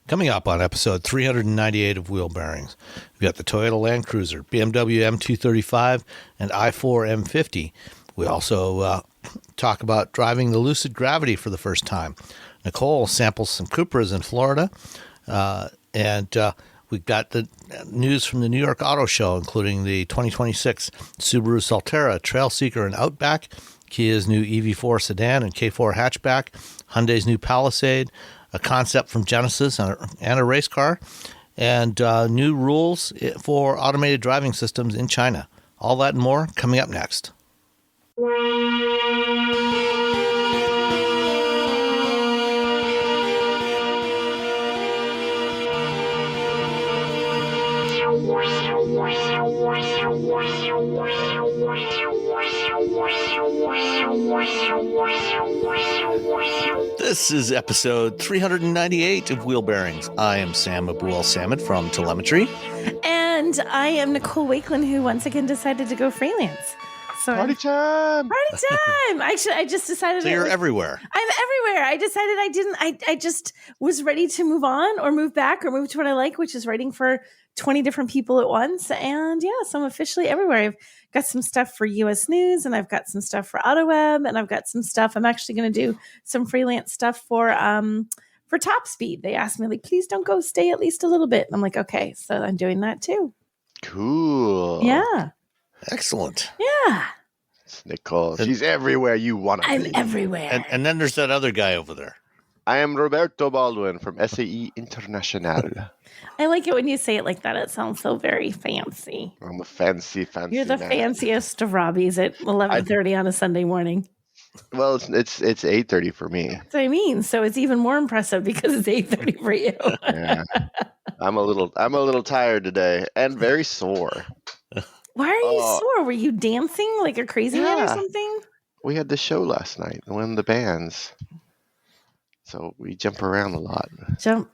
Coming up on episode 398 of Wheel Bearings, we've got the Toyota Land Cruiser, BMW M235, and i4 M50. We also talk about driving the Lucid Gravity for the first time. Nicole samples some Cupras in Florida, and we've got the news from the New York Auto Show, including the 2026 Subaru Solterra, Trailseeker, and Outback, Kia's new EV4 sedan and K4 hatchback, Hyundai's new Palisade, a concept from Genesis and a race car, and new rules for automated driving systems in China. All that and more coming up next. This is episode 398 of Wheel Bearings. I am Sam Abuel-Samad from Telemetry. And I am Nicole Wakelin, who once again decided to go freelance. So Party time! Party time! Actually, I just decided. So you're everywhere. I'm everywhere. I decided I just was ready to move on or move back or move to what I like, which is writing for 20 different people at once. And yeah, so I'm officially everywhere. I've got some stuff for US News, and I've got some stuff for AutoWeb, and I've got some stuff. I'm actually going to do some freelance stuff for Top Speed. They asked me, like, please don't go, stay at least a little bit. And I'm like, okay, so I'm doing that too. Cool. Yeah. Excellent. Yeah. It's Nicole. She's everywhere you want to be. I'm everywhere. And then there's that other guy over there. I am Roberto Baldwin from SAE International. I like it when you say it like that. It sounds so very fancy. I'm a fancy You're the man. fanciest of Robbies at 11:30 on a Sunday morning. Well, it's 8:30 for me. That's what I mean. So it's even more impressive because it's 8:30 for you. Yeah. I'm a little tired today and very sore. Why are you sore? Were you dancing like a crazy man or something? We had the show last night, one of the bands. So we jump around a lot. Jump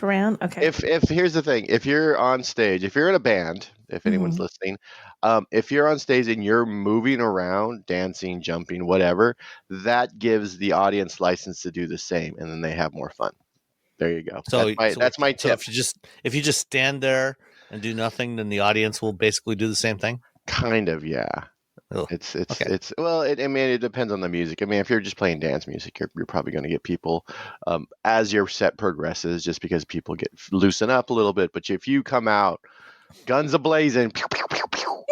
around. Okay. If here's the thing, if you're on stage, if you're in a band, if anyone's listening, if you're on stage and you're moving around, dancing, jumping, whatever, that gives the audience license to do the same, and then they have more fun. There you go. So that's my tip. If you just stand there and do nothing, then the audience will basically do the same thing. Kind of, yeah. Oh, It depends on the music. I mean, if you're just playing dance music, you're probably going to get people as your set progresses, just because people loosen up a little bit. But if you come out guns a-blazing, pew, pew, pew, pew,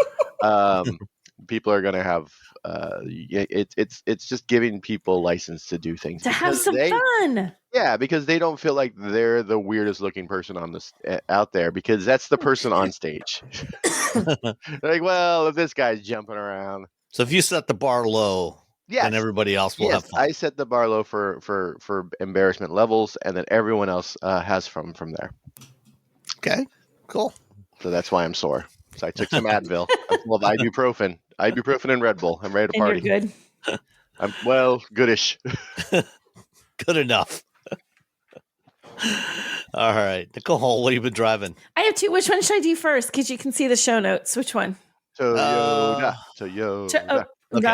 people are going to have it's just giving people license to do things, to have some fun. Yeah, because they don't feel like they're the weirdest looking person on this out there, because that's the person on stage. Like, well, if this guy's jumping around. So if you set the bar low, then everybody else will have fun. I set the bar low for embarrassment levels, and then everyone else has fun from there. Okay, cool. So that's why I'm sore. So I took some Advil. I'm full of ibuprofen and Red Bull. I'm ready to party. And you're good? I'm goodish. Good enough. All right. Nicole, what have you been driving? I have two. Which one should I do first? Because you can see the show notes. Which one? Toyota. Okay,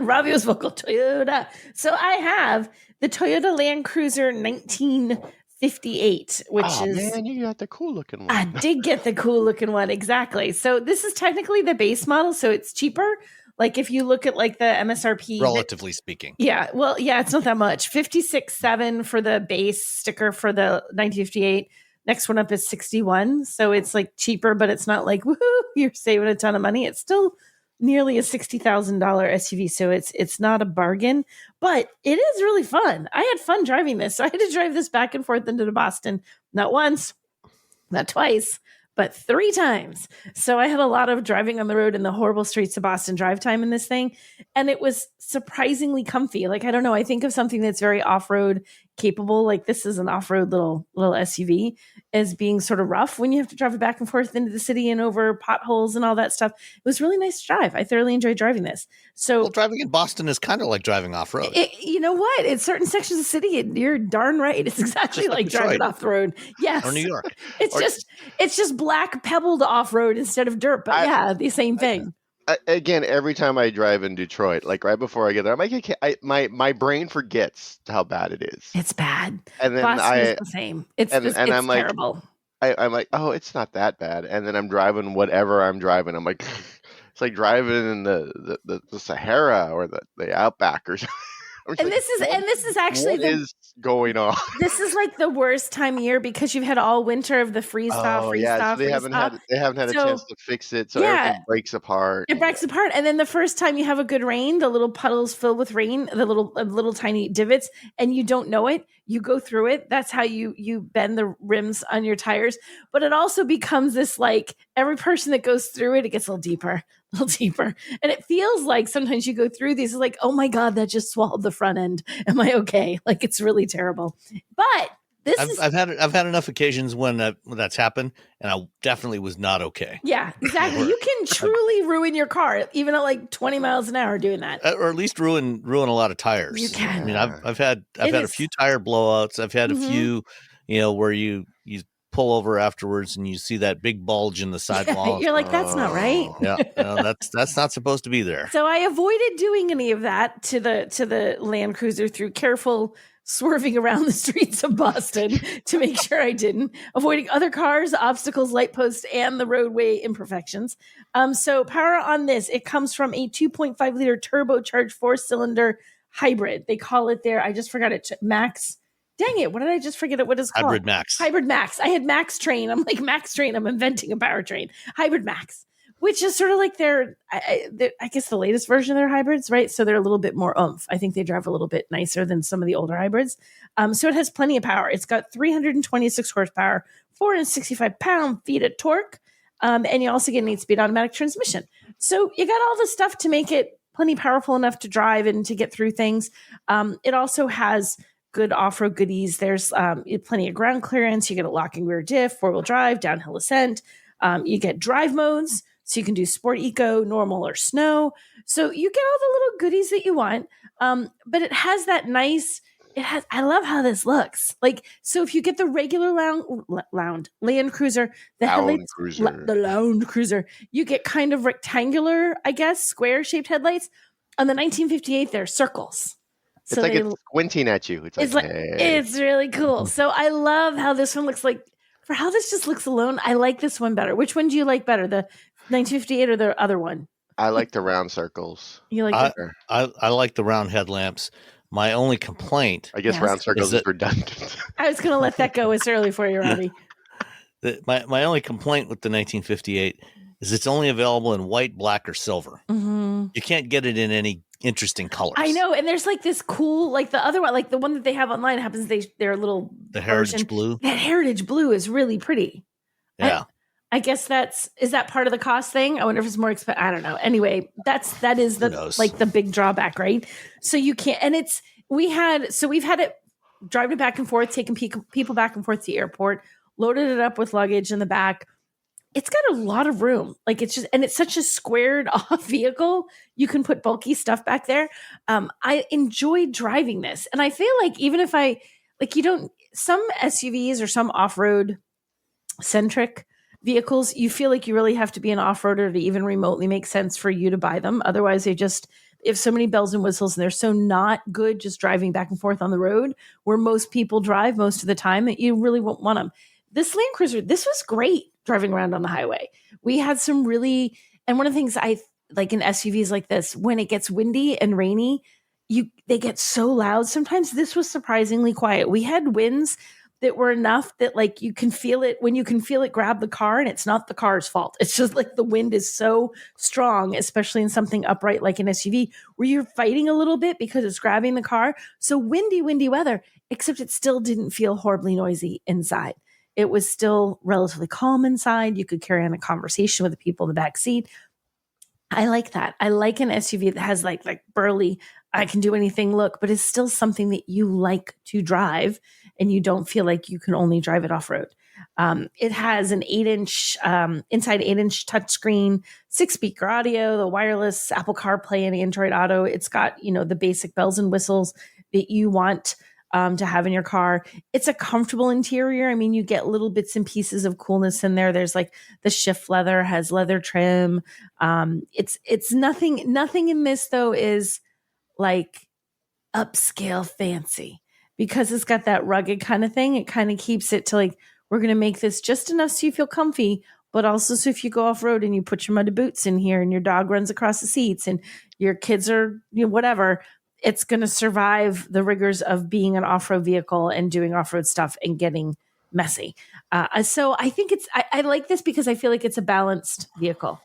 Robbie was vocal. Toyota. So I have the Toyota Land Cruiser 1958, which is... man, you got the cool looking one. I did get the cool looking one, exactly. So this is technically the base model, so it's cheaper. Like if you look at like the MSRP, relatively speaking. Yeah, well, yeah, it's not that much. 56.7 for the base sticker for the 1958. Next one up is 61. So it's like cheaper, but it's not like, woohoo, you're saving a ton of money. It's still nearly a $60,000 SUV. So it's not a bargain, but it is really fun. I had fun driving this. So I had to drive this back and forth into Boston, not once, not twice, but 3 times. So I had a lot of driving on the road in the horrible streets of Boston drive time in this thing. And it was surprisingly comfy. Like, I don't know. I think of something that's very off-road capable. Like this is an off-road little SUV as being sort of rough when you have to drive it back and forth into the city and over potholes and all that stuff. It was really nice to drive. I thoroughly enjoyed driving this. So driving in Boston is kind of like driving off-road. You know what? In certain sections of the city, you're darn right. It's exactly like driving off the road. Yes. Or New York. It's just black pebbled off-road instead of dirt. But the same thing. Again, every time I drive in Detroit, like right before I get there, I'm like, my brain forgets how bad it is, It's bad. and then Boston is the same. and It's I'm like, terrible. I'm like, oh, it's not that bad, and then I'm driving whatever I'm driving. I'm like, it's like driving in the Sahara or the Outback or something. I'm just And like, this is actually what is going on? this is like the worst time of year because you've had all winter of the freeze thaw, Oh freeze yeah, thaw, so freeze thaw. they haven't had a chance So to fix it, so yeah, everything breaks apart. it breaks apart, and then the first time you have a good rain, the little puddles fill with rain, the little tiny divots, and you don't know it. You go through it. That's how you bend the rims on your tires. But it also becomes this like every person that goes through it, it gets a little deeper, and it feels like sometimes you go through these, it's like, oh my god, that just swallowed the front end. Am I okay? Like it's really terrible. But this is I've had enough occasions when that's happened, and I definitely was not okay. yeah, exactly. You can truly ruin your car even at like 20 miles an hour doing that. Or at least ruin a lot of tires. You can. I mean, Yeah. I've had It a is- few tire blowouts. I've had a Mhm. few, where you pull over afterwards and you see that big bulge in the sidewall. You're like, that's not right. Oh. Yeah, that's not supposed to be there. So I avoided doing any of that to the Land Cruiser through careful swerving around the streets of Boston to make sure I didn't, avoiding other cars, obstacles, light posts, and the roadway imperfections. So power on this, it comes from a 2.5 liter turbocharged 4-cylinder hybrid. They call it there. I just forgot it. Max. Dang it! What did I just forget it? What is it called? Hybrid Max. Hybrid Max. I had Max Train. I'm like Max Train. I'm inventing a powertrain. Hybrid Max, which is sort of like I guess the latest version of their hybrids, right? So they're a little bit more oomph. I think they drive a little bit nicer than some of the older hybrids. So it has plenty of power. It's got 326 horsepower, 465 pound-feet of torque, and you also get an 8-speed automatic transmission. So you got all the stuff to make it plenty powerful enough to drive and to get through things. It also has good off-road goodies. There's plenty of ground clearance. You get a locking rear diff, 4-wheel drive, downhill ascent. You get drive modes, so you can do sport, eco, normal, or snow. So you get all the little goodies that you want. But it has that nice. I love how this looks. Like, so if you get the regular Land Cruiser, the headlights, the Land Cruiser, you get kind of rectangular, I guess, square-shaped headlights. On the 1958, they're circles. It's like it's squinting at you. It's like, hey. It's really cool. So I love how this one looks like. For how this just looks alone, I like this one better. Which one do you like better, the 1958 or the other one? I like the round circles. You like I like the round headlamps. My only complaint, I guess, round circles is redundant. I was going to let that go. It's early for you, Robbie. My only complaint with the 1958 is it's only available in white, black, or silver. Mm-hmm. You can't get it in any interesting colors. I know, and there's like this cool, like the other one, like the one that they have online happens. They're a little the heritage blue. That heritage blue is really pretty. Yeah, I guess is that part of the cost thing? I wonder if it's more expensive. I don't know. Anyway, that is like the big drawback, right? So you can't, and we've had it driving back and forth, taking people back and forth to the airport, loaded it up with luggage in the back. It's got a lot of room. Like it's such a squared off vehicle. You can put bulky stuff back there. I enjoy driving this. And I feel like even if some SUVs or some off-road centric vehicles, you feel like you really have to be an off-roader to even remotely make sense for you to buy them. Otherwise they have so many bells and whistles and they're so not good just driving back and forth on the road where most people drive most of the time that you really won't want them. This Land Cruiser, this was great driving around on the highway. We had some really, and one of the things I like in SUVs like this, when it gets windy and rainy, they get so loud. Sometimes this was surprisingly quiet. We had winds that were enough that like you can feel it when you can feel it grab the car, and it's not the car's fault. It's just like the wind is so strong, especially in something upright like an SUV where you're fighting a little bit because it's grabbing the car. So windy weather, except it still didn't feel horribly noisy inside. It was still relatively calm inside. You could carry on a conversation with the people in the back seat. I like that. I like an SUV that has like burly, I can do anything look, but it's still something that you like to drive and you don't feel like you can only drive it off-road. It has an 8-inch, inside 8-inch touchscreen, 6-speaker audio, the wireless Apple CarPlay and Android Auto. It's got, the basic bells and whistles that you want. to have in your car. It's a comfortable interior. I mean, you get little bits and pieces of coolness in there. There's like the shift leather has leather trim. It's nothing in this though is like upscale fancy, because it's got that rugged kind of thing. It kind of keeps it to like, we're going to make this just enough so you feel comfy, but also so if you go off road and you put your muddy boots in here and your dog runs across the seats and your kids are, whatever, it's going to survive the rigors of being an off-road vehicle and doing off-road stuff and getting messy. So I think I like this because I feel like it's a balanced vehicle.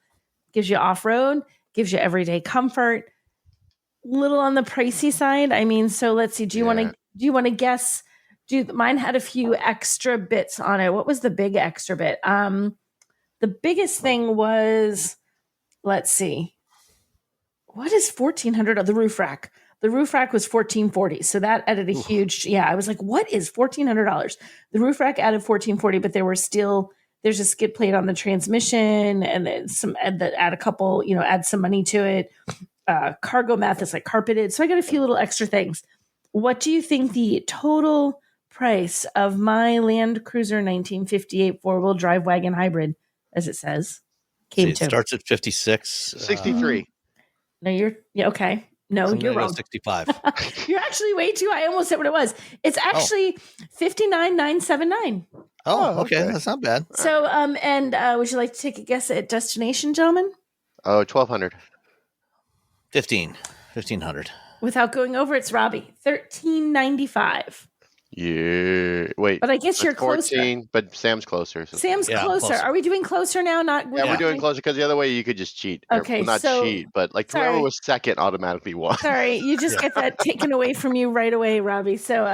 Gives you off-road, gives you everyday comfort, little on the pricey side. I mean, so let's see. Do you want to guess? Mine had a few extra bits on it. What was the big extra bit? The biggest thing was, let's see. What is $1,400? The roof rack. The roof rack was $1,440. So that added a huge, I was like, what is $1,400? The roof rack added $1,440, but there's a skid plate on the transmission and then that add a couple, add some money to it. Cargo mat that's like carpeted. So I got a few little extra things. What do you think the total price of my Land Cruiser 1958 four-wheel drive wagon hybrid, as it says, came to? It starts at 56. 63. No, okay. No, you're wrong. 65. You're actually way too high. I almost said what it was. It's actually 59,979. Oh, okay. That's not bad. So, would you like to take a guess at destination, gentlemen? Oh, 1,200. 1,500. Without going over, it's Robbie. 1,395. Yeah. Wait. But I guess you're 14, closer. But Sam's closer. So. Sam's closer. Are we doing closer now? We're doing closer because the other way you could just cheat. Okay, not cheat, but like whoever was second automatically won. Sorry, you just get that taken away from you right away, Robbie. So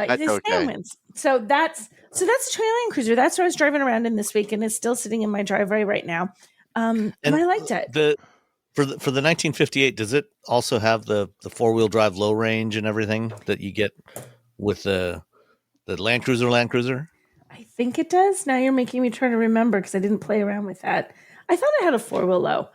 Sam wins. So that's Toyota Land Cruiser. That's what I was driving around in this week, and it's still sitting in my driveway right now. And I liked it. For the 1958, does it also have the 4-wheel drive low range and everything that you get with the Land Cruiser? I think it does. Now you're making me try to remember because I didn't play around with that. I thought I had a 4-wheel low.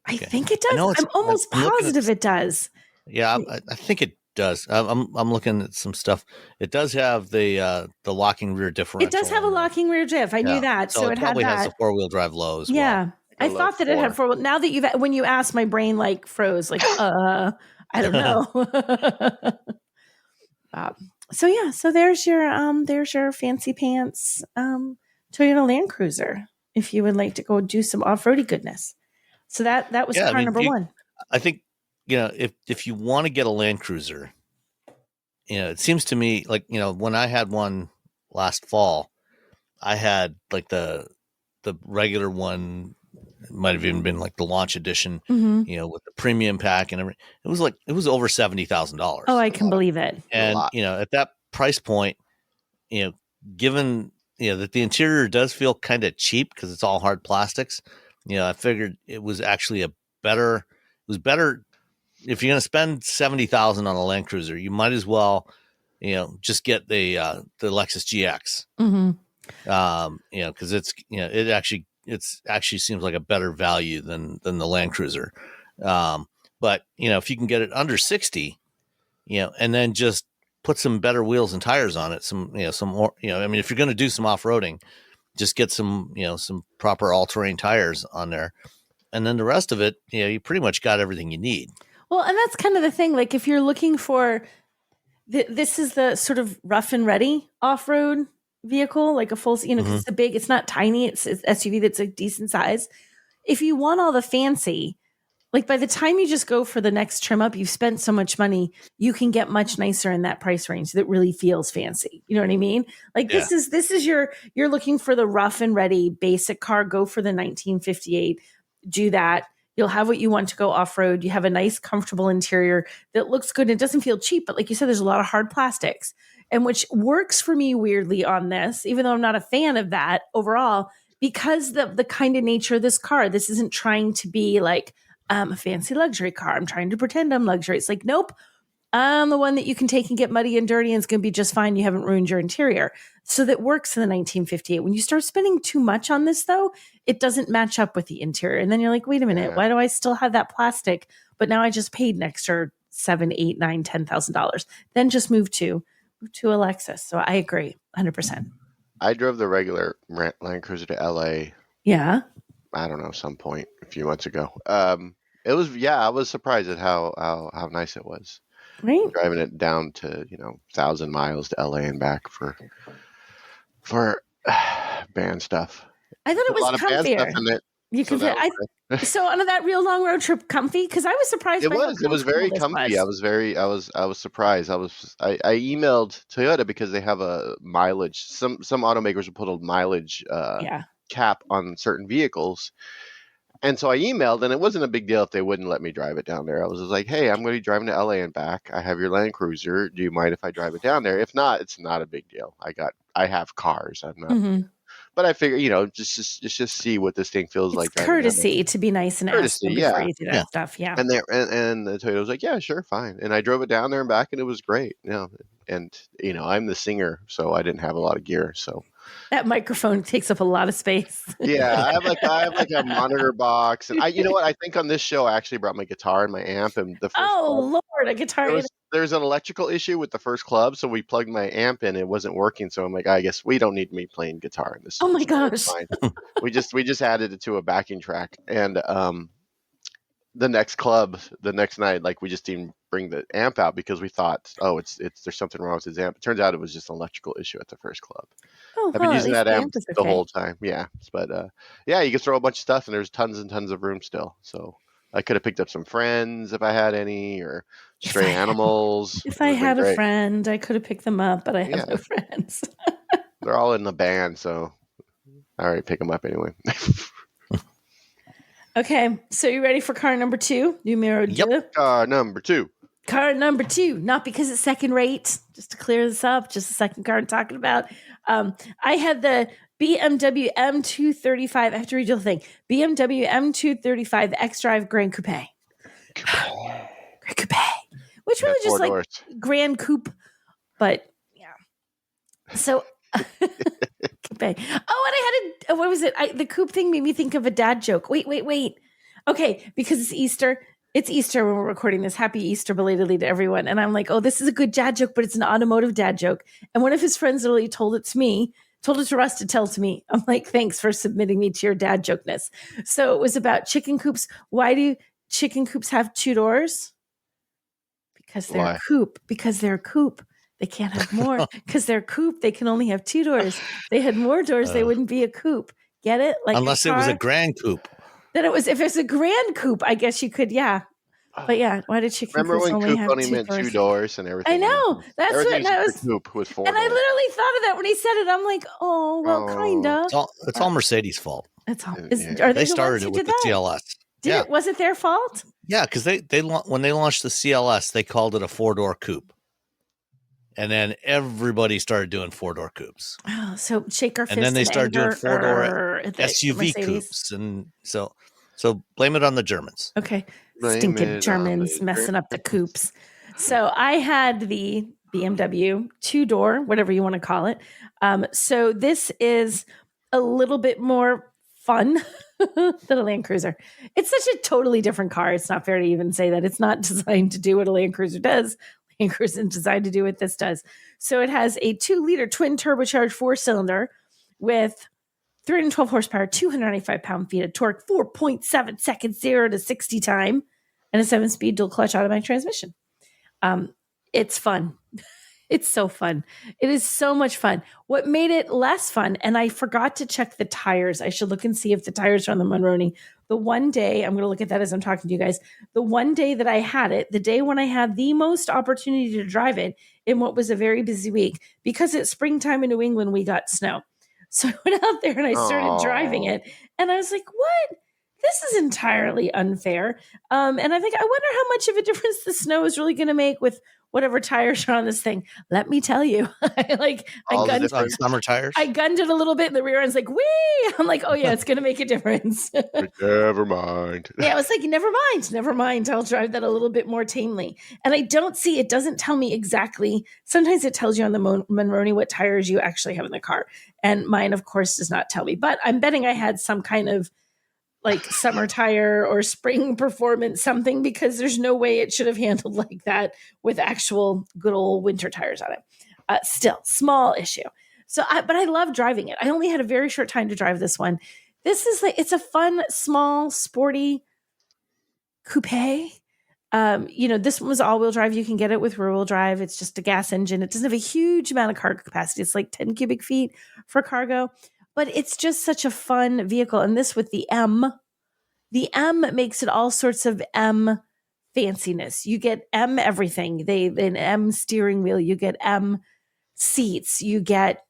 I think it does. I'm almost positive it does. Yeah, I think it does. I'm looking at some stuff. It does have the locking rear differential. It does have a locking rear diff. I knew that. So it probably had that. has a 4-wheel drive low as well. Yeah. I thought that it had 4-wheel. Now that when you asked, my brain like froze. Like, I don't know. So there's your fancy pants Toyota Land Cruiser. If you would like to go do some off-roady goodness. So that was car number one. I think if you want to get a Land Cruiser, it seems to me like when I had one last fall, I had like the regular one. It might have even been like the launch edition, with the premium pack and everything. It was over $70,000. Oh, I can believe it. And at that price point, given that the interior does feel kind of cheap because it's all hard plastics, I figured it was actually better if you're going to spend $70,000 on a Land Cruiser, you might as well, just get the Lexus GX. Because it actually seems like a better value than the Land Cruiser. But if you can get it under 60, and then just put some better wheels and tires on it, some more, if you're going to do some off-roading, just get some proper all-terrain tires on there. And then the rest of it, you pretty much got everything you need. Well, and that's kind of the thing. Like if you're looking for, this is the sort of rough and ready off-road vehicle, like a full, because it's not tiny. It's an SUV that's a decent size. If you want all the fancy, like by the time you just go for the next trim up, you've spent so much money, you can get much nicer in that price range that really feels fancy. You know what I mean? Like this is you're looking for the rough and ready basic car, go for the 1958, do that. You'll have what you want to go off-road. You have a nice, comfortable interior that looks good. It doesn't feel cheap, but like you said, there's a lot of hard plastics, and which works for me weirdly on this, even though I'm not a fan of that overall, because the kind of nature of this car, this isn't trying to be like a fancy luxury car. I'm trying to pretend I'm luxury. It's like, nope, I'm the one that you can take and get muddy and dirty and it's going to be just fine. You haven't ruined your interior. So that works in the 1958. When you start spending too much on this, though, it doesn't match up with the interior. And then you're like, wait a minute, why do I still have that plastic? But now I just paid an extra $7,000, $8,000, $9,000, $10,000. Then just move to to a Lexus. So I agree 100%. I drove the regular Land Cruiser to LA. Yeah. I don't know, some point a few months ago. It was, I was surprised at how nice it was. Right. Driving it down to 1,000 miles to LA and back for band stuff. I thought it was a lot of band stuff comfier. in it. You So could that was fit, so on that real long road trip, comfy? Because I was surprised. It by how was very comfortable comfy. this I was surprised. I emailed Toyota because they have a mileage. Some automakers will put a mileage Yeah. cap on certain vehicles. And so I emailed, and it wasn't a big deal if they wouldn't let me drive it down there. I was just like, hey, I'm going to be driving to LA and back. I have your Land Cruiser. Do you mind if I drive it down there? If not, it's not a big deal. I have cars. I'm not. Mhm. But I figure, just see what this thing feels It's like. driving down there. courtesy to be nice and ask Courtesy, them before yeah. you do that stuff. Yeah. And the Toyota was like, yeah, sure, fine. And I drove it down there and back, and it was great. And I'm the singer, so I didn't have a lot of gear. So That microphone takes up a lot of space. yeah, I have like a monitor box, and you know what? I think on this show I actually brought my guitar and my amp, and the first Oh Lord, a guitar. there's an electrical issue with the first club, so we plugged my amp in. It wasn't working, so I'm like, I guess we don't need me playing guitar in this. Oh my so it's gosh. fine. we just added it to a backing track, and the next club, the next night, like we just didn't bring the amp out because we thought, oh, it's there's something wrong with his amp. It turns out it was just an electrical issue at the first club. Oh, I've been at using least that the amp is the okay. whole time. Yeah, but you can throw a bunch of stuff, and there's tons and tons of room still. So I could have picked up some friends if I had any, or stray animals. If It I would've been had a great. friend, I could have picked them up, but I have Yeah. no friends. They're all in the band, so I already pick them up anyway. Okay, so you ready for car number 2? Numero Yep. deux? Car number 2. Car number 2, not because it's second rate, just to clear this up, just the second car I'm talking about. I had the BMW M235. I have to read the whole thing. BMW M235 X-Drive Grand Coupe. Grand Coupe. Which really just like Grand Coupe, but yeah. So, Coupe. Oh, and I had what was it? The Coupe thing made me think of a dad joke. Wait. Okay, because it's Easter. It's Easter when we're recording this. Happy Easter belatedly to everyone. And I'm like, oh, this is a good dad joke, but it's an automotive dad joke. And one of his friends literally told it to Russ to tell to me. I'm like, thanks for submitting me to your dad jokeness. So it was about chicken coops. Why do chicken coops have 2 doors? Because they're Why? a coop. Because they're a coop. They can't have more. Because they're a coop. They can only have 2 doors. They had more doors, they wouldn't be a coop. Get it? Like Unless it was a Grand Coupe. Then it was, if it's a Grand Coupe, I guess you could, yeah. But yeah, why did chicken Remember coops when only coupe have only 2 meant doors? 2 doors and everything? I know. That's what Everything's I a was. coupe with 4 And I doors. literally thought of that when he said it. I'm like, oh, well, Oh. kind of. It's all Mercedes' fault. It's all. Yeah. Are They the started ones who it with did the that? CLS. Was it their fault? Yeah, because when they launched the CLS, they called it a 4-door coupe, and then everybody started doing 4-door coupes, Oh, so shake our fist. and then they started doing anger 4-door at the SUV Mercedes. coupes, and so blame it on the Germans. Okay. Blame it Stinking on Germans the messing up the coupes. So I had the BMW 2-door, whatever you want to call it. So this is a little bit more fun than a Land Cruiser. It's such a totally different car. It's not fair to even say that. It's not designed to do what a Land Cruiser does. Land Cruiser isn't designed to do what this does. So it has a 2-liter twin turbocharged 4-cylinder with 312 horsepower, 295 pound-feet of torque, 4.7 seconds 0 to 60 time, and a 7-speed dual clutch automatic transmission. It's fun. It's so fun. It is so much fun. What made it less fun, and I forgot to check the tires. I should look and see if the tires are on the Monroney. The one day, I'm going to look at that as I'm talking to you guys. The one day that I had it, the day when I had the most opportunity to drive it in what was a very busy week, because it's springtime in New England, we got snow. So I went out there and I started driving it, and I was like, what? This is entirely unfair. And I think, I wonder how much of a difference the snow is really going to make with whatever tires are on this thing. Let me tell you, I Summer tires. I gunned it a little bit, and the rear end's like, wee! I'm like, oh yeah, it's going to make a difference. Never mind. Yeah, I was like, never mind. I'll drive that a little bit more tamely. And I don't see, it doesn't tell me exactly. Sometimes it tells you on the Monroney what tires you actually have in the car. And mine, of course, does not tell me. But I'm betting I had some kind of like summer tire or spring performance something, because there's no way it should have handled like that with actual good old winter tires on it. Still, small issue. But I love driving it. I only had a very short time to drive this one. This is it's a fun, small, sporty coupe. This one was all-wheel drive. You can get it with rear-wheel drive. It's just a gas engine. It doesn't have a huge amount of cargo capacity. It's like 10 cubic feet for cargo, but it's just such a fun vehicle. And this with the M makes it all sorts of M fanciness. You get M everything. An M steering wheel. You get M seats. You get,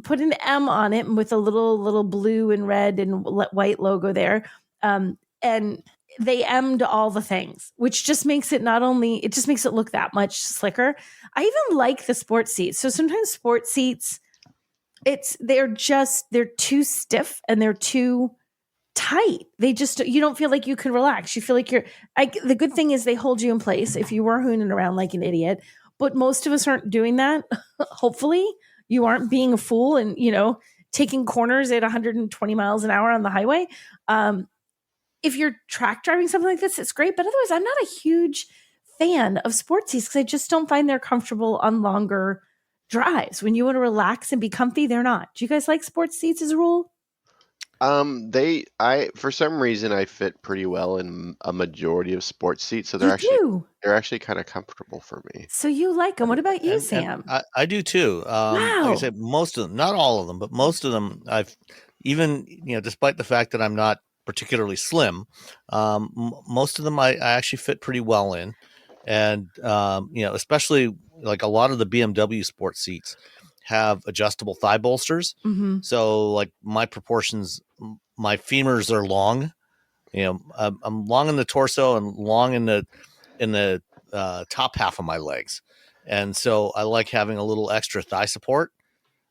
put an M on it with a little blue and red and white logo there. And they M'd all the things, which just makes it it just makes it look that much slicker. I even like the sports seats. So sometimes sports seats, they're too stiff and they're too tight. You don't feel like you can relax. You feel like the good thing is they hold you in place if you were hooning around like an idiot, but most of us aren't doing that. Hopefully you aren't being a fool and, taking corners at 120 miles an hour on the highway. If you're track driving something like this, it's great. But otherwise, I'm not a huge fan of sports seats because I just don't find they're comfortable on longer drives. When you want to relax and be comfy, they're not. Do you guys like sports seats as a rule? For some reason I fit pretty well in a majority of sports seats, so they're actually kind of comfortable for me. So you like them. What about you, Sam? I do too. Wow. Like I said, most of them, not all of them, but most of them, I've even, despite the fact that I'm not particularly slim, most of them I actually fit pretty well in. And, especially like a lot of the BMW sports seats have adjustable thigh bolsters. Mm-hmm. So like my proportions, my femurs are long, I'm long in the torso and long in the top half of my legs. And so I like having a little extra thigh support.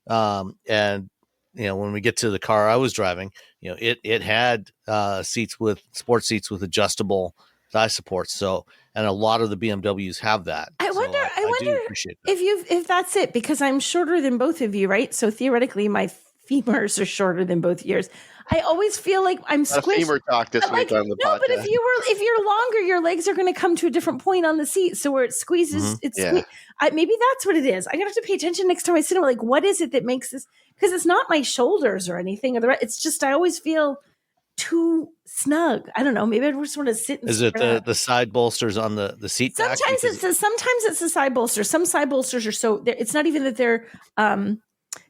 And, when we get to the car I was driving, it had sports seats with adjustable thigh supports. So, and a lot of the BMWs have that. I wonder do appreciate that. if that's it, because I'm shorter than both of you, right? So theoretically, my femurs are shorter than both yours. I always feel like I'm squished. Femur talk this week on the podcast. No, but if you're longer, your legs are going to come to a different point on the seat, so where it squeezes. Mm-hmm. Maybe that's what it is. I gotta have to pay attention next time I sit. Like, what is it that makes this? Because it's not my shoulders or anything. It's just I always feel too snug. I don't know. Maybe I just want to sit. And is it the side bolsters on the seat? Sometimes it's the side bolsters. Some side bolsters are so. It's not even that they're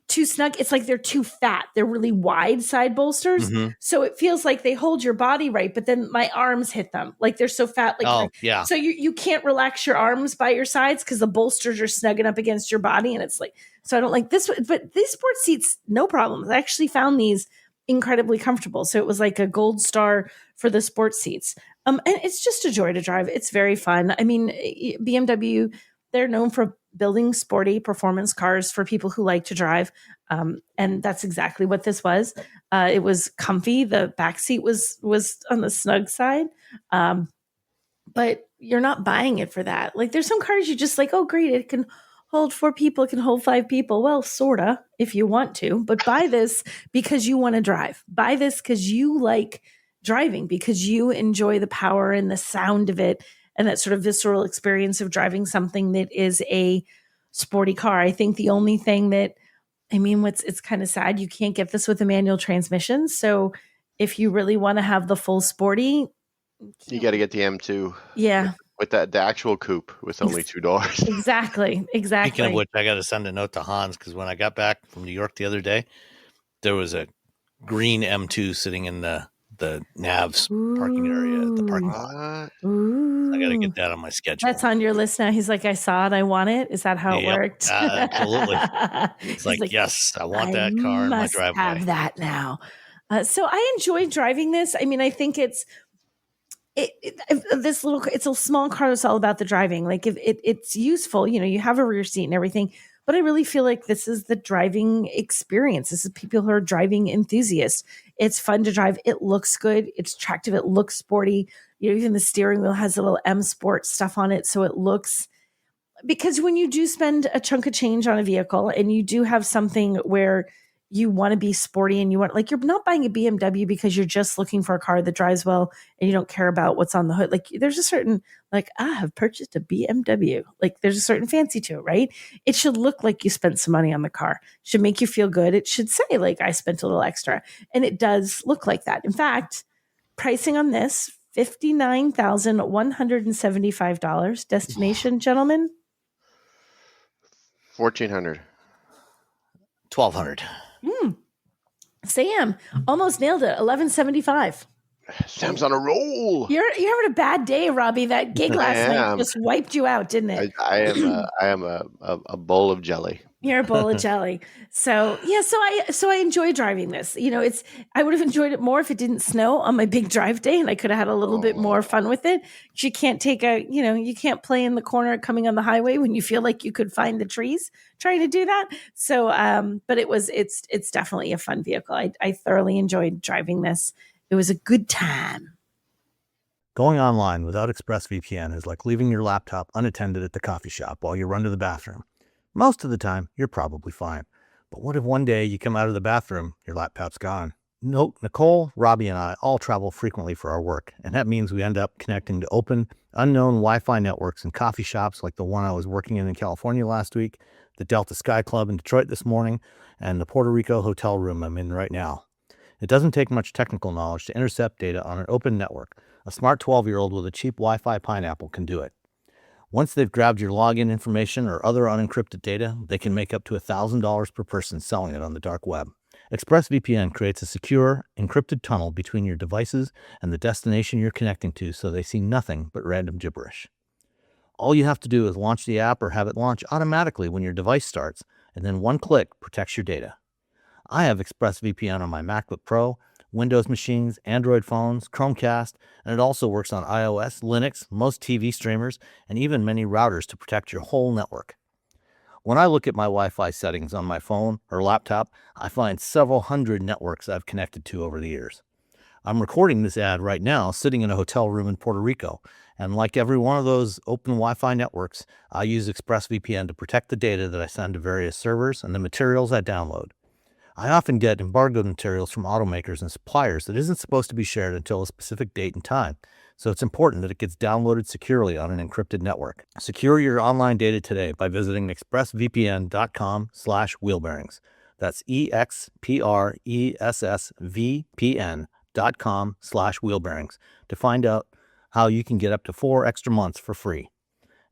too snug. It's like they're too fat. They're really wide side bolsters. Mm-hmm. So it feels like they hold your body right, but then my arms hit them. Like they're so fat. Yeah. So you can't relax your arms by your sides because the bolsters are snugging up against your body. And it's like, so I don't like this, but these sports seats, no problems. I actually found these incredibly comfortable. So it was like a gold star for the sports seats. And it's just a joy to drive. It's very fun. I mean, BMW, they're known for building sporty performance cars for people who like to drive. And that's exactly what this was. It was comfy. The back seat was on the snug side. But you're not buying it for that. Like there's some cars you just like, oh great, it can hold 4 people, it can hold 5 people. Well, sorta, if you want to, but buy this because you want to drive. Buy this because you like driving, because you enjoy the power and the sound of it and that sort of visceral experience of driving something that is a sporty car. I think the only thing that, it's kind of sad, you can't get this with a manual transmission. So if you really want to have the full sporty, you got to get the M2. Yeah. With the actual coupe with only 2 doors. Exactly. Speaking of which, I got to send a note to Hans because when I got back from New York the other day, there was a green M2 sitting in the Nav's parking area at the parking lot. Ooh. I got to get that on my schedule. That's on your list now. He's like, I saw it. I want it. Is that how it worked? Absolutely. It's like, yes, I want that car in my driveway. Have that now. So I enjoy driving this. I think it's a small car that's all about the driving. Like if it's useful, you have a rear seat and everything, but I really feel like this is the driving experience. This is people who are driving enthusiasts. It's fun to drive. It looks good. It's attractive. It looks sporty. Even the steering wheel has a little M Sport stuff on it. So it looks, because when you do spend a chunk of change on a vehicle and you do have something where you want to be sporty and you want, like, you're not buying a BMW because you're just looking for a car that drives well and you don't care about what's on the hood. Like, there's a certain, like, I have purchased a BMW. Like, there's a certain fancy to it, right? It should look like you spent some money on the car. It should make you feel good. It should say, like, I spent a little extra. And it does look like that. In fact, pricing on this, $59,175. Destination, gentlemen? 1,400. 1,200. Sam almost nailed it. 1175. Sam's on a roll. You're having a bad day, Robbie. That gig last night just wiped you out, didn't it? I am a bowl of jelly. You're a bowl of jelly. So yeah, so I enjoy driving this. You know, I would have enjoyed it more if it didn't snow on my big drive day, and I could have had a little bit more fun with it. You can't you can't play in the corner coming on the highway when you feel like you could find the trees trying to do that. So, but it's definitely a fun vehicle. I thoroughly enjoyed driving this. It was a good time. Going online without ExpressVPN is like leaving your laptop unattended at the coffee shop while you run to the bathroom. Most of the time, you're probably fine. But what if one day you come out of the bathroom, your laptop's gone? No, Nicole, Robbie, and I all travel frequently for our work, and that means we end up connecting to open, unknown Wi-Fi networks in coffee shops like the one I was working in California last week, the Delta Sky Club in Detroit this morning, and the Puerto Rico hotel room I'm in right now. It doesn't take much technical knowledge to intercept data on an open network. A smart 12-year-old with a cheap Wi-Fi pineapple can do it. Once they've grabbed your login information or other unencrypted data, they can make up to $1,000 per person selling it on the dark web. ExpressVPN creates a secure, encrypted tunnel between your devices and the destination you're connecting to so they see nothing but random gibberish. All you have to do is launch the app or have it launch automatically when your device starts, and then one click protects your data. I have ExpressVPN on my MacBook Pro, Windows machines, Android phones, Chromecast, and it also works on iOS, Linux, most TV streamers, and even many routers to protect your whole network. When I look at my Wi-Fi settings on my phone or laptop, I find several hundred networks I've connected to over the years. I'm recording this ad right now sitting in a hotel room in Puerto Rico, and like every one of those open Wi-Fi networks, I use ExpressVPN to protect the data that I send to various servers and the materials I download. I often get embargoed materials from automakers and suppliers that isn't supposed to be shared until a specific date and time, so it's important that it gets downloaded securely on an encrypted network. Secure your online data today by visiting expressvpn.com/wheelbearings. That's expressvpn.com/wheelbearings to find out how you can get up to 4 extra months for free.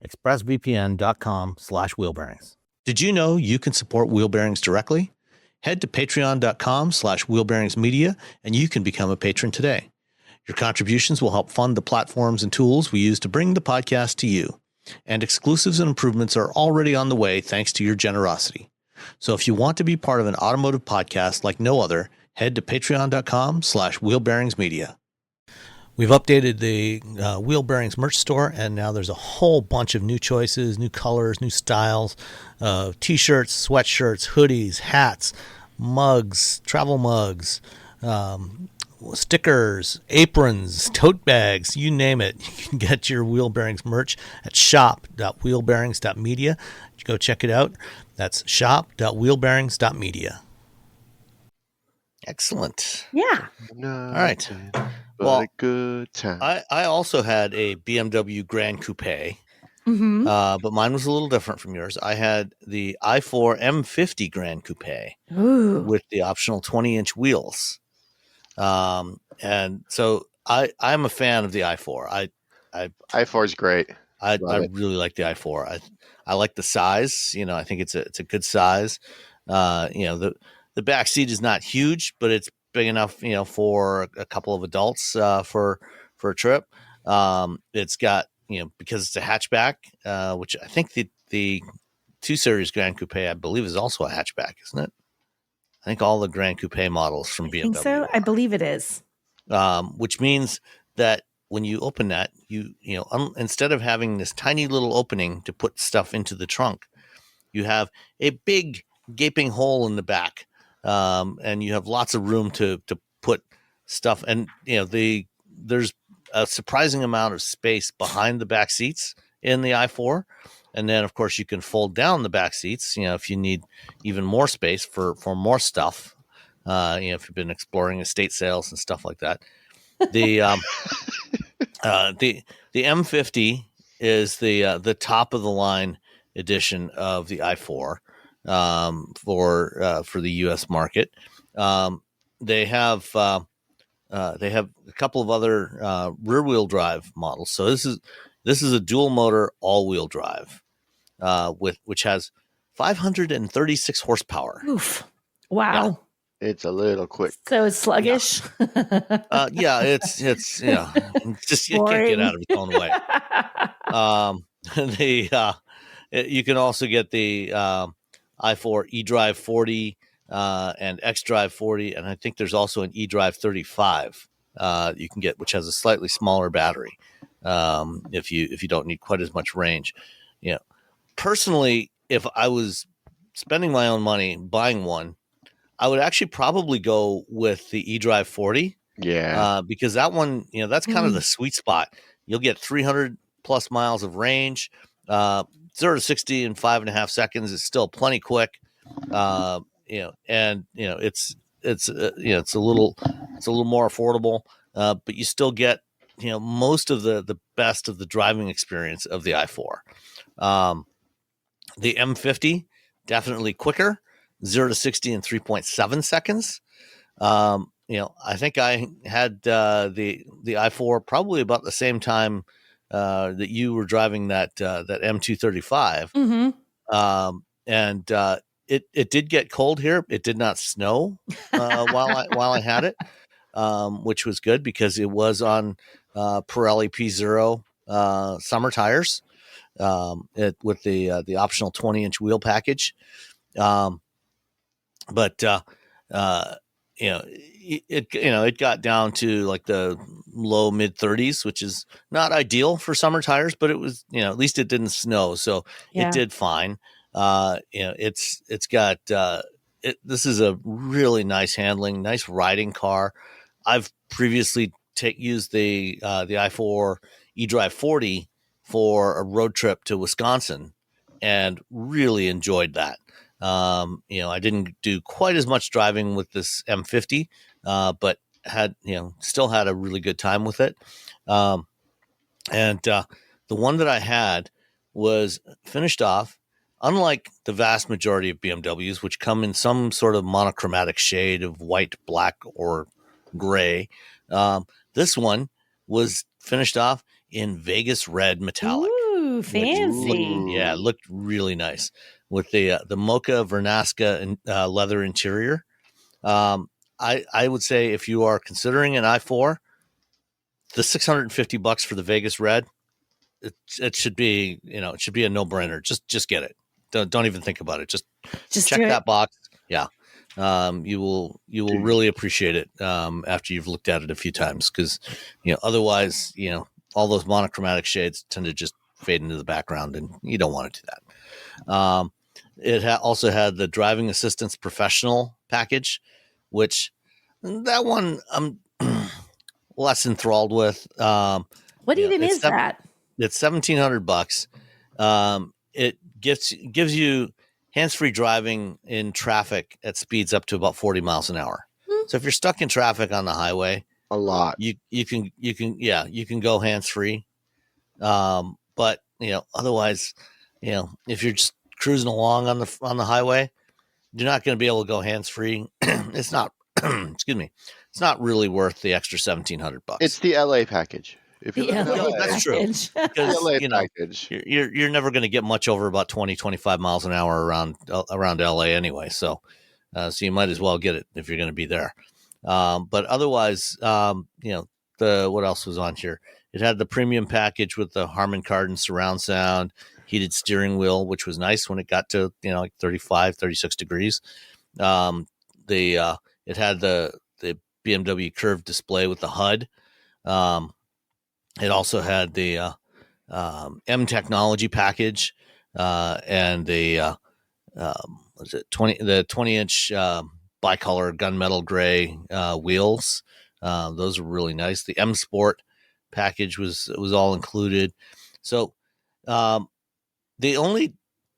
expressvpn.com/wheelbearings. Did you know you can support Wheel Bearings directly? Head to patreon.com/wheelbearingsmedia and you can become a patron today. Your contributions will help fund the platforms and tools we use to bring the podcast to you. And exclusives and improvements are already on the way thanks to your generosity. So if you want to be part of an automotive podcast like no other, head to patreon.com/wheelbearingsmedia. We've updated the Wheel Bearings merch store, and now there's a whole bunch of new choices, new colors, new styles, t-shirts, sweatshirts, hoodies, hats, mugs, travel mugs, stickers, aprons, tote bags, you name it. You can get your Wheel Bearings merch at shop.wheelbearings.media. Go check it out. That's shop.wheelbearings.media. Excellent. Yeah. All right. Well, a good time. I also had a BMW Grand Coupe, Mm-hmm. but mine was a little different from yours. I had the i4 M50 Grand Coupe Ooh. with the optional 20-inch wheels. And so I'm a fan of the i4. i4 is great. I Love it. really like the i4. I like the size. You know, I think it's a good size. The back seat is not huge, but it's big enough, for a couple of adults for a trip. It's got, because it's a hatchback, which I think the 2 Series Grand Coupe, I believe, is also a hatchback, isn't it? I think all the Grand Coupe models from BMW. I think so. I believe it is. Which means that when you open that, instead of having this tiny little opening to put stuff into the trunk, you have a big gaping hole in the back. And you have lots of room to put stuff, and there's a surprising amount of space behind the back seats in the i4, And then, of course, you can fold down the back seats, if you need even more space for more stuff. If you've been exploring estate sales and stuff like that. The the M50 is the top of the line edition of the i4 for the U.S. market. They have a couple of other rear wheel drive models. So this is a dual motor all wheel drive which has 536 horsepower. Oof. Wow. Yeah. It's a little quick. So it's sluggish. Yeah, it's just it can't get out of its own way. You can also get the i4 eDrive 40 and xDrive 40, and I think there's also an eDrive 35 you can get, which has a slightly smaller battery if you don't need quite as much range. Personally, if I was spending my own money buying one, I would actually probably go with the eDrive 40. Yeah. Because that one, that's kind of the sweet spot. You'll get 300 plus miles of range. 0 to 60 in 5.5 seconds is still plenty quick. And it's a little more affordable, but you still get most of the best of the driving experience of the i4. The M50 definitely quicker, 0 to 60 in 3.7 seconds. I think I had the i4 probably about the same time that you were driving that M235. Mm-hmm. And it did get cold here. It did not snow while I had it, which was good because it was on Pirelli P0 summer tires with the optional 20-inch wheel package. But it got down to like the low mid 30s, which is not ideal for summer tires, but it was, at least it didn't snow. So it did fine. It's got, this is a really nice handling, nice riding car. I've previously used the i4 eDrive 40 for a road trip to Wisconsin and really enjoyed that. I didn't do quite as much driving with this M50, but still had a really good time with it. And the one that I had was finished off, unlike the vast majority of BMWs, which come in some sort of monochromatic shade of white, black, or gray. This one was finished off in Vegas red metallic. Ooh, fancy. It looked really nice with the Mocha Vernasca leather interior. I would say if you are considering an i4, the $650 for the Vegas red, it should be a no-brainer. Just get it. Don't even think about it. Just check that box. Yeah. You will really appreciate it after you've looked at it a few times, because otherwise all those monochromatic shades tend to just fade into the background, and you don't want to do that. It also had the driving assistance professional package, which that one I'm less enthralled with. What even is that? It's $1,700. It gives you hands-free driving in traffic at speeds up to about 40 miles an hour. So if you're stuck in traffic on the highway, a lot, you can go hands-free. But otherwise, if you're just cruising along on the highway, you're not going to be able to go hands-free. It's not, excuse me, it's not really worth the extra $1,700. It's the LA package. If you that's true. Because package. You're never going to get much over about 20-25 miles an hour around LA anyway. So you might as well get it if you're going to be there. But otherwise, what else was on here? It had the premium package with the Harman Kardon surround sound, heated steering wheel, which was nice when it got to like 35, 36 degrees. It had the BMW curved display with the HUD. It also had the M technology package and the 20-inch bicolor gunmetal gray wheels. Those were really nice. The M Sport package was all included. So The only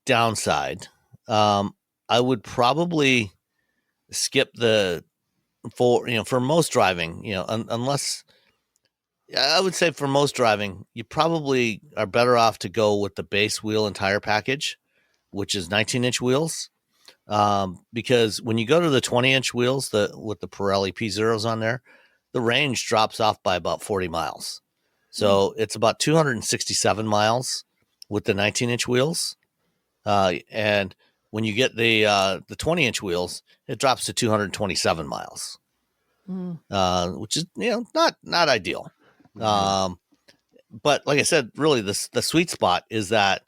downside, I would probably skip for most driving, unless I would say for most driving, you probably are better off to go with the base wheel and tire package, which is 19-inch wheels. Because when you go to the 20-inch wheels, with the Pirelli P0s on there, the range drops off by about 40 miles. So it's about 267 miles with the 19-inch wheels. And when you get the 20-inch wheels, it drops to 227 miles, which is not ideal. But like I said, really the sweet spot is that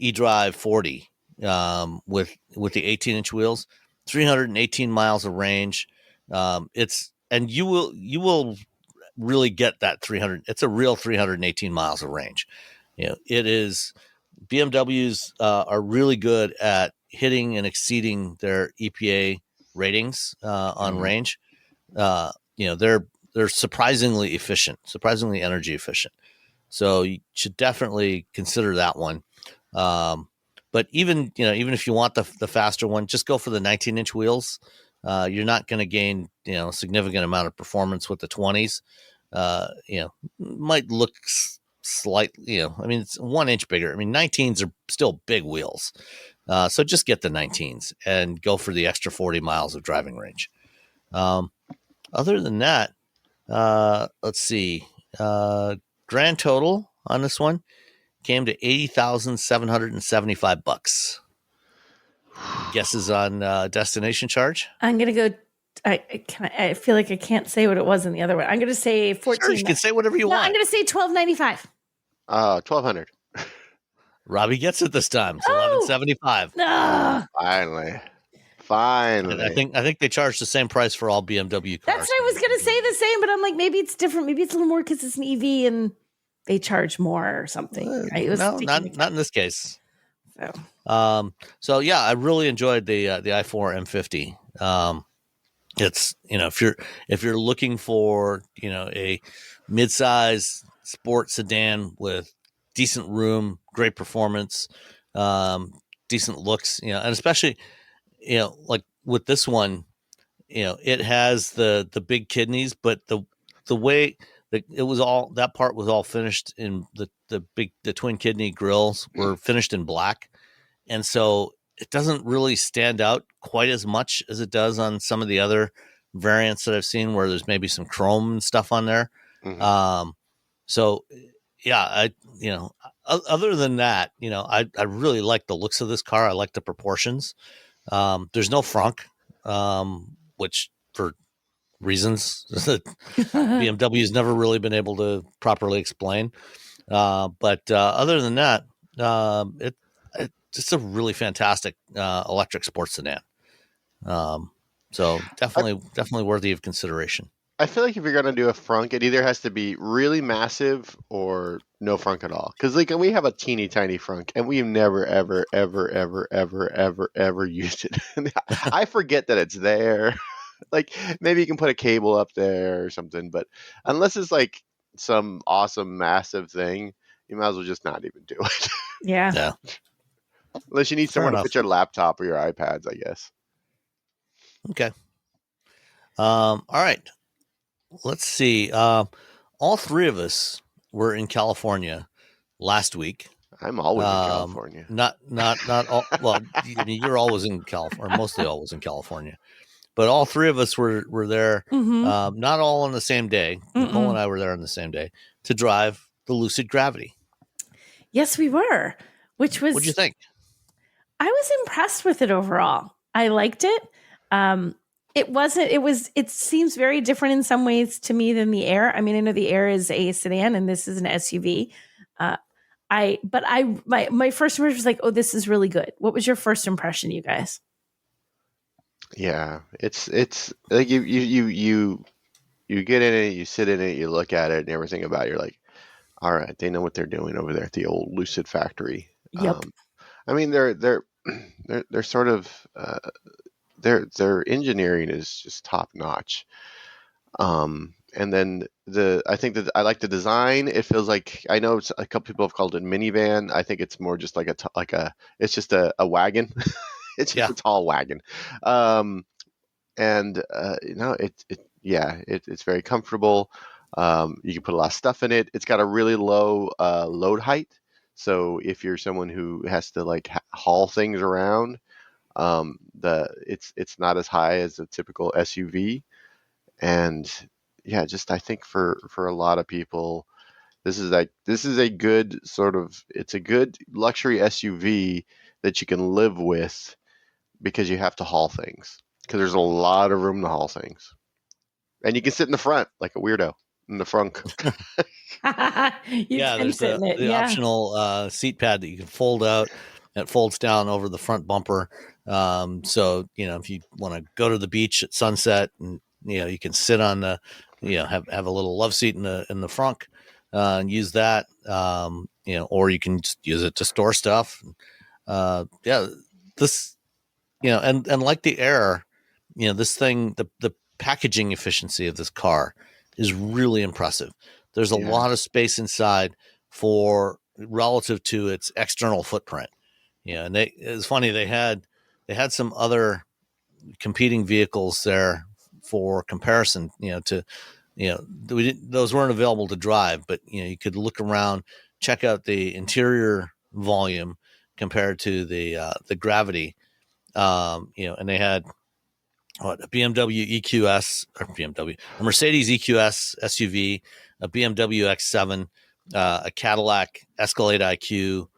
eDrive 40 with the 18-inch wheels, 318 miles of range. You will really get that 300. It's a real 318 miles of range. It is. BMWs are really good at hitting and exceeding their EPA ratings on range. They're surprisingly efficient, surprisingly energy efficient. So you should definitely consider that one. But even if you want the faster one, just go for the 19-inch wheels. You're not going to gain a significant amount of performance with the 20s. Might look slightly, it's 1 inch bigger. 19s are still big wheels. So just get the 19s and go for the extra 40 miles of driving range. Other than that, let's see. Grand total on this one came to $80,775. Guesses on destination charge? I'm gonna go. I feel like I can't say what it was in the other one. I'm gonna say 14. Sure, you can say whatever you want. I'm gonna say $12.95. 1,200. Robbie gets it this time. It's $11.75. Finally. And I think they charge the same price for all BMW cars. That's what I was gonna say the same, but I'm like, maybe it's different. Maybe it's a little more because it's an EV and they charge more or something. Right? No, not in this case. So. So yeah, I really enjoyed the i4 M50. It's if you're looking for a midsize sport sedan with decent room, great performance, decent looks, and especially like with this one, it has the big kidneys, but the way that that part was all finished in the twin kidney grills were finished in black, and so it doesn't really stand out quite as much as it does on some of the other variants that I've seen where there's maybe some chrome and stuff on there. Mm-hmm. So yeah, other than that, I really like the looks of this car. I like the proportions. There's no frunk, which for reasons that BMW has never really been able to properly explain. But other than that, it's just a really fantastic electric sports sedan. So definitely worthy of consideration. I feel like if you're going to do a frunk, it either has to be really massive or no frunk at all. Because we have a teeny tiny frunk, and we've never, ever, ever, ever, ever, ever, ever used it. I forget that it's there. Maybe you can put a cable up there or something, but unless it's like some awesome massive thing, you might as well just not even do it. Yeah. Unless you need someone to put your laptop or your iPads, I guess. Okay. All right. Let's see. All three of us were in California last week. I'm always in California. Not all. Well, you're always in California, or mostly always in California. But all three of us were there. Mm-hmm. Not all on the same day. Nicole and I were there on the same day to drive the Lucid Gravity. Yes, we were. What'd you think? I was impressed with it overall. I liked it. It seems very different in some ways to me than the Air. I know the Air is a sedan and this is an SUV. My first impression was like, oh, this is really good. What was your first impression, you guys? Yeah, it's like you get in it, you sit in it, you look at it and everything about it, you're like, all right, they know what they're doing over there at the old Lucid factory. Yep. They're sort of their engineering is just top notch. And And then I think that I like the design. It feels like, I know a couple people have called it minivan. I think it's more just like it's just a wagon. It's just Yeah. a tall wagon. And it's very comfortable. You can put a lot of stuff in it. It's got a really low load height. So if you're someone who has to like haul things around, it's not as high as a typical SUV. And yeah, just I think for a lot of people, this is a good it's a good luxury SUV that you can live with because you have to haul things, because there's a lot of room to haul things, and you can sit in the front like a weirdo in the front. You Yeah, can there's sit in it. the Yeah. optional seat pad that you can fold out. It folds down over the front bumper. So if you want to go to the beach at sunset, and you can sit on the, have a little love seat in the front, and use that. Or you can just use it to store stuff. This, and like the Air, this thing, the packaging efficiency of this car is really impressive. There's a lot of space inside for relative to its external footprint. And it's funny, they had some other competing vehicles there for comparison. Those weren't available to drive, but you could look around, check out the interior volume compared to the Gravity. And they had a BMW EQS, a Mercedes EQS SUV, a BMW X7, a Cadillac Escalade IQ,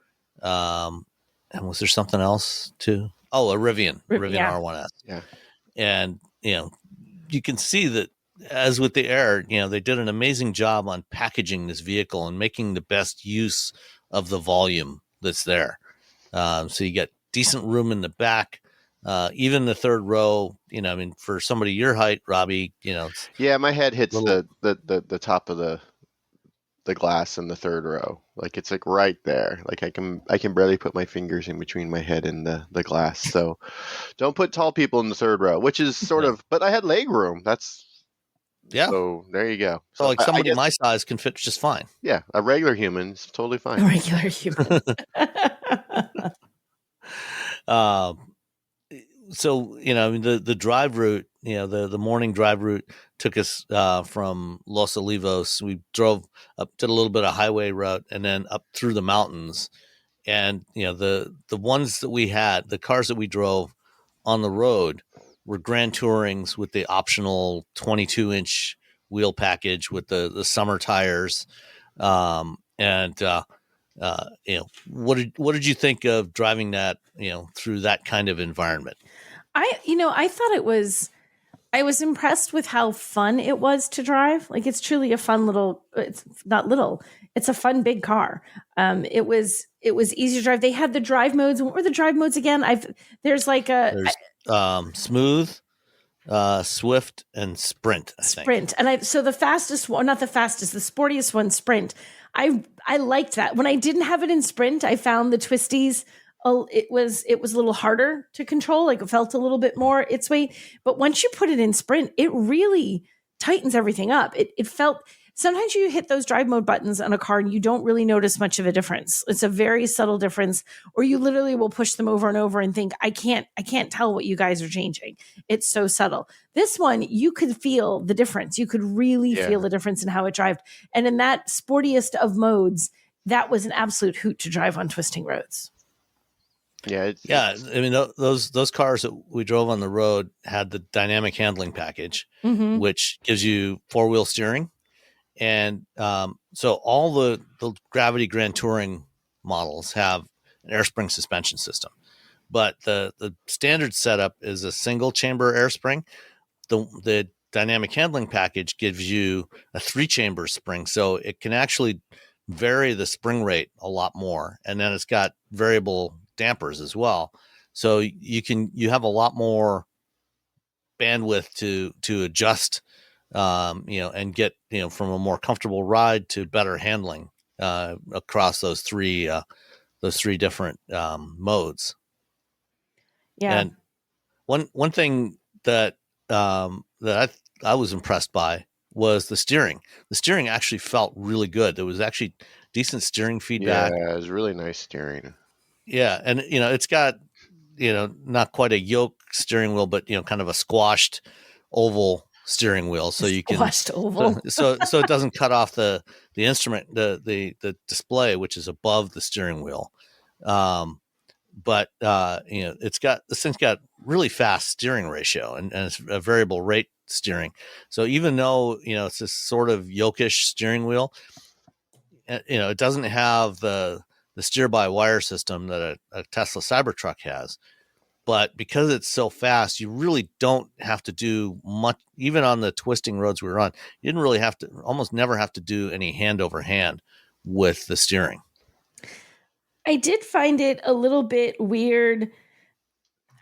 and was there something else too? Oh, a Rivian R1S. Yeah. And you can see that, as with the Air, they did an amazing job on packaging this vehicle and making the best use of the volume that's there. So you get decent room in the back. Even the third row, for somebody your height, Robbie, Yeah, my head hits little- the top of the glass in the third row. Like it's like right there. Like I can barely put my fingers in between my head and the glass. So don't put tall people in the third row, which is sort of, but I had leg room. So there you go. So like somebody my size can fit just fine. Yeah, a regular human is totally fine. A regular human. So the drive route, the morning drive route took us from Los Olivos. We drove up, did a little bit of highway route, and then up through the mountains. And the ones that we had, the cars that we drove on the road, were Grand Tourings with the optional 22-inch wheel package with the summer tires. What did you think of driving that, through that kind of environment? I thought I was impressed with how fun it was to drive. Like it's truly a fun it's not little, it's a fun big car. It was easy to drive. They had the drive modes. What were the drive modes again? There's smooth, Swift, and Sprint. I think. Sprint. And so the fastest one, not the fastest, the sportiest one, Sprint. I liked that. When I didn't have it in Sprint, I found the twisties, it was a little harder to control. Like it felt a little bit more its way. But once you put it in Sprint, it really tightens everything up. It felt, sometimes you hit those drive mode buttons on a car and you don't really notice much of a difference. It's a very subtle difference, or you literally will push them over and over and think, I can't tell what you guys are changing. It's so subtle. This one, you could feel the difference. You could really feel the difference in how it drove. And in that sportiest of modes, that was an absolute hoot to drive on twisting roads. I mean, those cars that we drove on the road had the dynamic handling package, which gives you 4-wheel steering. And so all the Gravity Grand Touring models have an air spring suspension system, but the standard setup is a single chamber air spring. The dynamic handling package gives you a 3-chamber spring, so it can actually vary the spring rate a lot more. And then it's got variable dampers as well, so you have a lot more bandwidth to adjust, and get from a more comfortable ride to better handling across those three different modes. And one thing that I was impressed by was the steering. The steering actually felt really good. There was actually decent steering feedback. Yeah, it was really nice steering. Yeah, and it's got not quite a yoke steering wheel, but kind of a squashed oval steering wheel, so you can Squashed oval. so it doesn't cut off the instrument, the display, which is above the steering wheel. But this thing's got really fast steering ratio, and it's a variable rate steering. So even though it's this sort of yokish steering wheel, it doesn't have the steer by wire system that a Tesla Cybertruck has. But because it's so fast, you really don't have to do much. Even on the twisting roads we were on, you didn't really have to, almost never have to do any hand over hand with the steering. I did find it a little bit weird.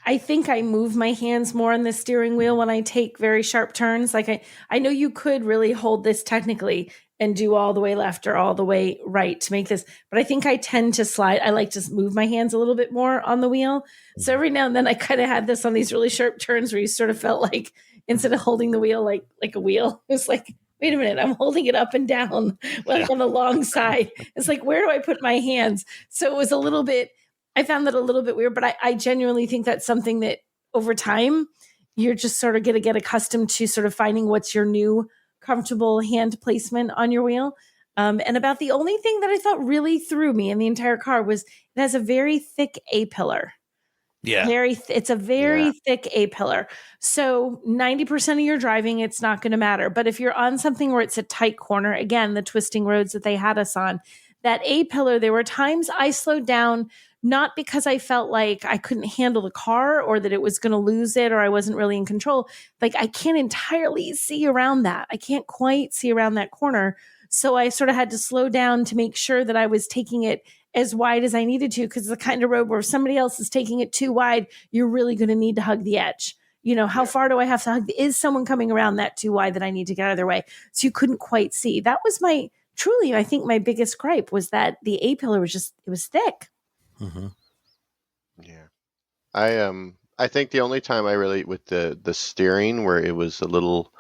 I think I move my hands more on the steering wheel when I take very sharp turns. Like I know you could really hold this technically and do all the way left or all the way right to make this, but I think I tend to slide. I like to move my hands a little bit more on the wheel. So every now and then I kind of had this on these really sharp turns where you sort of felt like instead of holding the wheel like a wheel, it's like, wait a minute, I'm holding it up and down on the long side. It's like, where do I put my hands? So it was a little bit, I found that a little bit weird, but I genuinely think that's something that over time, you're just sort of going to get accustomed to sort of finding what's your new comfortable hand placement on your wheel. And about the only thing that I thought really threw me in the entire car was it has a very thick A-pillar. Yeah. It's a very thick A-pillar. So 90% of your driving, it's not going to matter. But if you're on something where it's a tight corner, again, the twisting roads that they had us on, that A-pillar, there were times I slowed down, not because I felt like I couldn't handle the car or that it was going to lose it or I wasn't really in control. Like I can't entirely see around that. I can't quite see around that corner. So I sort of had to slow down to make sure that I was taking it as wide as I needed to, because the kind of road where if somebody else is taking it too wide, you're really going to need to hug the edge. How far do I have to hug? Is someone coming around that too wide that I need to get out of their way? So you couldn't quite see. That was I think my biggest gripe was that the A-pillar it was thick. Mm-hmm. Yeah. I think the only time I really with the steering where it was a little,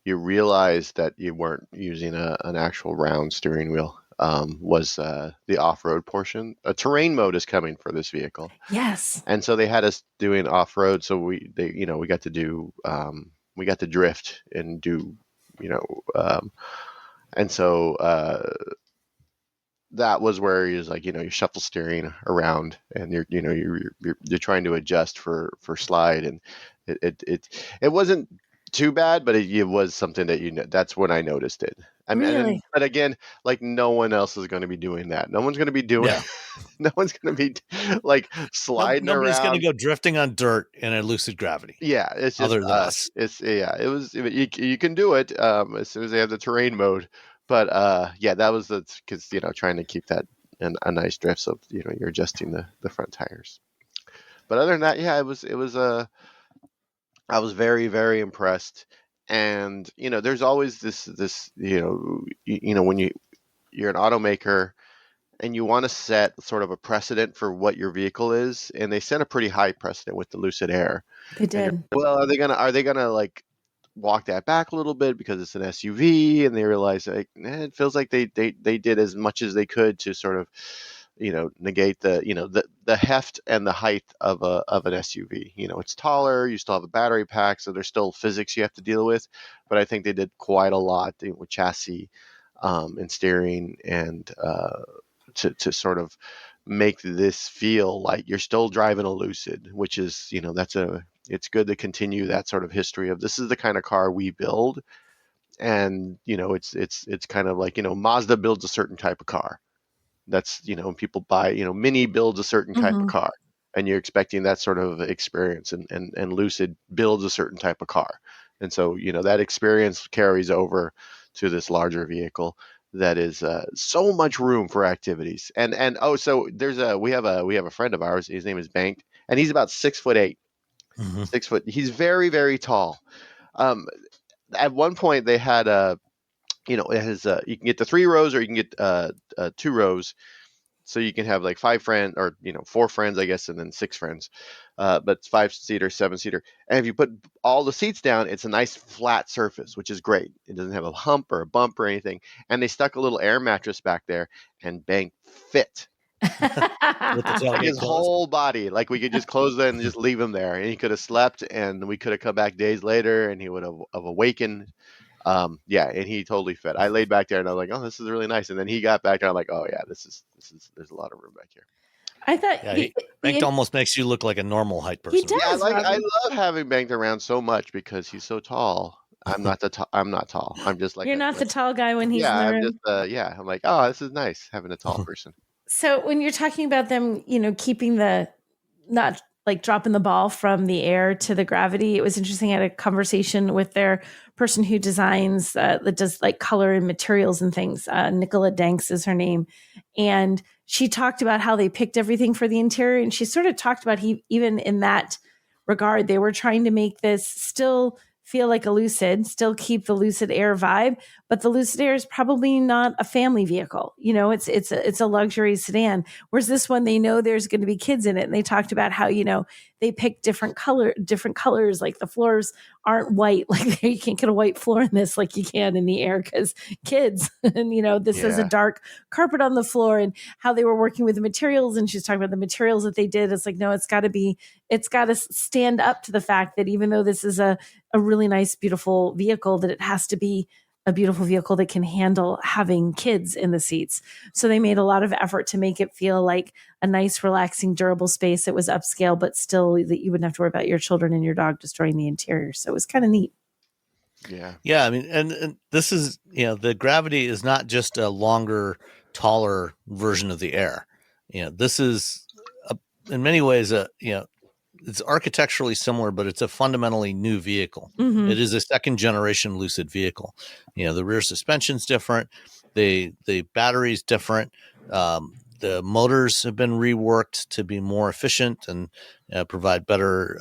you realized that you weren't using an actual round steering wheel was the off-road portion. A terrain mode is coming for this vehicle. Yes. And so they had us doing off-road, so we got to do we got to drift and do and so that was where he was like, you shuffle steering around and you're trying to adjust for slide, and it wasn't too bad, but it was something that that's when I noticed it. I mean, Really? but again, like no one else is going to be doing that. No one's going to be doing. Yeah. No one's going to be like sliding Nobody's around. going to go drifting on dirt in a Lucid Gravity. Yeah, it's just other than us. It's It was you can do it as soon as they have the terrain mode, but that was because trying to keep that in a nice drift, so you're adjusting the front tires. But other than that, it was I was very, very impressed. And there's always this when you're an automaker and you want to set sort of a precedent for what your vehicle is, and they set a pretty high precedent with the Lucid Air. They did. Well, are they gonna like walk that back a little bit because it's an SUV, and they realize like it feels like they did as much as they could to sort of negate the heft and the height of an SUV. It's taller, you still have a battery pack, so there's still physics you have to deal with, but I think they did quite a lot with chassis and steering and to sort of make this feel like you're still driving a Lucid, which is it's good to continue that sort of history of this is the kind of car we build. And it's kind of like Mazda builds a certain type of car. That's people buy Mini builds a certain type of car, and you're expecting that sort of experience, and Lucid builds a certain type of car, and so that experience carries over to this larger vehicle that is so much room for activities. So we have a friend of ours, his name is Banked, and he's about 6'8". Mm-hmm. 6 foot. He's very, very tall. At one point they had it has you can get the 3 rows or you can get 2 rows, So you can have like 5 friends, or 4 friends, I guess, and then 6 friends. But it's 5-seater, 7-seater. And if you put all the seats down, it's a nice flat surface, which is great. It doesn't have a hump or a bump or anything. And they stuck a little air mattress back there, and Bank fit. With the Like tailgate his closed. whole body. Like we could just close it and just leave him there, and he could have slept, and we could have come back days later, and he would have awakened. Yeah, and he totally fit. I laid back there, and I was like, "Oh, this is really nice." And then he got back, and I'm like, "Oh yeah, this is. There's a lot of room back here." I thought Yeah, Bank almost makes you look like a normal height person. does. Yeah, I Robin. love having Banked around so much because he's so tall. I'm not I'm not tall. I'm just like You're not the tall guy when he's in the I'm room. just yeah. I'm like, oh, this is nice having a tall person. So when you're talking about them, keeping the not like dropping the ball from the air to the gravity, it was interesting. I had a conversation with their person who designs that does like color and materials and things. Nicola Danks is her name, and she talked about how they picked everything for the interior, and she sort of talked about even in that regard, they were trying to make this still feel like a Lucid, still keep the Lucid Air vibe, but the Lucid Air is probably not a family vehicle. It's a luxury sedan. Whereas this one, they know there's going to be kids in it, and they talked about how they pick different colors. Like the floors aren't white. Like you can't get a white floor in this like you can in the Air because kids. And this is a Yeah. dark carpet on the floor, and how they were working with the materials. And she's talking about the materials that they did. It's like, no, it's got to stand up to the fact that even though this is a really nice, beautiful vehicle, that it has to be a beautiful vehicle that can handle having kids in the seats. So they made a lot of effort to make it feel like a nice, relaxing, durable space that was upscale, but still that you wouldn't have to worry about your children and your dog destroying the interior. So it was kind of neat. Yeah. Yeah, I mean, and this is, the Gravity is not just a longer, taller version of the Air. This is in many ways it's architecturally similar, but it's a fundamentally new vehicle. Mhm. It is a second generation Lucid vehicle. The rear suspension's different, the battery's different. The motors have been reworked to be more efficient and provide better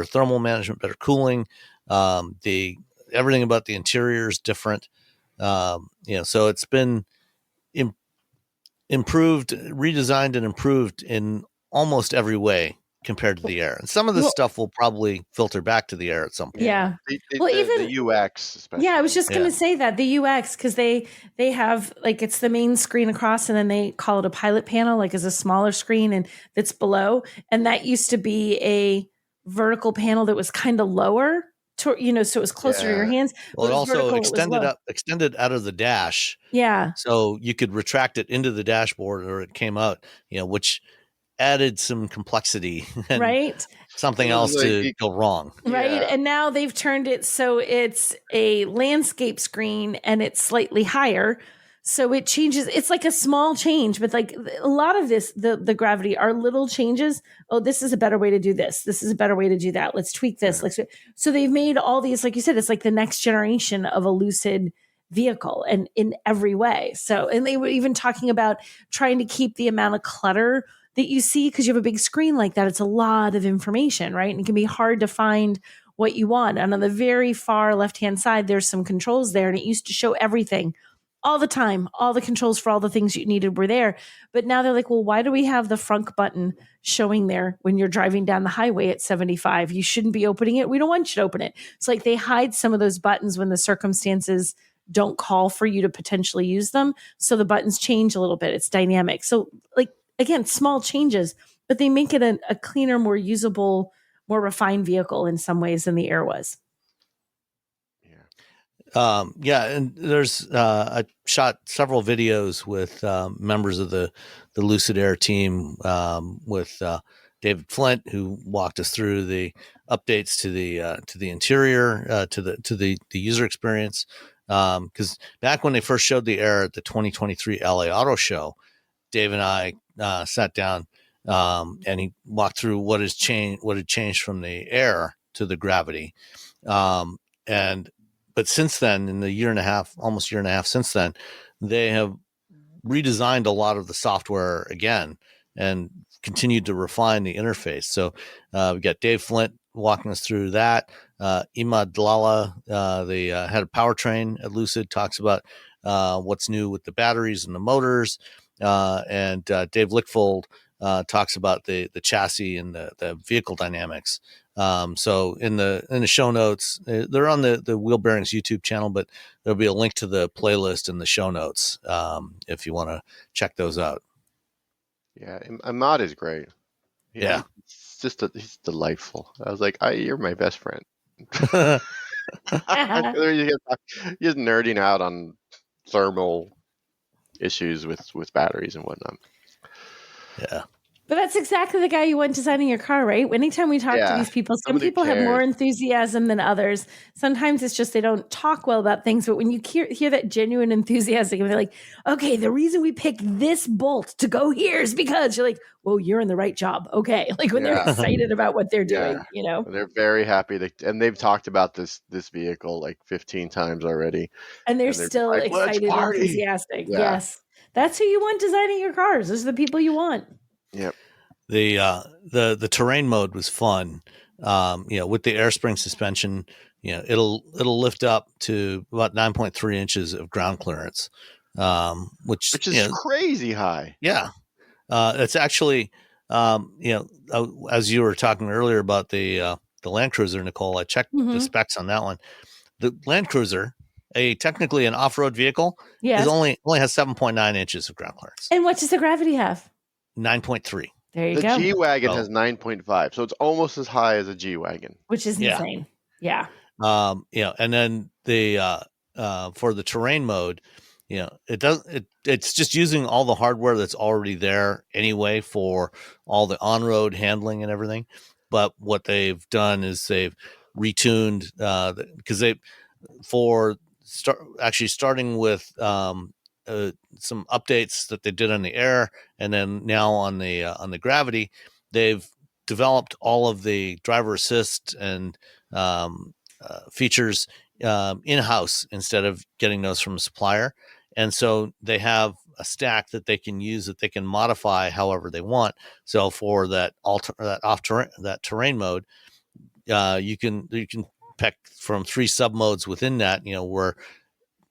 thermal management, better cooling. Everything about the interior is different. So it's been improved, redesigned, and improved in almost every way compared to the Air. And some of this stuff will probably filter back to the Air at some point. Yeah. Well, even the UX, especially. Yeah, I was just going to Yeah. say that the UX, because they have like it's the main screen across, and then they call it a pilot panel, like as a smaller screen and that's below. And that used to be a vertical panel that was kind of lower, so it was closer to your Yeah. hands. Well, it was also vertical, it was low. extended out of the dash, Yeah, so you could retract it into the dashboard, or it came out, which added some complexity and right. something It was else to like- go wrong. Right. Yeah. And now they've turned it so it's a landscape screen and it's slightly higher. So it changes. It's like a small change, but like a lot of this, the Gravity are little changes. Oh, this is a better way to do this. This is a better way to do that. Let's tweak this. So they've made all these, like you said, it's like the next generation of a Lucid vehicle and in every way. So, and they were even talking about trying to keep the amount of clutter that you see, because you have a big screen like that. It's a lot of information, right? And it can be hard to find what you want. And on the very far left-hand side, there's some controls there, and it used to show everything all the time. All the controls for all the things you needed were there. But now they're like, well, why do we have the front button showing there when you're driving down the highway at 75? You shouldn't be opening it. We don't want you to open it. It's like they hide some of those buttons when the circumstances don't call for you to potentially use them. So the buttons change a little bit. It's dynamic. So like, again, small changes, but they make it a cleaner, more usable, more refined vehicle in some ways than the Air was. And there's I shot several videos with members of the Lucid Air team, with David Flint, who walked us through the updates to the interior, to the user experience. Because back when they first showed the Air at the 2023 LA Auto Show, Dave and I sat down, and he walked through what had changed from the Air to the Gravity, but since then, in the almost year and a half since then, they have redesigned a lot of the software again and continued to refine the interface. So we got Dave Flint walking us through that. Imad Dalala, the head of powertrain at Lucid, talks about what's new with the batteries and the motors. and Dave Lickfold talks about the chassis and the vehicle dynamics. So in the show notes, they're on the Wheel Bearings YouTube channel, but there'll be a link to the playlist in the show notes if you want to check those out. Yeah, Ahmad is great. Yeah. It's just he's delightful. I was like, you're my best friend. You're just nerding out on thermal issues with batteries and whatnot. Yeah. But that's exactly the guy you want designing your car, right? Anytime we talk to these people, some people have more enthusiasm than others. Sometimes it's just they don't talk well about things. But when you hear that genuine enthusiasm, they're like, okay, the reason we picked this bolt to go here is because you're like, well, you're in the right job. Okay. Like when they're excited about what they're doing, you know? They're very happy. And they've talked about this vehicle like 15 times already. And they're still like, excited and enthusiastic. Yeah. Yes. That's who you want designing your cars. Those are the people you want. Yep. The terrain mode was fun. With the air spring suspension, it'll lift up to about 9.3 inches of ground clearance, which is crazy high. Yeah. It's actually, as you were talking earlier about the Land Cruiser, Nicole, I checked the specs on that one. The Land Cruiser, technically an off-road vehicle, is only has 7.9 inches of ground clearance. And what does the Gravity have? 9.3. There you go. The G-Wagon has 9.5, so it's almost as high as a G-Wagon. Which is insane. Yeah. And then the for the terrain mode, it's just using all the hardware that's already there anyway for all the on-road handling and everything. But what they've done is they've retuned because starting with some updates that they did on the Air, and then now on the Gravity, they've developed all of the driver assist and features in-house instead of getting those from a supplier. And so they have a stack that they can use that they can modify however they want. So for that terrain mode, you can pick from 3 sub modes within that, where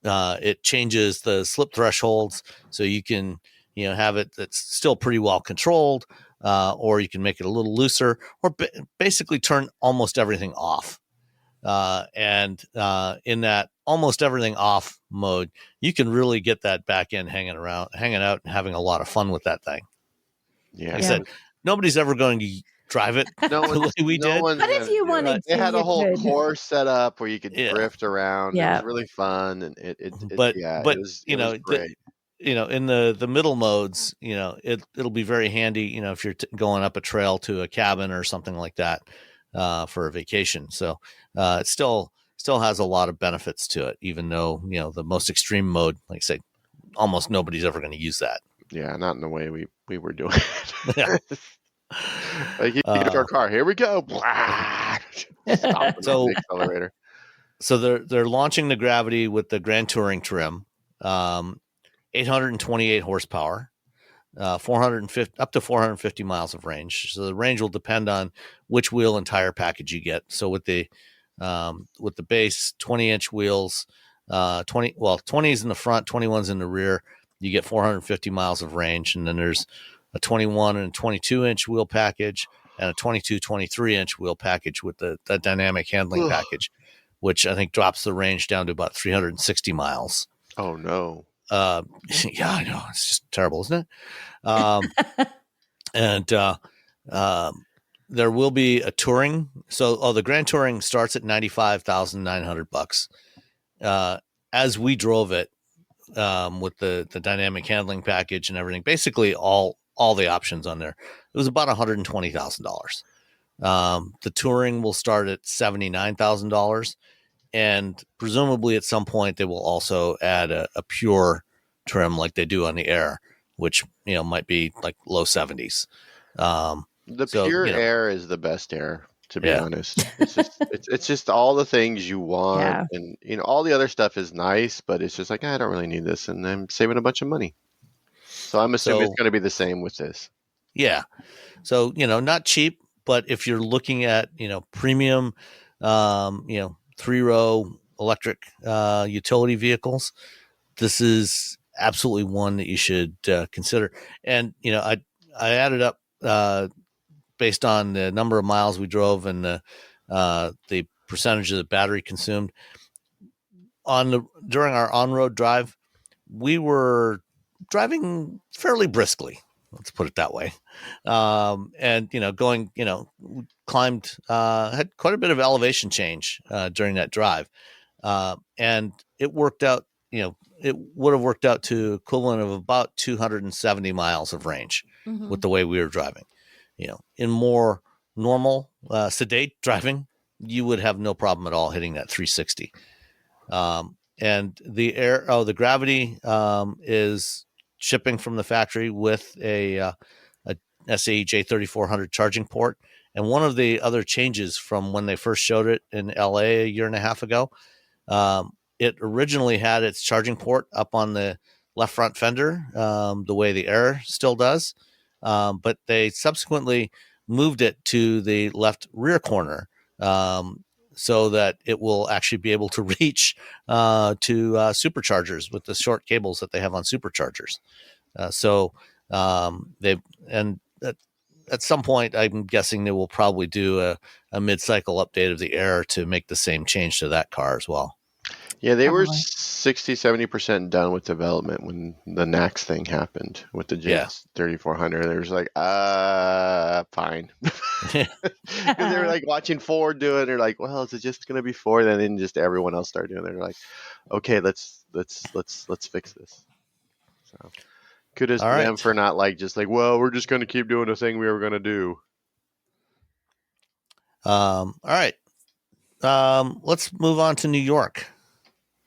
it changes the slip thresholds, so you can have it that's still pretty well controlled, or you can make it a little looser, or basically turn almost everything off. And in that almost everything off mode, you can really get that back end hanging out and having a lot of fun with that thing. Yeah, like I said, nobody's ever going to drive it the way we did. But if you wanted to, they had a whole course set up where you could drift around. Yeah. It was really fun, and it was great. In the middle modes, it'll be very handy, if you're going up a trail to a cabin or something like that for a vacation. So it still has a lot of benefits to it, even though the most extreme mode, like I say, almost nobody's ever going to use that. Yeah, not in the way we were doing it. Yeah. Like you get our car, here we go. So the accelerator. So they're launching the Gravity with the Grand Touring trim, 828 horsepower, 450 up to 450 miles of range. So the range will depend on which wheel and tire package you get. So with the base 20-inch wheels, 20's in the front, 21's in the rear, you get 450 miles of range, and then there's a 21 and 22-inch wheel package and a 22, 23-inch wheel package with the dynamic handling package, which I think drops the range down to about 360 miles. Oh, no. Yeah, I know. It's just terrible, isn't it? And there will be a touring. So, the Grand Touring starts at $95,900. As we drove it, with the dynamic handling package and everything, basically all the options on there, it was about $120,000. The touring will start at $79,000, and presumably at some point they will also add a pure trim like they do on the Air, which might be like low 70s. Pure Air is the best Air, to be honest. It's just all the things you want, and all the other stuff is nice, but it's just like, I don't really need this, and I'm saving a bunch of money. So I'm assuming it's going to be the same with this. Yeah. So, not cheap, but if you're looking at, premium, 3-row electric utility vehicles, this is absolutely one that you should consider. And I added up based on the number of miles we drove and the percentage of the battery consumed during our on-road drive. We were driving fairly briskly. Let's put it that way. And going, climbed, had quite a bit of elevation change during that drive, and it worked out. It would have worked out to equivalent of about 270 miles of range with the way we were driving. In more normal, sedate driving, you would have no problem at all hitting that 360. And the Gravity is shipping from the factory with a SAE J3400 charging port. And one of the other changes from when they first showed it in LA a year and a half ago, it originally had its charging port up on the left front fender, the way the Air still does. But they subsequently moved it to the left rear corner, so that it will actually be able to reach to superchargers with the short cables that they have on superchargers. At some point, I'm guessing they will probably do a mid-cycle update of the Air to make the same change to that car as well. Yeah, they were Probably. 60-70% done with development when the NACS thing happened with the J3400. They was like, fine. Because they were like watching Ford do it. They're like, well, is it just going to be Ford? And then just everyone else started doing it. They're like, okay, let's fix this. So kudos to them for not well, we're just going to keep doing the thing we were going to do. All right. Let's move on to New York.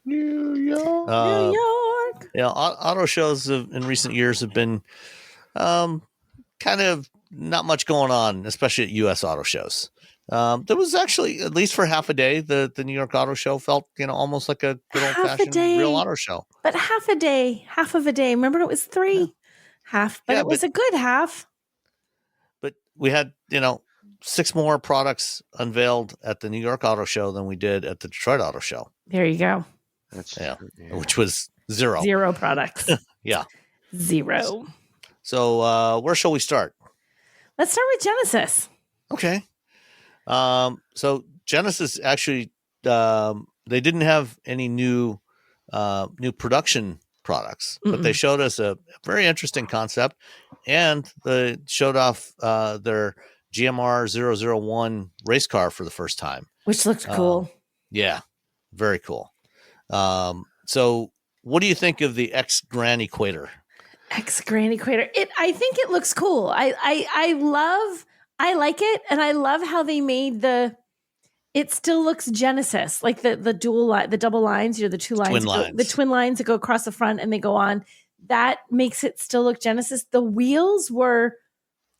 New York. New York. Auto shows in recent years have been kind of not much going on, especially at U.S. auto shows. There was actually, at least for half a day, the New York Auto Show felt, almost like a good old-fashioned real auto show. But half a day. Remember, it was 3. Yeah. Half, but it was a good half. But we had, 6 more products unveiled at the New York Auto Show than we did at the Detroit Auto Show. There you go. That's Which was 0. 0 products. Yeah. 0. So where shall we start? Let's start with Genesis. Okay. So Genesis actually, they didn't have any new production products, but they showed us a very interesting concept, and they showed off their GMR 001 race car for the first time, Which looked cool. Yeah, very cool. So what do you think of the X-Grand Equator? X-Grand Equator. I think it looks cool. I like it, and I love how they made it still looks Genesis, like the dual line, the double lines, the two lines, the twin lines that go across the front and they go on. That makes it still look Genesis. The wheels were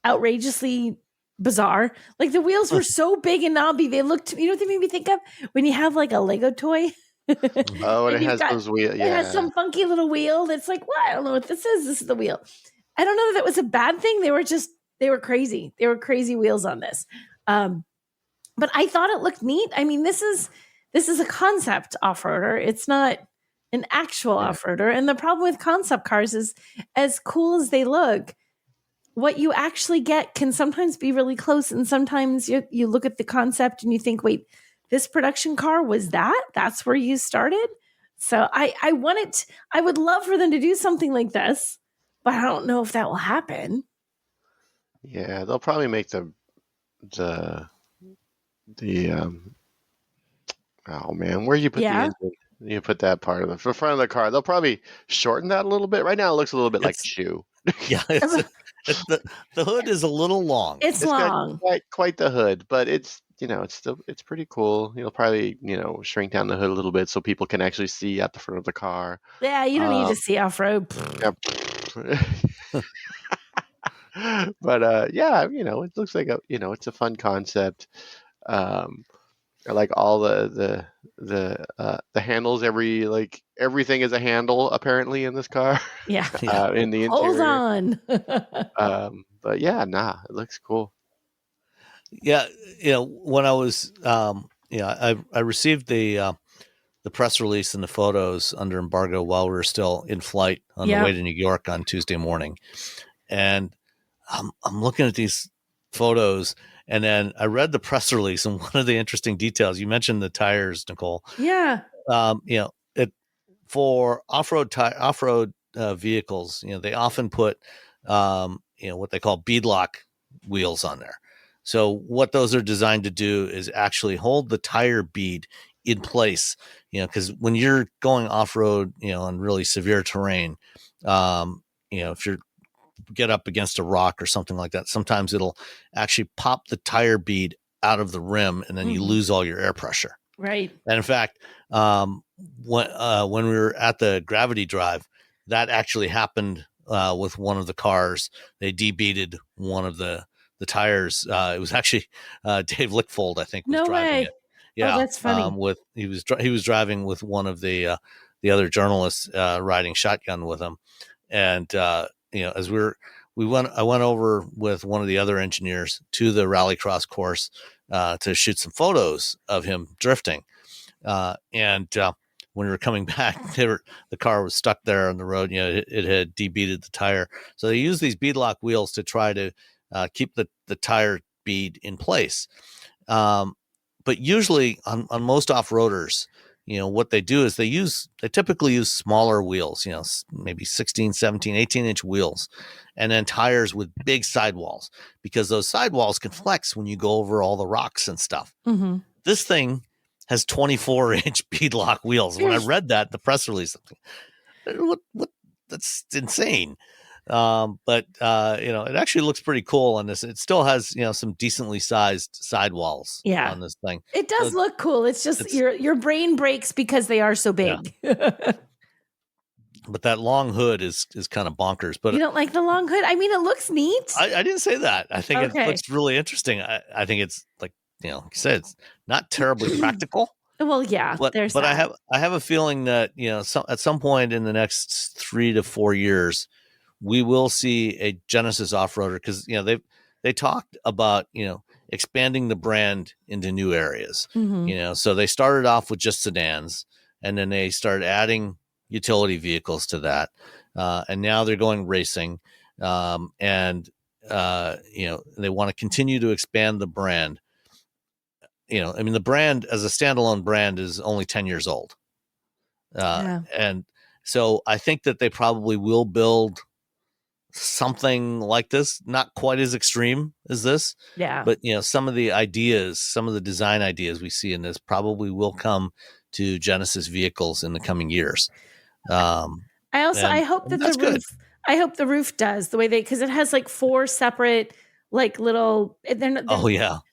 outrageously bizarre. Like the wheels were so big and knobby. They looked, what they made me think of? When you have like a Lego toy. Oh, and it has those wheels. Yeah. It has some funky little wheel that's like, what? I don't know what this is. This is the wheel. I don't know that was a bad thing. They were crazy. They were crazy wheels on this. But I thought it looked neat. I mean, this is a concept off-roader. It's not an actual off-roader. And the problem with concept cars is, as cool as they look, what you actually get can sometimes be really close. And sometimes you look at the concept and you think, wait, this production car was that? That's where you started? So I would love for them to do something like this, but I don't know if that will happen. Yeah, they'll probably make the oh man, where you put the engine? You put that part of the front of the car. They'll probably shorten that a little bit. Right now, it looks a little bit like a shoe. Yeah, the hood is a little long. It's long, quite the hood, but it's it's pretty cool. You'll probably shrink down the hood a little bit so people can actually see at the front of the car. Yeah, you don't need to see off road. But it looks like it's a fun concept. I like all the handles. Everything is a handle apparently in this car. Yeah. In the interior. Hold on. But yeah, it looks cool. Yeah, when I was, I received the the press release and the photos under embargo while we were still in flight on the Yeah. way to New York on Tuesday morning. And I'm looking at these photos, and then I read the press release, and one of the interesting details, you mentioned the tires, Nicole. Yeah. For off-road vehicles, they often put what they call beadlock wheels on there. So what those are designed to do is actually hold the tire bead in place, because when you're going off-road, on really severe terrain, if you're get up against a rock or something like that, sometimes it'll actually pop the tire bead out of the rim, and then you lose all your air pressure. Right. And in fact, when we were at the Gravity Drive, that actually happened with one of the cars. They debeaded one of the tires. It was actually Dave Lickfold, I think, was No driving way. it. Yeah, that's funny. He was driving with one of the other journalists riding shotgun with him, and as I went over with one of the other engineers to the rallycross course to shoot some photos of him drifting. And when we were coming back, the car was stuck there on the road. It had debeaded the tire. So they use these beadlock wheels to try to keep the tire bead in place. But usually on most off-roaders, what they do is they typically use smaller wheels, maybe 16, 17, 18-inch wheels, and then tires with big sidewalls, because those sidewalls can flex when you go over all the rocks and stuff. Mm-hmm. This thing has 24-inch beadlock wheels. When I read that, the press release, what that's insane. But it actually looks pretty cool on this. It still has, some decently sized sidewalls on this thing. It does look cool. It's just your brain breaks because they are so big. Yeah. But that long hood is kind of bonkers. But you don't like the long hood? I mean, it looks neat. I didn't say that. I think it looks really interesting. I think it's like you said, it's not terribly practical. Well, yeah, but I have a feeling that at some point in the next 3 to 4 years, we will see a Genesis off-roader, because they talked about expanding the brand into new areas. Mm-hmm. So they started off with just sedans, and then they started adding utility vehicles to that, and now they're going racing, and they want to continue to expand the brand. The brand as a standalone brand is only 10 years old, and so I think that they probably will build something like this, not quite as extreme as this, but some of the design ideas we see in this probably will come to Genesis vehicles in the coming years. I hope that the roof, I hope the roof does the way because it has like 4 separate like little, they're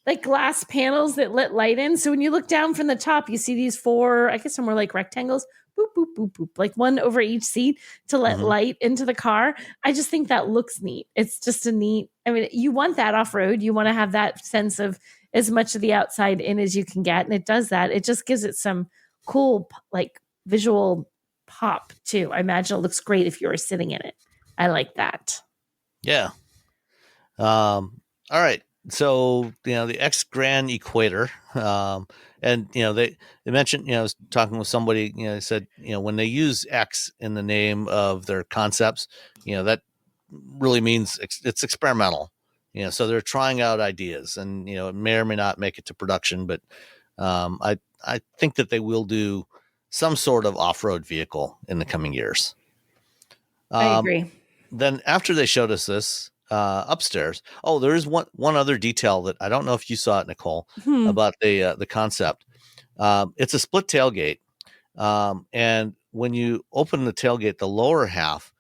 like glass panels that let light in. So when you look down from the top, you see these 4, I guess they're more like rectangles, boop, boop, boop, boop, like one over each seat to let light into the car. I just think that looks neat. It's just you want that off-road. You want to have that sense of as much of the outside in as you can get. And it does that. It just gives it some cool, like visual pop too. I imagine it looks great if you were sitting in it. I like that. Yeah. All right. So, the X Grand Equator, and, they mentioned, I was talking with somebody, they said, when they use X in the name of their concepts, that really means it's experimental, so they're trying out ideas, and, it may or may not make it to production, but, I think that they will do some sort of off-road vehicle in the coming years. I agree. Then after they showed us this, upstairs. Oh, there is one other detail that I don't know if you saw it, Nicole, about the concept. It's a split tailgate, and when you open the tailgate, the lower half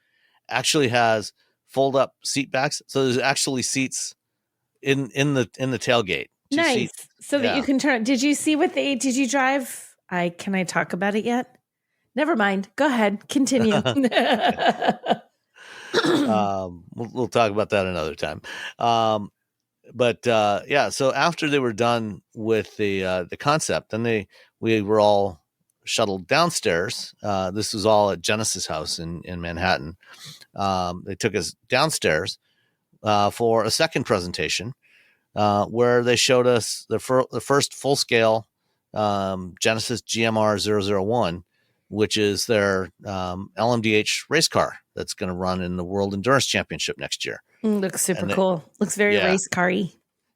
actually has fold up seat backs. So there's actually seats in the tailgate. Nice, seats. So that you can turn. Did you see did you drive? Can I talk about it yet? Never mind. Go ahead. Continue. We'll talk about that another time. So after they were done with the concept, then we were all shuttled downstairs. This was all at Genesis House in Manhattan. They took us downstairs for a second presentation where they showed us the first full scale Genesis GMR-001, which is their LMDH race car that's going to run in the World Endurance Championship next year. Looks super And cool. Looks very Yeah. race car-y.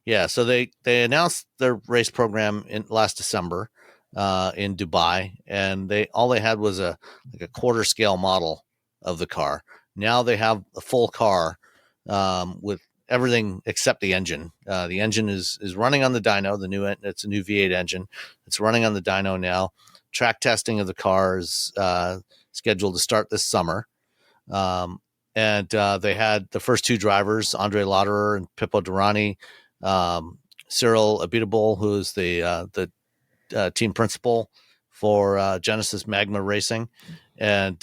Yeah, so they announced their race program in last December in Dubai, and they had was a quarter scale model of the car. Now they have a full car with everything except the engine. The engine is running on the dyno. It's a new V8 engine. It's running on the dyno now. Track testing of the car is scheduled to start this summer. And they had the first two drivers, Andre Lauderer and Pippo Durrani. Cyril Abiteboul, who is the team principal for Genesis Magma Racing, and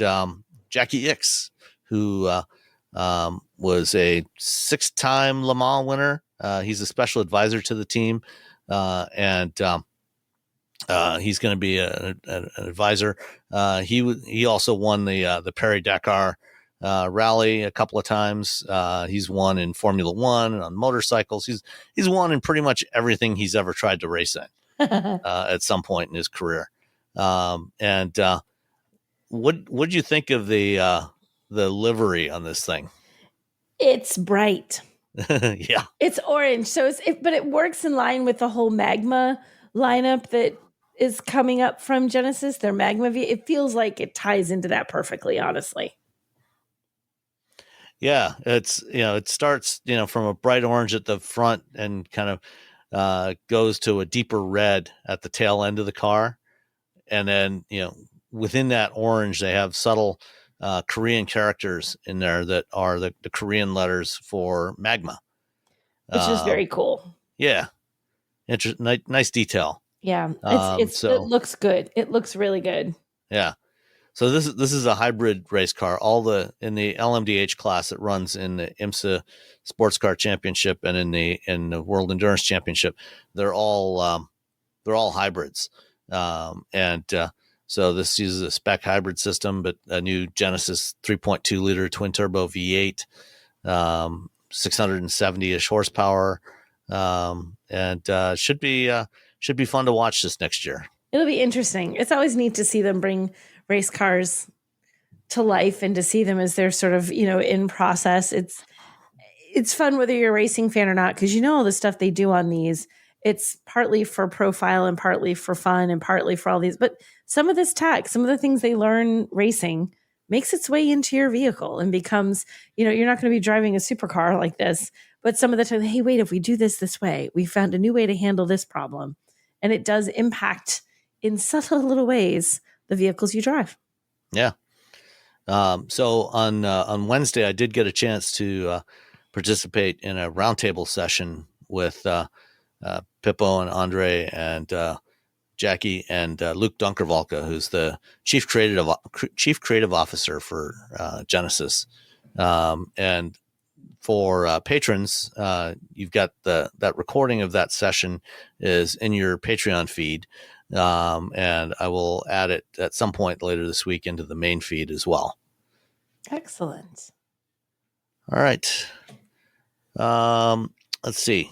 Jackie Ickx, who was a 6-time Le Mans winner. He's a special advisor to the team, and he's going to be an advisor. He also won the Paris Dakar rally a couple of times. He's won in Formula One and on motorcycles. He's won in pretty much everything he's ever tried to race in at some point in his career. And what do you think of the livery on this thing? It's bright. Yeah, It's orange. So but it works in line with the whole Magma lineup that is coming up from Genesis. Their Magma V. It feels like it ties into that perfectly, honestly. yeah. It's it starts from a bright orange at the front and kind of goes to a deeper red at the tail end of the car, and then within that orange they have subtle Korean characters in there that are the Korean letters for Magma, Which is very cool. Yeah, nice detail. Yeah, it looks good. It looks really good. Yeah. So this is a hybrid race car. In the LMDH class, it runs in the IMSA Sports Car Championship and in the World Endurance Championship. They're all hybrids, so this uses a spec hybrid system, but a new Genesis 3.2 liter twin turbo V8, 670ish horsepower, and should be fun to watch this next year. It'll be interesting. It's always neat to see them bring race cars to life and to see them as they're sort of, in process. It's fun whether you're a racing fan or not, because all the stuff they do on these. It's partly for profile and partly for fun and partly for all these. But some of this tech, some of the things they learn racing makes its way into your vehicle and becomes, you're not going to be driving a supercar like this. But some of the time, hey, wait, if we do this way, we found a new way to handle this problem. And it does impact in subtle little ways the vehicles you drive. Yeah. So on Wednesday, I did get a chance to participate in a roundtable session with Pippo and Andre and Jackie and Luke Dunkervalka, who's the chief creative officer for Genesis. And for patrons, you've got that recording of that session is in your Patreon feed. And I will add it at some point later this week into the main feed as well. Excellent. All right. Let's see.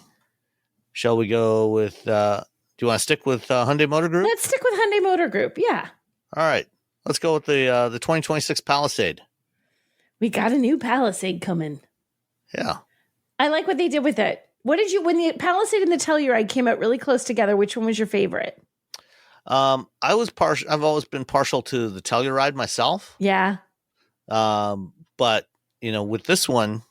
Shall we go with, do you want to stick with Hyundai Motor Group? Let's stick with Hyundai Motor Group. Yeah. All right. Let's go with the 2026 Palisade. We got a new Palisade coming. Yeah. I like what they did with it. When the Palisade and the Telluride came out really close together, which one was your favorite? I've always been partial to the Telluride myself. Yeah. But with this one,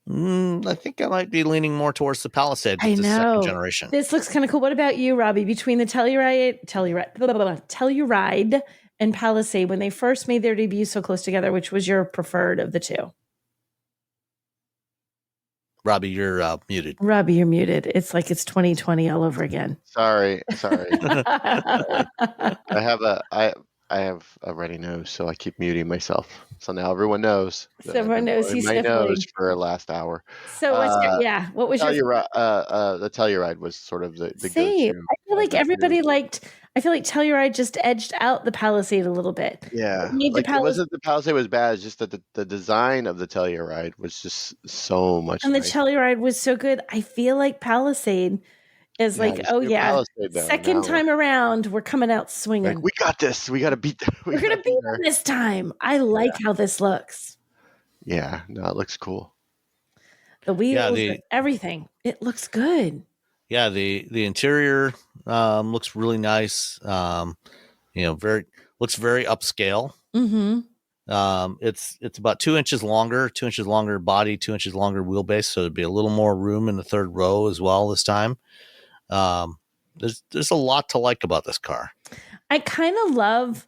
I think I might be leaning more towards the Palisade with the second generation. This looks kind of cool. What about you, Robbie? Between the Telluride and Palisade, when they first made their debut so close together, which was your preferred of the two? Robbie, you're muted. Robbie, you're muted. It's like it's 2020 all over again. Sorry. I have a runny nose, so I keep muting myself. So now everyone knows. So everyone knows he's my sniffling. nose for the last hour. So what was your the Telluride was sort of the same? go-to. I feel like everybody liked. I feel like Telluride just edged out the Palisade a little bit. Yeah, it wasn't the Palisade was bad. It's just that the design of the Telluride was just so much. And the nicer. Telluride was so good. I feel like Palisade is like, this oh new yeah, Palisade, though, second now time around, we're coming out like, swinging. we got this. We got to beat. We're gonna beat them this time. I like how this looks. Yeah, no, it looks cool. The wheels, the- and everything. It looks good. Yeah, the interior looks really nice. Looks very upscale. Mm-hmm. It's about 2 inches longer body, 2 inches longer wheelbase, so there'd be a little more room in the third row as well this time. There's a lot to like about this car. I kind of love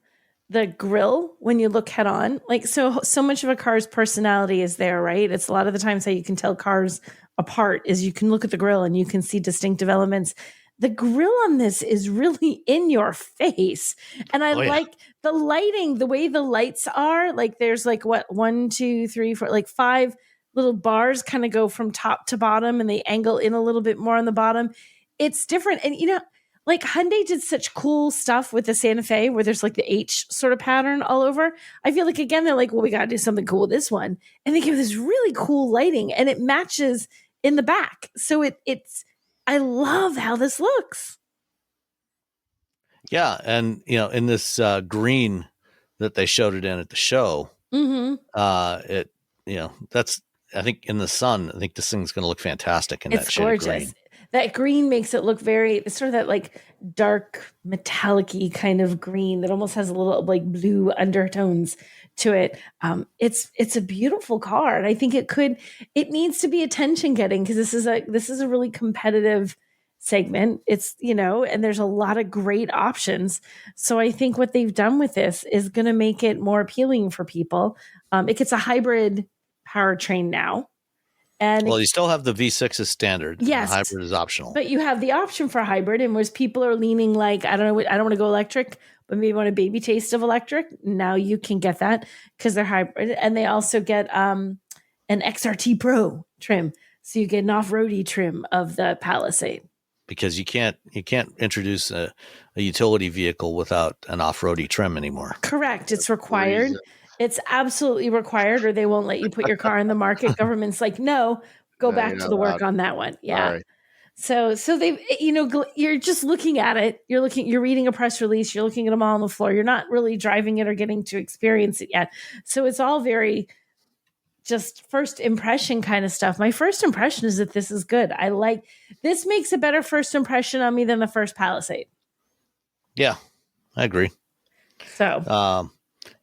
the grill when you look head on. Like so much of a car's personality is there, right? It's a lot of the times how you can tell cars apart is you can look at the grill and you can see distinctive elements. The grill on this is really in your face. And I like the lighting, the way the lights are. Like there's like what, 1, 2, 3, 4, like 5 little bars kind of go from top to bottom and they angle in a little bit more on the bottom. It's different. And like Hyundai did such cool stuff with the Santa Fe where there's like the H sort of pattern all over. I feel like, again, they're like, well, we got to do something cool with this one. And they give this really cool lighting and it matches in the back. So it's, I love how this looks. Yeah. And, in this green that they showed it in at the show, that's, I think in the sun, I think this thing's going to look fantastic in that shade of green. That green makes it look it's sort of that like dark metallic-y kind of green that almost has a little like blue undertones to it. It's a beautiful car. And I think it needs to be attention getting because this is a really competitive segment. It's, and there's a lot of great options. So I think what they've done with this is going to make it more appealing for people. It gets a hybrid powertrain now. And you still have the V6 as standard. Yes. The hybrid is optional. But you have the option for hybrid. And whereas people are leaning like, I don't want to go electric, but maybe want a baby taste of electric. Now you can get that because they're hybrid. And they also get an XRT Pro trim. So you get an off-roady trim of the Palisade. Because you can't introduce a utility vehicle without an off-roady trim anymore. Correct. It's required. It's absolutely required, or they won't let you put your car in the market. Government's like, no, go back to the work on that one. Yeah. Right. So they, you're just looking at it. You're reading a press release. You're looking at them all on the floor. You're not really driving it or getting to experience it yet. So it's all very just first impression kind of stuff. My first impression is that this is good. This makes a better first impression on me than the first Palisade. Yeah, I agree. So,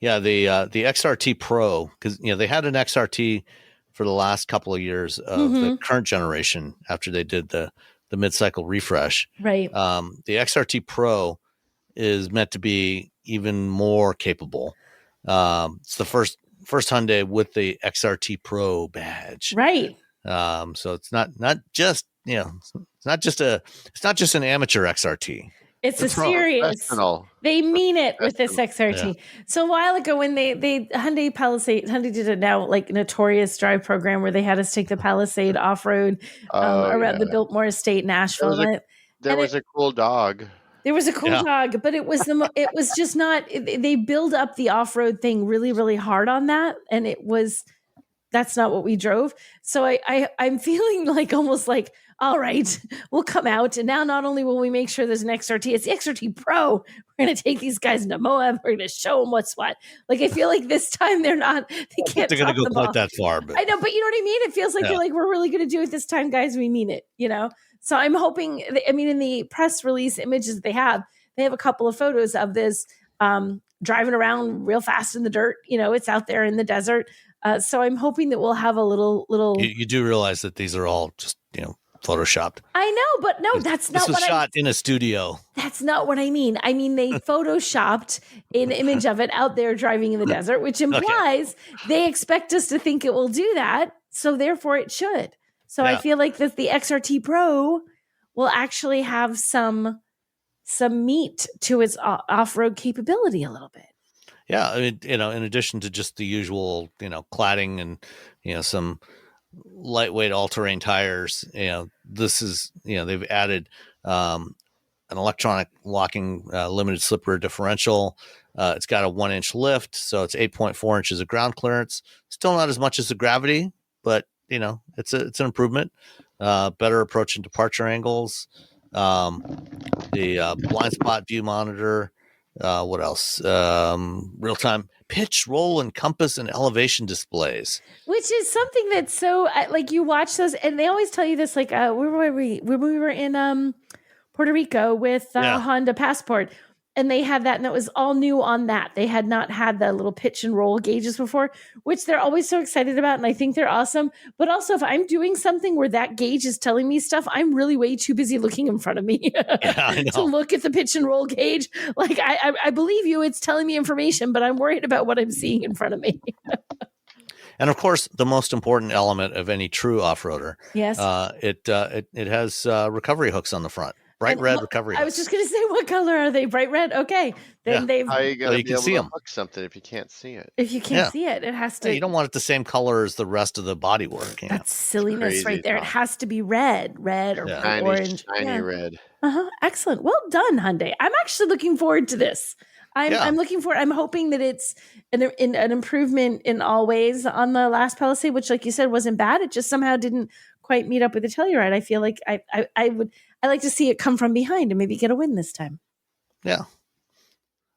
the XRT Pro, because they had an XRT for the last couple of years of the current generation after they did the mid-cycle refresh. Right. The XRT Pro is meant to be even more capable. It's the first Hyundai with the XRT Pro badge. Right. So it's not just it's not just an amateur XRT. It's a serious. They mean it with this XRT. Yeah. So a while ago, when they Hyundai did a now like notorious drive program where they had us take the Palisade off road around the Biltmore Estate in Asheville. There was a cool dog. There was a cool dog, but it was just not. They build up the off road thing really, really hard on that, and that's not what we drove. So I'm feeling like almost like, all right, we'll come out. And now not only will we make sure there's an XRT, it's the XRT Pro. We're going to take these guys into Moab. We're going to show them what's what. Like, I feel like this time they're not, they can't. They're going to go quite that far. But. I know, but you know what I mean? It feels like they're like, we're really going to do it this time, guys. We mean it, So I'm hoping, in the press release images they have a couple of photos of this driving around real fast in the dirt. It's out there in the desert. So I'm hoping that we'll have a little. You do realize that these are all just, photoshopped. I know, but no, that's not what this was shot in a studio. That's not what I mean. I mean, they photoshopped an image of it out there driving in the desert, which implies they expect us to think it will do that. So therefore it should. So I feel like that the XRT Pro will actually have some meat to its off-road capability a little bit. Yeah. I mean, in addition to just the usual, cladding and, some lightweight all-terrain tires, this is, they've added an electronic locking limited slip rear differential. It's got a 1-inch lift, so it's 8.4 inches of ground clearance. Still not as much as the Gravity, but it's an improvement. Better approach and departure angles. the blind spot view monitor. What else? Real time pitch, roll, and compass and elevation displays. Which is something that's so like you watch those, and they always tell you this. Like, where were we? When we were in Puerto Rico with Honda Passport, and they had that, and that was all new on that. They had not had the little pitch and roll gauges before, which they're always so excited about, and I think they're awesome. But also, if I'm doing something where that gauge is telling me stuff, I'm really way too busy looking in front of me to look at the pitch and roll gauge. Like, I believe you, it's telling me information, but I'm worried about what I'm seeing in front of me. And of course, the most important element of any true off-roader, yes, it has recovery hooks on the front. Bright red recovery hooks. I was just going to say, what color are they? Bright red? Okay. Then they've... How are you going to be able see to them. hook something if you can't see it? If you can't see it, it has to... you don't want it the same color as the rest of the bodywork. That's silliness right there. Talk. It has to be red or orange. Shiny red. Excellent. Well done, Hyundai. I'm actually looking forward to this. I'm looking forward. I'm hoping that it's an improvement in all ways on the last Palisade, which, like you said, wasn't bad. It just somehow didn't quite meet up with the Telluride. I feel like I like to see it come from behind and maybe get a win this time. Yeah.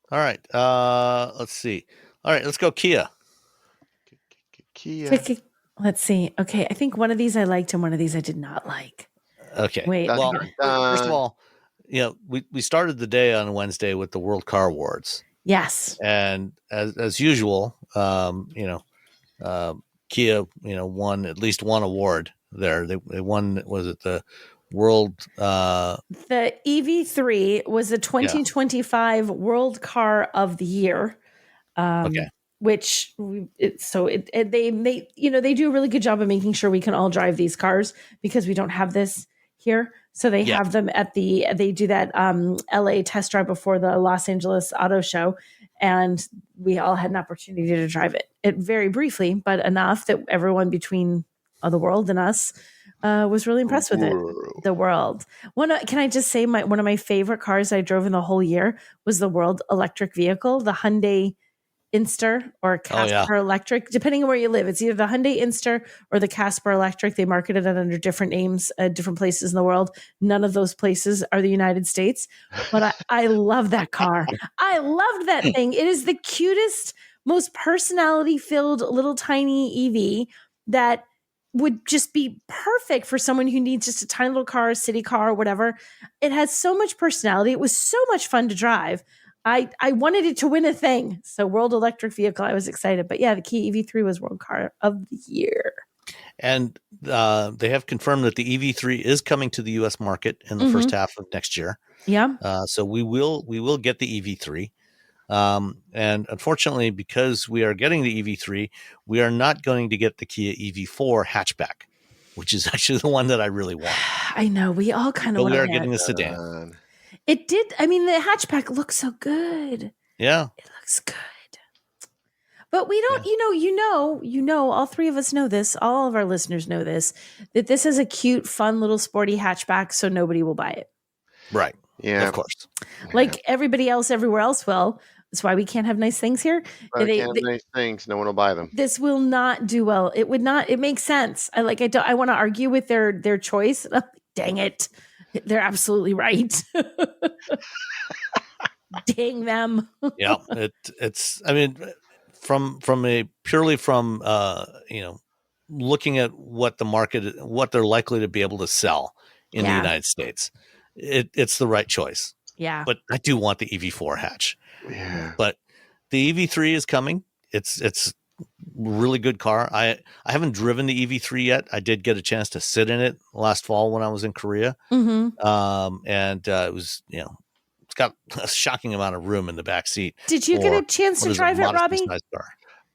All right. Let's see. All right, let's go Kia. Kia. Let's see. Okay, I think one of these I liked and one of these I did not like. Okay. Wait. Well, first of all, we started the day on Wednesday with the World Car Awards. Yes. And as usual, Kia, won at least one award there. They won, was it the World? The EV3 was the 2025 World Car of the Year. Okay. Which they do a really good job of making sure we can all drive these cars because we don't have this here. So they have them they do that LA test drive before the Los Angeles Auto Show. And we all had an opportunity to drive it very briefly, but enough that everyone between the world and us was really impressed with it. The world. Can I just say one of my favorite cars I drove in the whole year was the World electric vehicle, the Hyundai Inster or Casper Electric, depending on where you live. It's either the Hyundai Inster or the Casper Electric. They marketed it under different names at different places in the world. None of those places are the United States, but I love that car. I loved that thing. It is the cutest, most personality-filled little tiny EV that would just be perfect for someone who needs just a tiny little car, city car, or whatever. It has so much personality. It was so much fun to drive. I wanted it to win a thing. So World Electric Vehicle, I was excited. But yeah, the Kia EV3 was World Car of the Year. And they have confirmed that the EV3 is coming to the U.S. market in the first half of next year. Yeah. So we will get the EV3. And unfortunately, because we are getting the EV3, we are not going to get the Kia EV4 hatchback, which is actually the one that I really want. I know. We all kind of want. But we are getting the sedan. It did. I mean, the hatchback looks so good. Yeah. It looks good. But we don't, all three of us know this. All of our listeners know this, that this is a cute, fun little sporty hatchback. So nobody will buy it. Right. Yeah. Of course. Like everybody else everywhere else will. That's why we can't have nice things here. Nice things. No one will buy them. This will not do well. It would not. It makes sense. I want to argue with their choice. Dang it. They're absolutely right. Dang them. Yeah. It's, I mean, from looking at what the market, what they're likely to be able to sell in the United States, it's the right choice. Yeah. But I do want the EV4 hatch. Yeah. But the EV3 is coming. It's a really good car. I haven't driven the EV3 yet. I did get a chance to sit in it last fall when I was in Korea. Mm-hmm. And it was, it's got a shocking amount of room in the back seat. Did you get a chance to drive it, Robbie?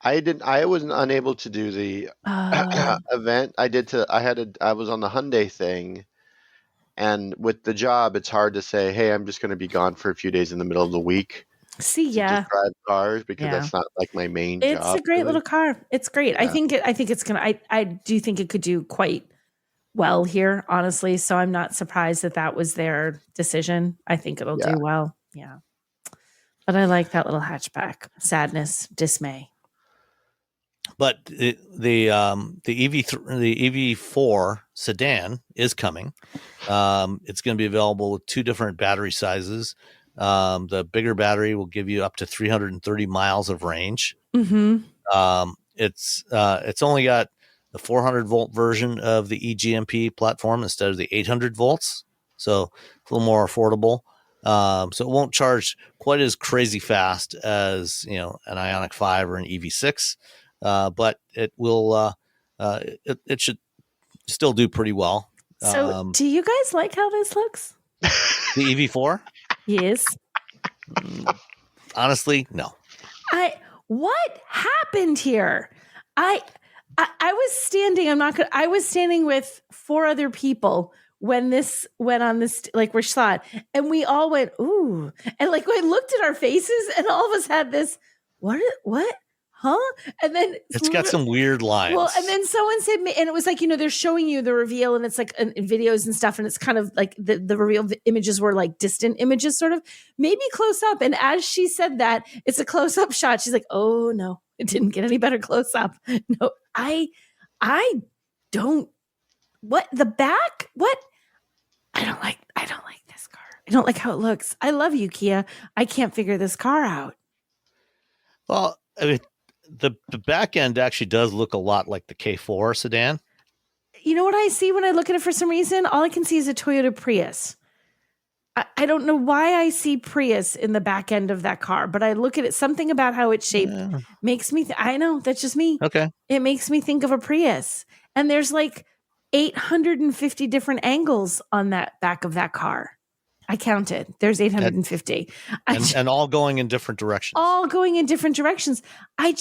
I didn't. I wasn't unable to do the event. I was on the Hyundai thing, and with the job, it's hard to say, "Hey, I'm just going to be gone for a few days in the middle of the week." See, just drive cars because that's not like my main job. It's a great little car. It's great. Yeah. I think it's gonna. I do think it could do quite well here, honestly. So I'm not surprised that was their decision. I think it'll do well. Yeah. But I like that little hatchback. Sadness, dismay. But the EV4 sedan is coming. It's going to be available with 2 different battery sizes. The bigger battery will give you up to 330 miles of range. Mm-hmm. It's only got the 400 volt version of the eGMP platform instead of the 800 volts, so it's a little more affordable. So it won't charge quite as crazy fast as an Ioniq 5 or an EV6, but it will. It should still do pretty well. So, do you guys like how this looks? The EV4? Yes. Honestly, no. What happened here? I was standing. I was standing with 4 other people when this went on this, like, we saw it, and we all went, ooh, and like we looked at our faces, and all of us had this, what, huh? And then it's got some weird lines. Well, and then someone said, and it was like, they're showing you the reveal, and it's like in videos and stuff, and it's kind of like the reveal images were like distant images, sort of maybe close up. And as she said that, it's a close up shot. She's like, oh no, it didn't get any better close up. No, I don't. What the back? What? I don't like this car. I don't like how it looks. I love you, Kia. I can't figure this car out. Well, I mean, the back end actually does look a lot like the K4 sedan. You know what I see when I look at it for some reason? All I can see is a Toyota Prius. I don't know why I see Prius in the back end of that car, but I look at it, something about how it's shaped makes me, I know, that's just me. Okay. It makes me think of a Prius. And there's like 850 different angles on that back of that car. I counted. There's 850. And all going in different directions. All going in different directions. I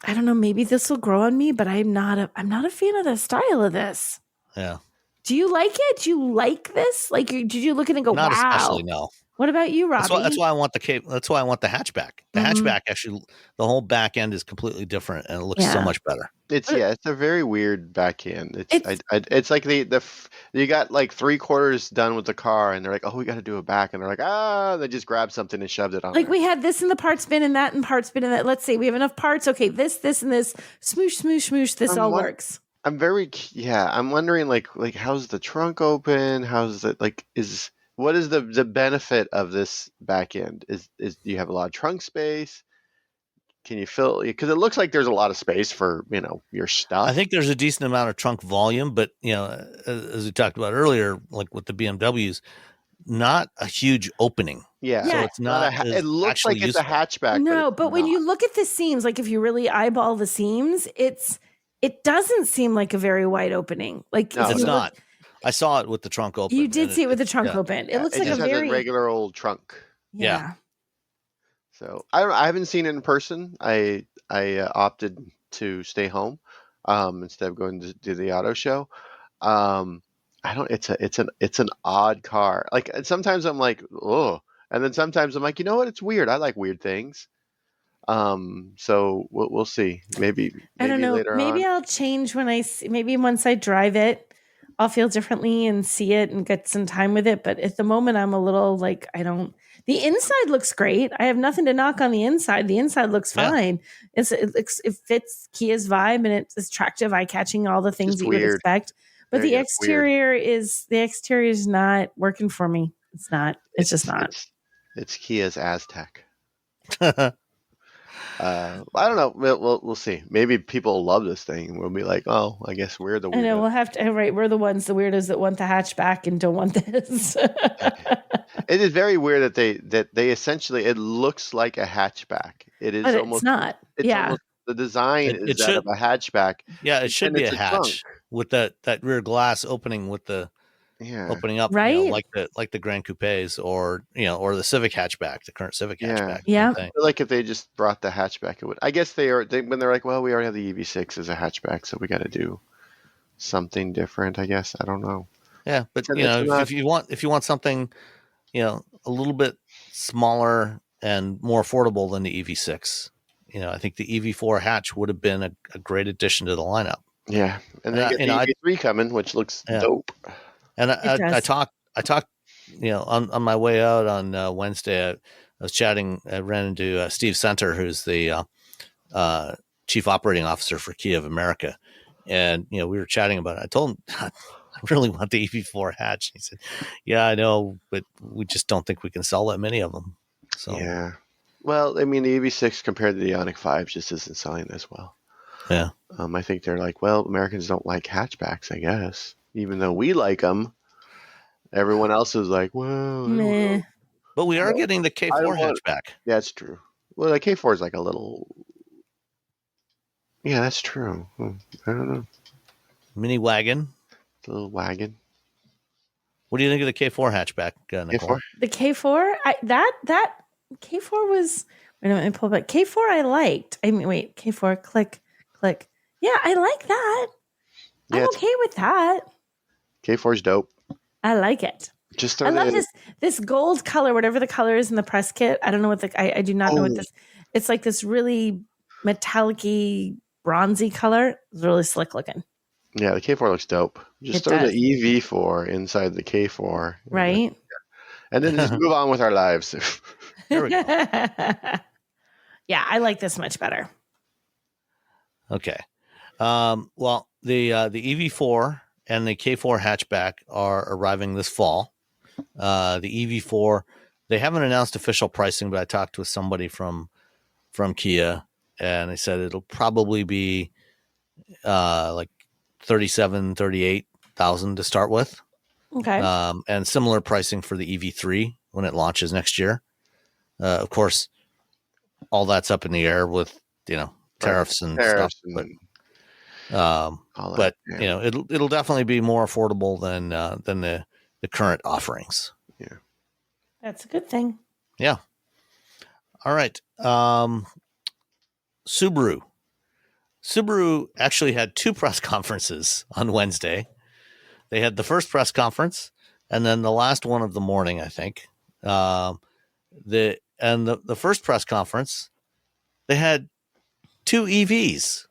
don't know. Maybe this will grow on me, but I'm not a fan of the style of this. Yeah. Do you like it? Do you like this? Like, did you look at it and go, not wow? Especially, no. What about you, Robbie? That's why I want that's why I want the hatchback. The hatchback, actually, the whole back end is completely different, and it looks so much better. It's a very weird back end. It's like you got like 3/4 done with the car, and they're like, oh, we got to do a back, and they're like, they just grabbed something and shoved it on. Like there. We had this in the parts bin and that in parts bin and that. Let's say we have enough parts. Okay, this, and this. Smoosh, smoosh, smoosh. This all works. I'm I'm wondering like how's the trunk open? How's it what is the benefit of this back end? Is do you have a lot of trunk space? Can you fill? Because it looks like there's a lot of space for your stuff. I think there's a decent amount of trunk volume, but as we talked about earlier, like with the BMWs, not a huge opening. Yeah, so it's not. It looks like it's a hatchback. No, but when you look at the seams, like if you really eyeball the seams, it doesn't seem like a very wide opening. Like no, it's not. I saw it with the trunk open. You did see it with the trunk open. It looks like just a has very regular old trunk. Yeah. So I haven't seen it in person. I opted to stay home instead of going to do the auto show. It's an odd car. Like sometimes I'm like, oh, and then sometimes I'm like, you know what? It's weird. I like weird things. So we'll see. Maybe I don't know. Later maybe on. I'll change when maybe once I drive it, I'll feel differently and see it and get some time with it. But at the moment, I'm a little like, the inside looks great. I have nothing to knock on the inside. The inside looks fine. It fits Kia's vibe and it's attractive, eye-catching, all the things that you would expect. But the exterior is not working for me. It's not. It's just not. It's Kia's Aztec. I don't know. We'll see. Maybe people love this thing. We'll be like, oh, I guess we're the weirdos. I know we'll have to. Right, we're the weirdos that want the hatchback and don't want this. It is very weird that they essentially it looks like a hatchback. It is, but almost. It's not. It's almost, the design is that of a hatchback. Yeah, it should be a hatch with that rear glass opening with the. Opening up, right? Like the Grand Coupes or the Civic hatchback, the current Civic hatchback. Yeah. I feel like if they just brought the hatchback, it would. I guess when they're like, well, we already have the EV6 as a hatchback, so we got to do something different. I guess I don't know. Yeah, but if you want something, a little bit smaller and more affordable than the EV6, I think the EV4 hatch would have been a great addition to the lineup. Yeah, and then you got the EV3 coming, which looks dope. And I talked, on my way out on Wednesday. I was chatting. I ran into Steve Center, who's the chief operating officer for Kia of America, and we were chatting about it. I told him I really want the EV4 hatch. He said, "Yeah, I know, but we just don't think we can sell that many of them." So Yeah. Well, I mean, the EV6 compared to the Ioniq 5 just isn't selling as well. yeah. I think they're like, well, Americans don't like hatchbacks, I guess. Even though we like them, everyone else is like, well, I don't Meh. know. But we are Well, getting the I K4 don't want- hatchback. Yeah, that's true. Well, the K4 is like a little. Yeah, that's true. I don't know. Mini wagon. It's a little wagon. What do you think of the K4 hatchback, Nicole? K4? The K4, that K4 was. Wait a minute, let me pull back. K4 I liked. I mean, wait, K4, click. Yeah, I like that. Yeah, I'm okay with that. K4 is dope. I like it. Just I love this gold color, whatever the color is in the press kit. I don't know what I do not know what this. It's like this really metallic-y, bronzy color. It's really slick looking, Yeah, the K4 looks dope. Just It throw does. the EV4 inside the K4. right? And then just move on with our lives. There we go. Yeah, I like this much better. Okay. Well, the EV4 and the K4 hatchback are arriving this fall. The EV4, they haven't announced official pricing, but I talked with somebody from Kia, and they said it'll probably be like 37, 38,000 to start with. Okay. And similar pricing for the EV3 when it launches next year. Of course, all that's up in the air with tariffs and stuff. But All that, yeah. it'll definitely be more affordable than the current offerings. That's a good thing. Yeah. All right. Subaru actually had two press conferences on Wednesday. They had the first press conference and then the last one of the morning, I think. The first press conference, they had two EVs.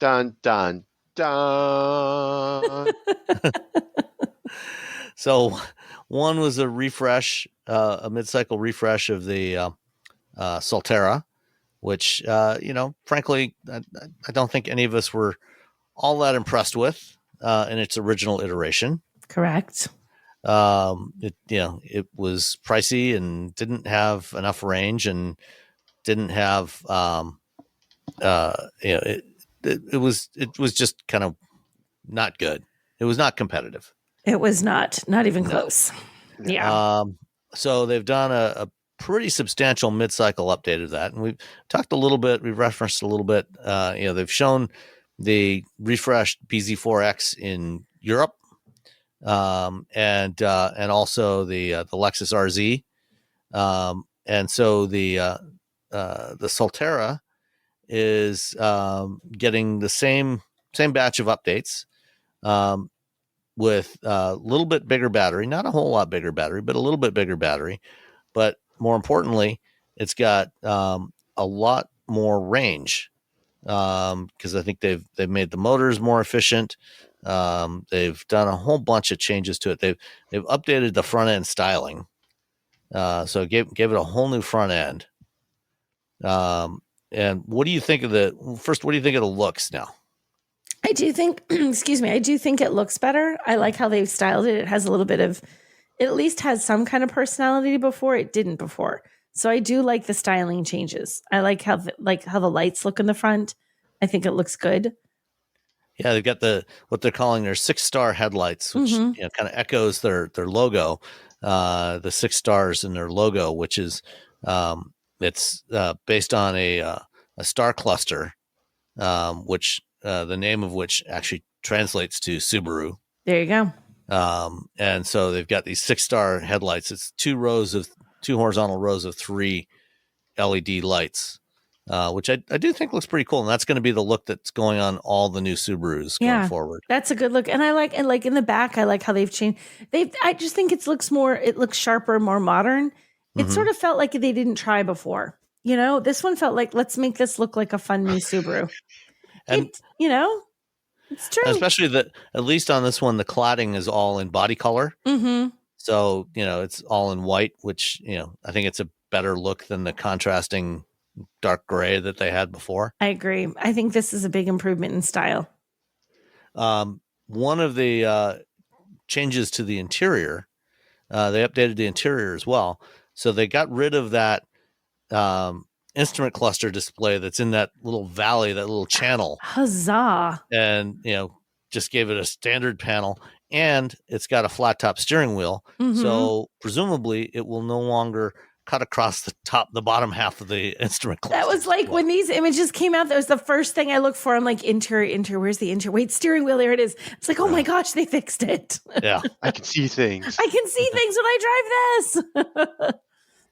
Dun, dun, dun. So one was a refresh, a mid-cycle refresh of the Solterra, which, frankly, I don't think any of us were all that impressed with in its original iteration. Correct. It was pricey and didn't have enough range and didn't have, it was just kind of not good. It was not competitive. It was not even close. Yeah. So they've done a pretty substantial mid-cycle update of that, and we've talked a little bit. We've referenced a little bit. They've shown the refreshed BZ4X in Europe, and also the Lexus RZ, and so the Solterra is getting the same batch of updates. With a little bit bigger battery, not a whole lot bigger battery, but a little bit bigger battery. But more importantly, it's got a lot more range because I think they've made the motors more efficient. They've done a whole bunch of changes to it. They've updated the front end styling, so gave it a whole new front end. And what do you think of What do you think of the looks now? I do think, excuse me, I do think it looks better. I like how they've styled it. It has a little bit of, it at least has some kind of personality before. It didn't before. So I do like the styling changes. I like how the lights look in the front. I think it looks good. Yeah, they've got what they're calling their 6-star headlights, which kind of echoes their logo, the 6 stars in their logo, which is it's based on a star cluster, which the name of which actually translates to Subaru. There you go. And so they've got these 6-star headlights. It's two horizontal rows of 3 LED lights, which I do think looks pretty cool. And that's going to be the look that's going on all the new Subarus going forward. That's a good look. And I like in the back, I like how they've changed. I just think it looks sharper, more modern. It sort of felt like they didn't try before. This one felt like, let's make this look like a fun new Subaru. And it's true. Especially at least on this one, the cladding is all in body color. Mm-hmm. So, it's all in white, which, I think it's a better look than the contrasting dark gray that they had before. I agree. I think this is a big improvement in style. One of the changes to the interior, they updated the interior as well. So they got rid of that instrument cluster display that's in that little valley, that little channel, Huzzah. and just gave it a standard panel, and it's got a flat top steering wheel. Mhm. So presumably it will no longer cut across the bottom half of the instrument cluster. That was like display. when these images came out, that was the first thing I looked for. I'm like, interior, where's the interior? Wait, steering wheel, there it is. It's like, oh my gosh, they fixed it. Yeah. I can see things. I can see things when I drive this.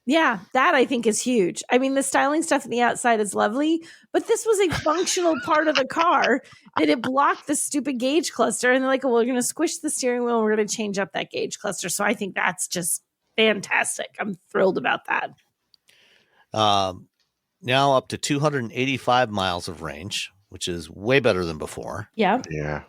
Yeah, that I think is huge. I mean, the styling stuff on the outside is lovely, but this was a functional part of the car that it blocked the stupid gauge cluster. And they're like, well, we're going to squish the steering wheel and we're going to change up that gauge cluster. So I think that's just fantastic. I'm thrilled about that. Now up to 285 miles of range, which is way better than before. Yeah. Yeah.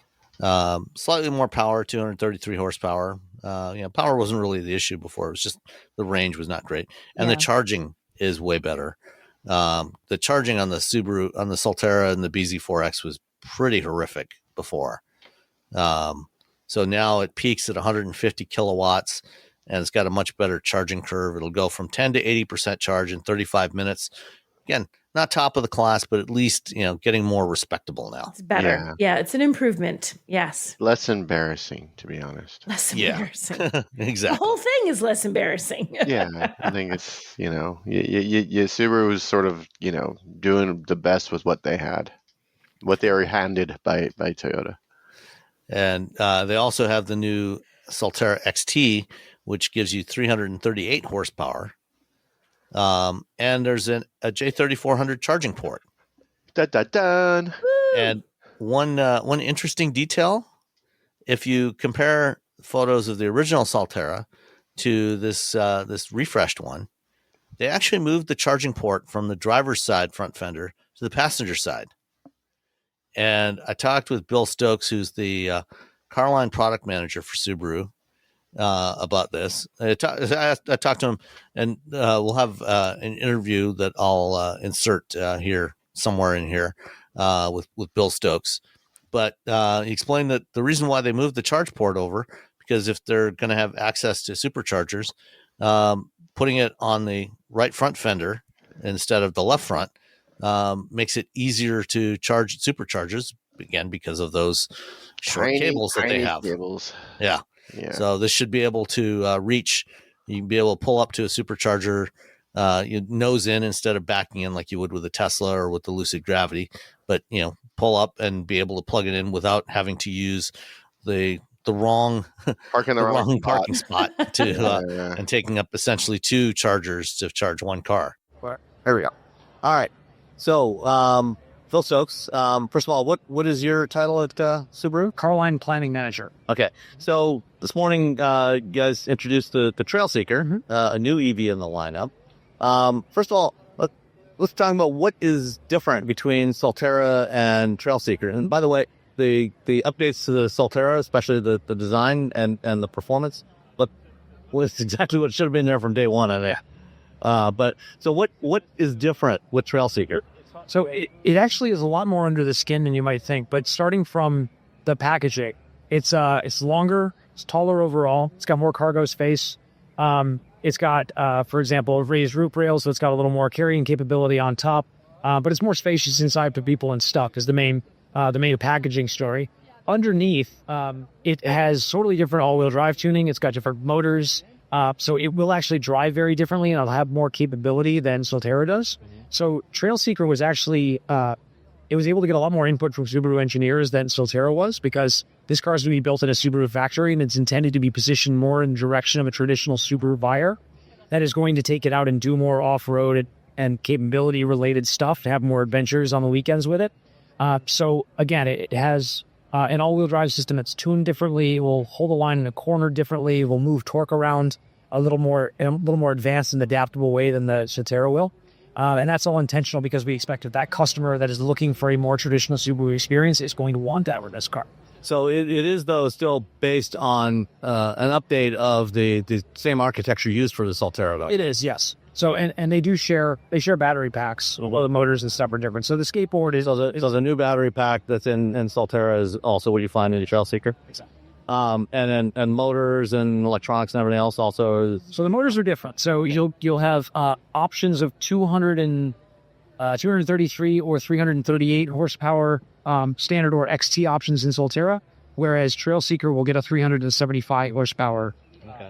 Slightly more power, 233 horsepower. Power wasn't really the issue before. It was just the range was not great. And Yeah. the charging is way better. The charging on the Subaru, on the Solterra and the BZ4X was pretty horrific before. So now it peaks at 150 kilowatts and it's got a much better charging curve. It'll go from 10 to 80% charge in 35 minutes. Again, not top of the class, but at least, getting more respectable now. It's better. Yeah, it's an improvement. Yes. Less embarrassing, to be honest. Less Yeah. embarrassing. The Exactly. whole thing is less embarrassing. Yeah, I think it's Subaru was sort of doing the best with what they had, what they were handed by Toyota. And they also have the new Solterra XT, which gives you 338 horsepower. And there's a J3400 charging port. Dun, dun, dun. And one interesting detail, if you compare photos of the original Solterra to this refreshed one, they actually moved the charging port from the driver's side front fender to the passenger side. And I talked with Bill Stokes, who's the car line product manager for Subaru, about this. I talked to him, and we'll have an interview that I'll insert here somewhere in here with Bill Stokes. But he explained that the reason why they moved the charge port over, because if they're going to have access to superchargers, putting it on the right front fender instead of the left front makes it easier to charge superchargers, again, because of those short cables that they have. Cables. Yeah. Yeah. So this should be able to reach. You can be able to pull up to a supercharger, you nose in instead of backing in like you would with a Tesla or with the Lucid Gravity. But pull up and be able to plug it in without having to use the wrong Parking the wrong parking spot to Yeah. and taking up essentially two chargers to charge one car. There we go. All right. So, Phil Stokes, first of all, what is your title at Subaru? Car line planning manager. Okay. So this morning, you guys introduced the Trail Seeker, a new EV in the lineup. First of all, let's talk about what is different between Solterra and Trail Seeker. And by the way, the updates to the Solterra, especially the design and the performance, was exactly what should have been there from day one. But so what is different with Trail Seeker? So it actually is a lot more under the skin than you might think. But starting from the packaging, it's longer, it's taller overall, it's got more cargo space. It's got, for example, raised roof rails, so it's got a little more carrying capability on top. But it's more spacious inside for people and stuff is the main packaging story. Underneath, it has totally different all-wheel drive tuning. It's got different motors. So it will actually drive very differently, and it'll have more capability than Solterra does. So Trail Seeker was actually, it was able to get a lot more input from Subaru engineers than Solterra was, because this car is going to be built in a Subaru factory, and it's intended to be positioned more in the direction of a traditional Subaru buyer that is going to take it out and do more off-road and capability-related stuff, to have more adventures on the weekends with it. So again, it has an all-wheel drive system that's tuned differently. It will hold the line in a corner differently. It will move torque around a little more advanced and adaptable way than the Solterra will. And that's all intentional, because we expect that customer that is looking for a more traditional Subaru experience is going to want that with this car. So it is, though, still based on an update of the same architecture used for the Solterra, though. It is, yes. So and they share battery packs. Although the motors and stuff are different. So the skateboard is So the new battery pack that's in Solterra is also what you find in the Trail Seeker. Exactly. And motors and electronics and everything else also is. So the motors are different. So you'll have options of 233 or 338 horsepower standard or XT options in Solterra, whereas Trail Seeker will get a 375 horsepower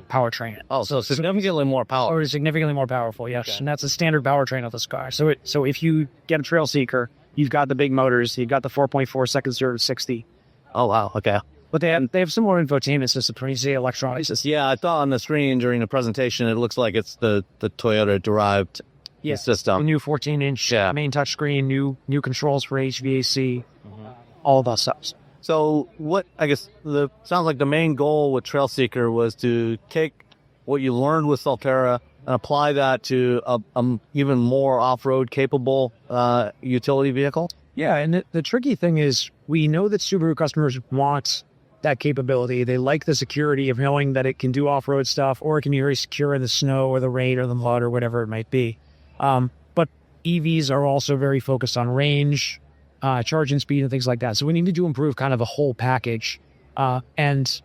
powertrain. Oh, so significantly more power. Or significantly more powerful, yes. Okay. And that's a standard powertrain of this car. So if you get a Trail Seeker, you've got the big motors, you've got the 4.4 second 0 to 60. Oh, wow. Okay. But they have similar infotainment systems when you say electronics. Yeah, I thought on the screen during the presentation, it looks like it's the Toyota-derived system. New 14-inch Yeah. main touchscreen, new controls for HVAC, all of that stuff. So sounds like the main goal with Trail Seeker was to take what you learned with Solterra and apply that to a even more off-road capable utility vehicle. Yeah, and the tricky thing is we know that Subaru customers want that capability. They like the security of knowing that it can do off-road stuff, or it can be very secure in the snow or the rain or the mud or whatever it might be. But EVs are also very focused on range, charging speed and things like that. So we need to improve kind of a whole package. And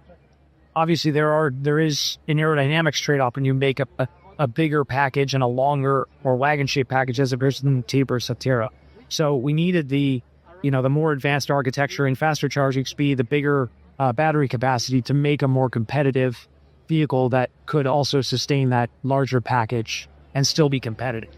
obviously there is an aerodynamics trade-off when you make a bigger package and a longer or wagon-shaped package as opposed to the Taper Solterra. So we needed the more advanced architecture and faster charging speed, the bigger battery capacity to make a more competitive vehicle that could also sustain that larger package and still be competitive.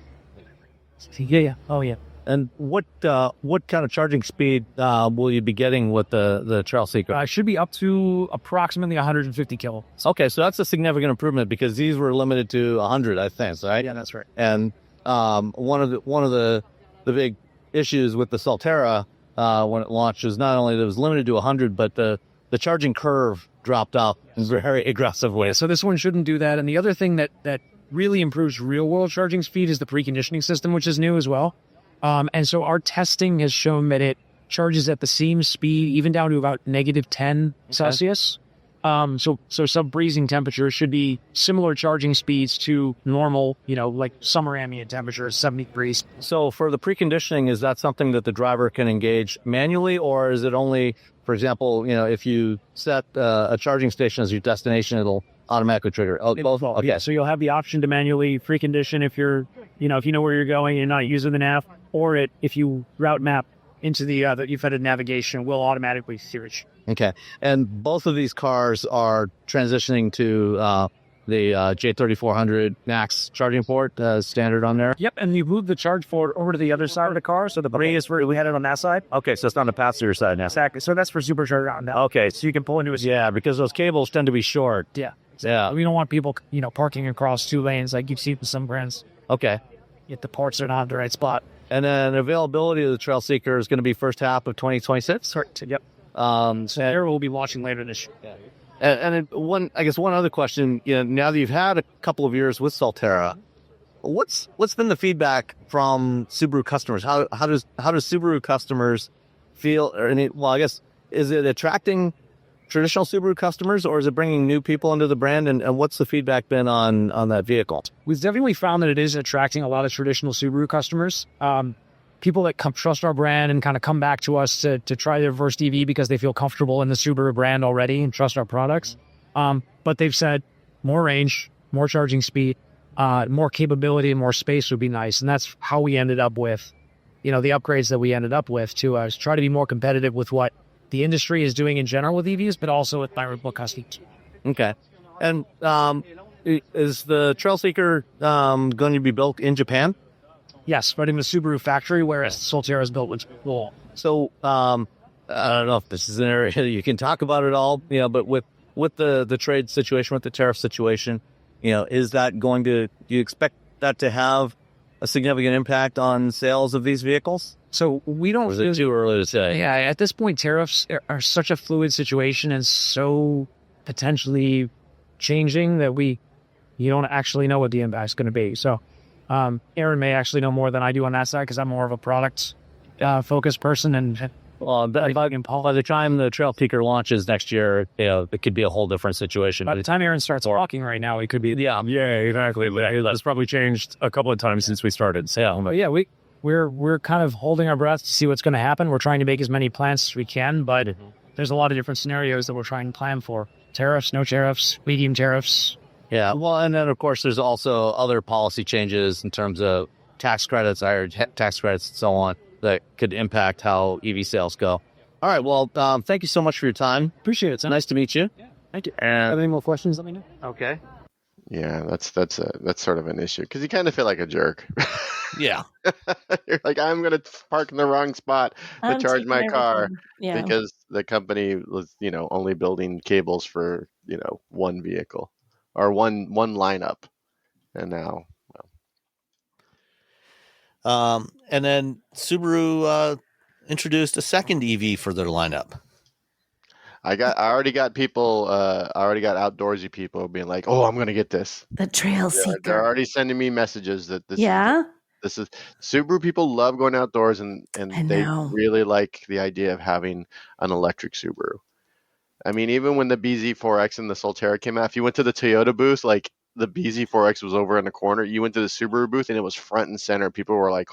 Yeah. Oh, yeah. And what kind of charging speed will you be getting with the Trail Seeker? Should be up to approximately 150 kilowatts. Okay, so that's a significant improvement because these were limited to 100, I think, right? Yeah, that's right. And one of the big issues with the Solterra when it launched was not only that it was limited to 100, but the charging curve dropped off in very aggressive ways. So this one shouldn't do that. And the other thing that really improves real-world charging speed is the preconditioning system, which is new as well. And so our testing has shown that it charges at the same speed, even down to about -10 Celsius. So sub-freezing temperatures should be similar charging speeds to normal, like summer ambient temperatures, 70 degrees. So for the preconditioning, is that something that the driver can engage manually, or is it only, for example, if you set a charging station as your destination, it'll automatically trigger? Oh, both? Okay. Yeah, so you'll have the option to manually precondition if you're, if you know where you're going and you're not using the nav, or if you route map into the you've navigation, will automatically steer it. Okay. And both of these cars are transitioning to the J3400 Max charging port standard on there. Yep, and you move the charge port over to the other side of the car, so the brake is where we had it on that side. Okay, so it's on the passenger side now. Exactly. So that's for supercharger on now. Okay. So you can pull into a Yeah, because those cables tend to be short. Yeah. Yeah. We don't want people, parking across two lanes like you've seen with some brands. Okay. Yet the ports are not in the right spot. And then availability of the Trail Seeker is going to be first half of 2026. Correct. Yep. So There will be launching later this year. And one other question. Now that you've had a couple of years with Solterra, what's been the feedback from Subaru customers? How does Subaru customers feel? I guess, is it attracting traditional Subaru customers, or is it bringing new people into the brand? And what's the feedback been on that vehicle? We've definitely found that it is attracting a lot of traditional Subaru customers. People that trust our brand and kind of come back to us to try their first EV because they feel comfortable in the Subaru brand already and trust our products. But they've said more range, more charging speed, more capability and more space would be nice. And that's how we ended up with, the upgrades that we ended up with to try to be more competitive with what the industry is doing in general with EVs, but also with my remote customers. Okay. And is the Trail Seeker going to be built in Japan? Yes, but in the Subaru factory, whereas Solterra is built with Lowell. So I don't know if this is an area you can talk about it all, but with the trade situation, with the tariff situation, is that do you expect that to have a significant impact on sales of these vehicles? So we don't. Or is it too early to say? Yeah, at this point, tariffs are such a fluid situation and so potentially changing that you don't actually know what the impact is going to be. So Aaron may actually know more than I do on that side because I'm more of a product focused person, and By the time the Trail Seeker launches next year, it could be a whole different situation. the time Aaron starts walking right now, it could be Yeah, exactly. That's probably changed a couple of times since we started. So, but yeah, we're kind of holding our breath to see what's going to happen. We're trying to make as many plans as we can, but there's a lot of different scenarios that we're trying to plan for. Tariffs, no tariffs, medium tariffs. Yeah, well, and then of course there's also other policy changes in terms of tax credits, higher tax credits, and so on that could impact how EV sales go. All right, well, thank you so much for your time. Appreciate it, Sam. Nice to meet you. Yeah, thank you. And Have any more questions? Let me know. okay, Yeah, that's sort of an issue because you kind of feel like a jerk. Yeah. You're like, I'm gonna park in the wrong spot to I'm charge taking my car everything. Yeah. because the company was, only building cables for, one vehicle or one lineup, and now, And then Subaru introduced a second EV for their lineup. I already got people. I already got outdoorsy people being like, "Oh, I'm gonna get this." The Trail They're Seeker. already sending me messages that this. Yeah. This is Subaru people love going outdoors and I they know. really like the idea of having an electric Subaru. I mean, even when the BZ4X and the Solterra came out, if you went to the Toyota booth, like the BZ4X was over in the corner, you went to the Subaru booth and it was front and center. People were like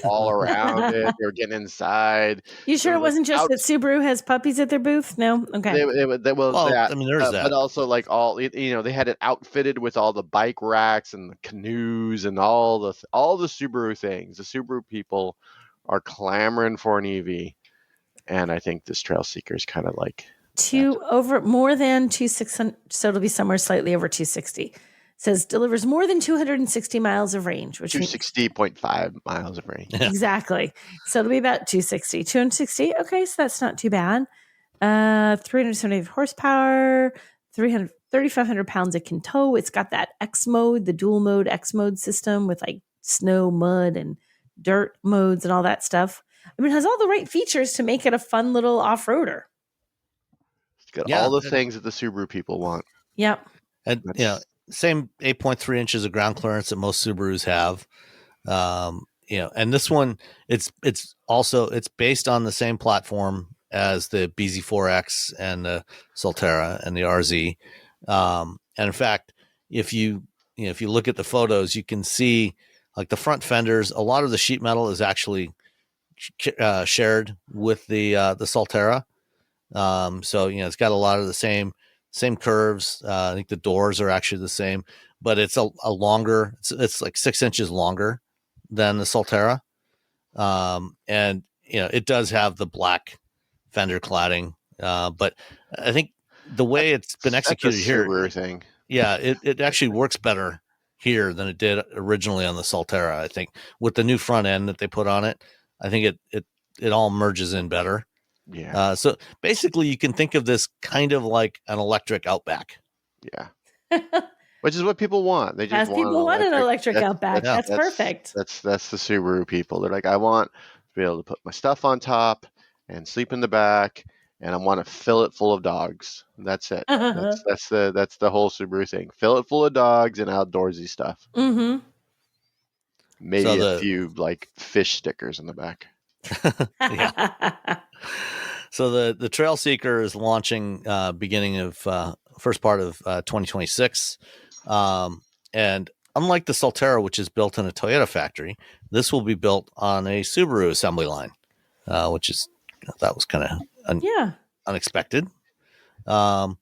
all around it. They were getting inside. You sure it was, wasn't just out- that Subaru has puppies at their booth? No? Okay. Well, that. I mean, there's that. But also like they had it outfitted with all the bike racks and the canoes and all the Subaru things. The Subaru people are clamoring for an EV, and I think this Trail Seeker is kind of like More than 2,600, so it'll be somewhere slightly over 260. Says delivers more than 260 miles of range, which means 260.5 miles of range. exactly. So it'll be about 260. 260. Okay, so that's not too bad. 378 horsepower, 3,500 pounds it can tow. It's got that X mode, the dual mode X mode system with like snow, mud, and dirt modes and all that stuff. I mean, it has all the right features to make it a fun little off-roader. It's got Yeah. all the things that the Subaru people want. Yep. And same 8.3 inches of ground clearance that most Subarus have. And this one, it's based on the same platform as the BZ4X and the Solterra and the RZ. And in fact, if you look at the photos, you can see like the front fenders. A lot of the sheet metal is actually shared with the Solterra. So it's got a lot of the same curves. I think the doors are actually the same, but it's a longer. It's like 6 inches longer than the Solterra, and it does have the black fender cladding. But I think the way it's been executed here, Subaru thing. yeah, it actually works better here than it did originally on the Solterra. I think with the new front end that they put on it, I think it all merges in better. Yeah. So basically, you can think of this kind of like an electric Outback. Yeah. Which is what people want. They just As people want an electric Outback. That's perfect. That's the Subaru people. They're like, I want to be able to put my stuff on top and sleep in the back, and I want to fill it full of dogs. That's it. That's the whole Subaru thing. Fill it full of dogs and outdoorsy stuff. Mm-hmm. Maybe a few like fish stickers in the back. Yeah. So the Trail Seeker is launching beginning of first part of 2026, and unlike the Solterra, which is built in a Toyota factory, this will be built on a Subaru assembly line, which is that was kind of unexpected. And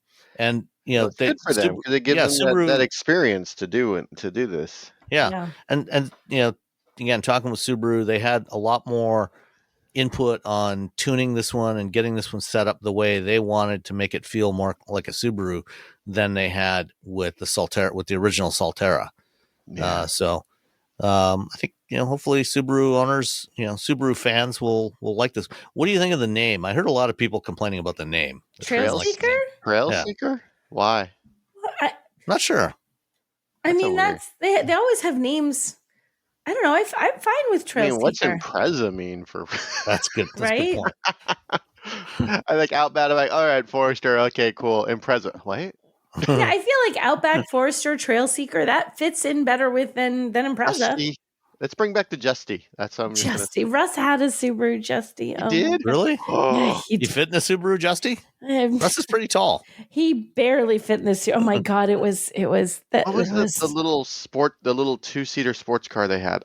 It's good for them because it gives them that experience to do this. Yeah. And again, talking with Subaru, they had a lot more input on tuning this one and getting this one set up the way they wanted to make it feel more like a Subaru than they had with the Solterra, with the original Solterra. Yeah. I think hopefully Subaru owners, Subaru fans will like this. What do you think of the name? I heard a lot of people complaining about the name. Trail Seeker? Trail Seeker? Why? Not sure. I mean, they always have names. I don't know. I'm fine with Trail Seeker. What's Impreza mean for? That's good. That's right? a good point. I like Outback. I'm like, all right, Forester. Okay, cool. Impreza. What? Yeah, I feel like Outback, Forester, Trail Seeker, that fits in better than Impreza. Let's bring back the Justy. That's what I'm just gonna. Justy. Russ had a Subaru Justy. He did? Really? Yeah, Oh, he, You fit in the Subaru, Justy? did. Russ is pretty tall. He barely fit in this. Oh my god! It was that. what was it the, was, the little 2-seater sports car they had?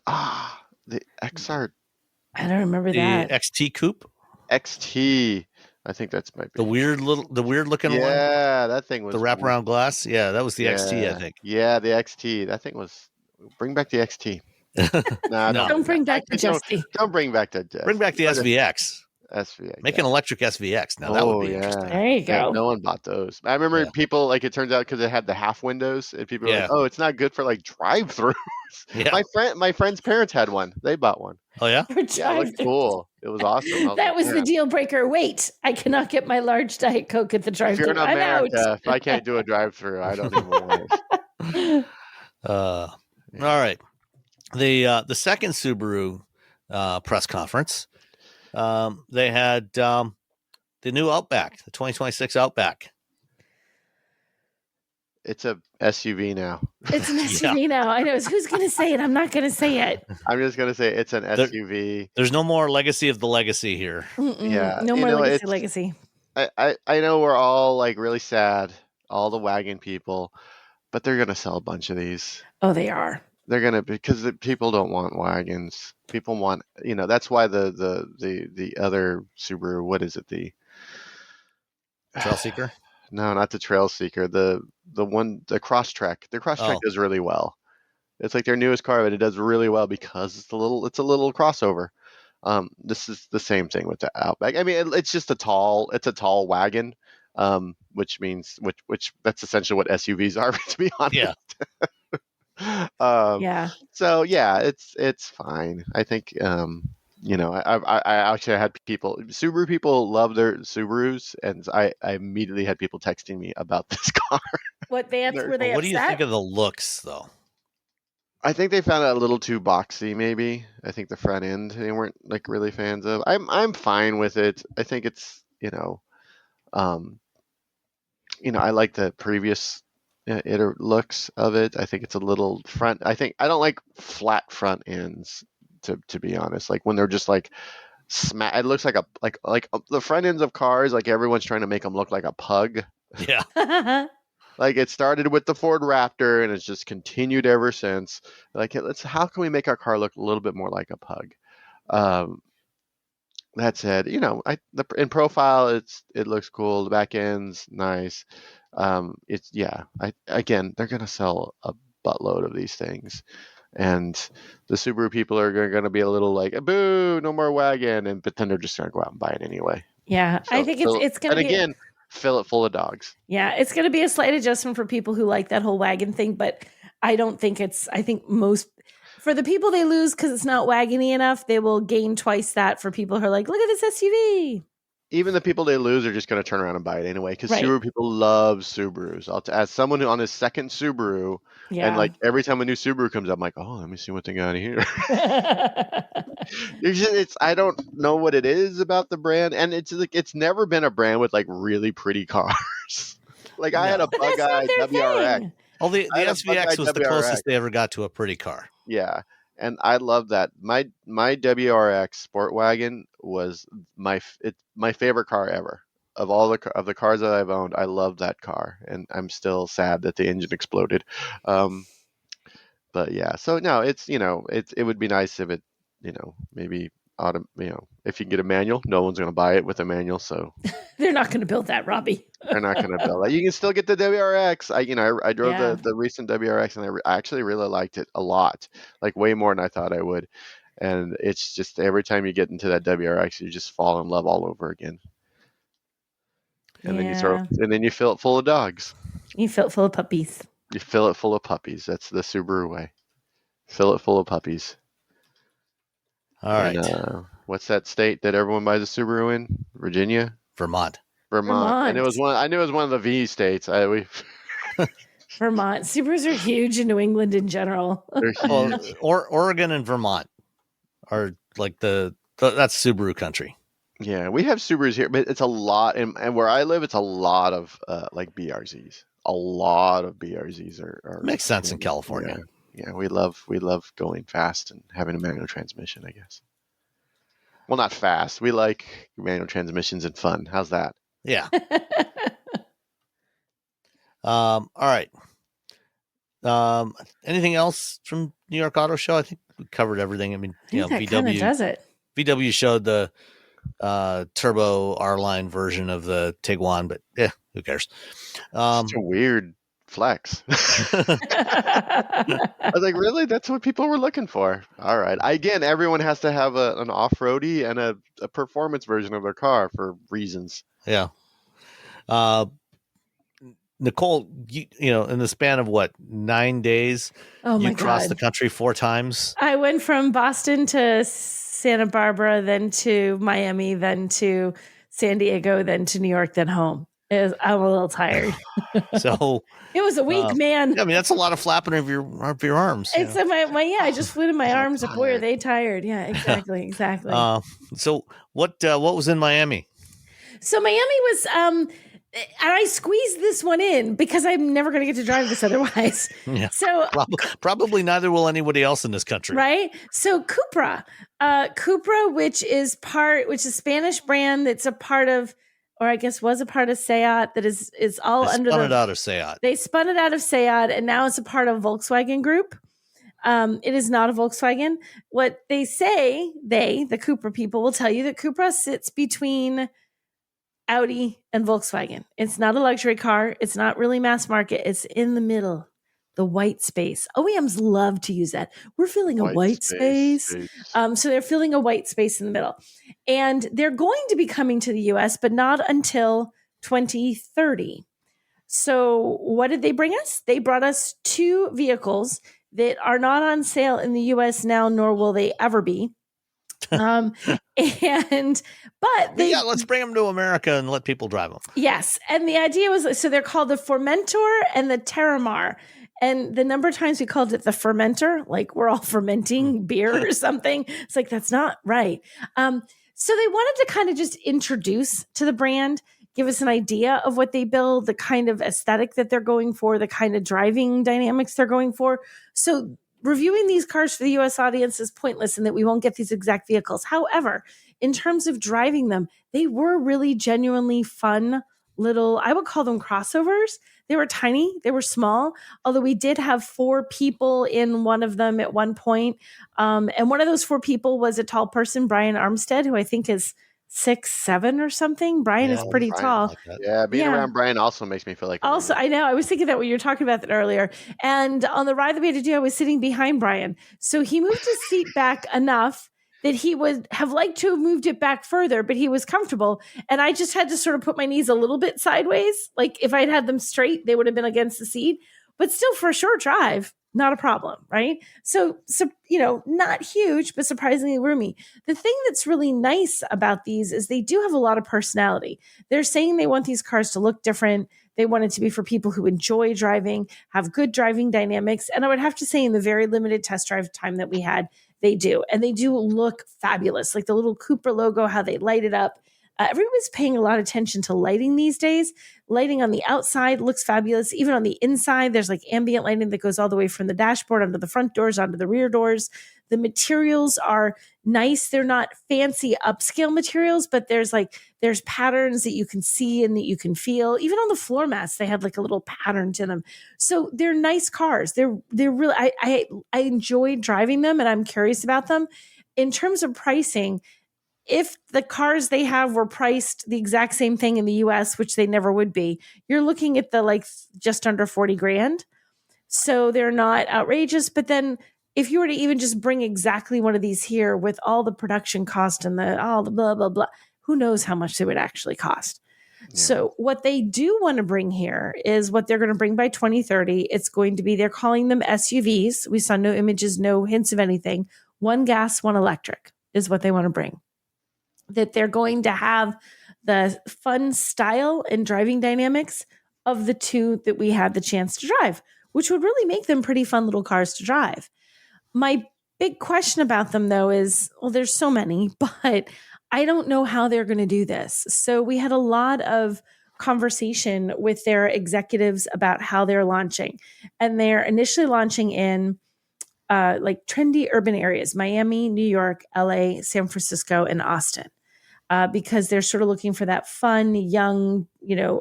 The XR I don't remember The that. XT Coupe, XT. I think that's might be the weird looking one, Yeah, that thing was the wraparound glass. Yeah, that was the XT, I yeah. think. Yeah, the XT. That thing was. Bring back the XT. Nah, No. Don't bring back the Actually, Justy. Don't bring back the Bring back the SVX. SVX. Make an electric SVX. Now that would be interesting. There you Yeah, go. no one bought those. I remember Yeah. people like it turns out because it had the half windows, and people were like, Yeah. "Oh, it's not good for like drive-throughs." Yeah. My friend's parents had one. They bought one. Oh yeah. For Yeah, it drive looked cool. It was awesome. That was the "Man, deal breaker. Wait, I cannot get my large Diet Coke at the If you're drive-thru. in I'm out. America, if I can't do a drive-through, I don't even want it. All right. The second Subaru press conference, they had the new Outback, the 2026 Outback. It's a SUV now. It's an SUV now. I know. Who's going to say it? I'm not going to say it. I'm just gonna say it's an SUV. There's no more legacy of the legacy here. Yeah, No you more know, legacy. I know we're all like really sad, all the wagon people, but they're gonna sell a bunch of these. Oh, they are. They're gonna because the people don't want wagons. People want, that's why the other Subaru. What is it? The Trail Seeker. no, not the Trail Seeker. The Crosstrek. The Crosstrek Oh. does really well. It's like their newest car, but it does really well because it's a little crossover. This is the same thing with the Outback. I mean, it's just a tall wagon, which means which that's essentially what SUVs are, to be honest. Yeah. Yeah. So yeah, it's fine. I think I actually had Subaru people love their Subarus, and I immediately had people texting me about this car. What were they What do you upset? think of the looks, though? I think they found it a little too boxy, maybe. I think the front end they weren't like really fans of. I'm fine with it. I think it's I like the previous looks of it. I think it's a little front. I don't like flat front ends to be honest. Like when they're just like it looks like the front ends of cars. Like everyone's trying to make them look like a pug. Yeah. Like it started with the Ford Raptor and it's just continued ever since. Like how can we make our car look a little bit more like a pug? That said, in profile it looks cool. The back end's nice. Again, they're gonna sell a buttload of these things, and the Subaru people are going to be a little like, boo, no more wagon, but then they're just gonna go out and buy it anyway. Yeah. I think it's going to and be. again, fill it full of dogs. Yeah, it's going to be a slight adjustment for people who like that whole wagon thing, but I don't think I think most, for the people they lose because it's not wagony enough, they will gain twice that for people who are like, look at this SUV. Even the people they lose are just going to turn around and buy it anyway because Right. Subaru people love Subarus. As someone who on his second Subaru, Yeah. and like every time a new Subaru comes up, I'm like, oh, let me see what they got here. I don't know what it is about the brand, and it's never been a brand with like really pretty cars. Like I had a But that's Bug-Eye not their WRX. thing. Well, the I had a SVX Bug-Eye was the WRX. closest they ever got to a pretty car. Yeah, and I love that. My WRX Sport Wagon was my favorite car ever. Of all the cars that I've owned, I love that car, and I'm still sad that the engine exploded. But yeah, so no, it would be nice if it, maybe if you can get a manual. No one's going to buy it with a manual, so They're not going to build that, Robbie. they're not going to build that. You can still get the WRX. I drove Yeah. the recent WRX, and I actually really liked it a lot, like way more than I thought I would. And it's just every time you get into that WRX, you just fall in love all over again. And then you fill it full of dogs. You fill it full of puppies. You fill it full of puppies. That's the Subaru way. Fill it full of puppies. All right. And, what's that state that everyone buys a Subaru in? Virginia, Vermont. Vermont. And it was Vermont. one. I knew it was one of the V states. Vermont. Subarus are huge in New England in general. They're Well, huge. Oregon and Vermont are like that's Subaru country. Yeah, we have Subarus here, but it's a lot, and where I live, it's a lot of like BRZs. A lot of BRZs are Makes sense in California. Yeah, we love going fast and having a manual transmission, I guess. Well, not fast. We like manual transmissions and fun. How's that? Yeah. All right. Anything else from New York Auto Show? I think we covered everything. I mean, I think that kind of does it. VW showed the turbo R line version of the Tiguan, but who cares? Such a weird flex. I was like, really? That's what people were looking for. All right. Again, everyone has to have an off-roady and a performance version of their car for reasons. Yeah. Nicole, you know, in the span of 9 days, you crossed the country 4 times. I went from Boston to Santa Barbara, then to Miami, then to San Diego, then to New York, then home. I'm a little tired. So it was a week, man. I mean, that's a lot of flapping of your arms. Except I just flew to my arms. Boy, are they tired? Yeah, exactly. So what was in Miami? So Miami was, and I squeezed this one in because I'm never going to get to drive this otherwise. Yeah. So probably neither will anybody else in this country, right? So Cupra, which is a Spanish brand that's a part of, or I guess was a part of Seat, that is all under spun it out of Seat. They spun it out of Seat, and now it's a part of Volkswagen Group. It is not a Volkswagen. What they say, the Cupra people will tell you that Cupra sits between Audi and Volkswagen. It's not a luxury car. It's not really mass market. It's in the middle, the white space. OEMs love to use that. We're filling a white space. So they're filling a white space in the middle. And they're going to be coming to the US, but not until 2030. So what did they bring us? They brought us 2 vehicles that are not on sale in the US now, nor will they ever be. Let's bring them to America and let people drive them. Yes. And the idea was, so they're called the Formentor and the Terramar. And the number of times we called it the fermenter, like we're all fermenting beer or something. It's like, that's not right. So they wanted to kind of just introduce to the brand, give us an idea of what they build, the kind of aesthetic that they're going for, the kind of driving dynamics they're going for. So reviewing these cars for the US audience is pointless in that we won't get these exact vehicles. However, in terms of driving them, they were really genuinely fun little, I would call them crossovers. They were tiny, they were small, although we did have 4 people in one of them at one point. And one of those 4 people was a tall person, Brian Armstead, who I think is 6'7" or something. Brian is pretty tall. Like being around Brian also makes me feel like. Also, I know. I was thinking that when you were talking about that earlier. And on the ride that we had to do, I was sitting behind Brian. So he moved his seat back enough that he would have liked to have moved it back further, but he was comfortable. And I just had to sort of put my knees a little bit sideways. Like if I'd had them straight, they would have been against the seat. But still, for a short drive, not a problem, right? So not huge, but surprisingly roomy. The thing that's really nice about these is they do have a lot of personality. They're saying they want these cars to look different. They want it to be for people who enjoy driving, have good driving dynamics. And I would have to say in the very limited test drive time that we had, they do. And they do look fabulous. Like the little Cupra logo, how they light it up. Everyone's paying a lot of attention to lighting these days. Lighting on the outside looks fabulous. Even on the inside, there's like ambient lighting that goes all the way from the dashboard onto the front doors, onto the rear doors. The materials are nice. They're not fancy upscale materials, but there's patterns that you can see and that you can feel. Even on the floor mats, they had like a little pattern to them. So they're nice cars. They're really, I enjoyed driving them and I'm curious about them. In terms of pricing, if the cars they have were priced the exact same thing in the US, which they never would be, you're looking at the just under 40 grand. So they're not outrageous. But then if you were to even just bring exactly one of these here with all the production cost and all the blah, blah, blah, who knows how much they would actually cost. Yeah. So what they do want to bring here is what they're going to bring by 2030. It's going to be, they're calling them SUVs. We saw no images, no hints of anything. 1 gas, 1 electric is what they want to bring. That they're going to have the fun style and driving dynamics of the 2 that we had the chance to drive, which would really make them pretty fun little cars to drive. My big question about them, though, is, well, there's so many, but I don't know how they're going to do this. So we had a lot of conversation with their executives about how they're launching. And they're initially launching in like trendy urban areas: Miami, New York, LA, San Francisco, and Austin. Because they're sort of looking for that fun, young,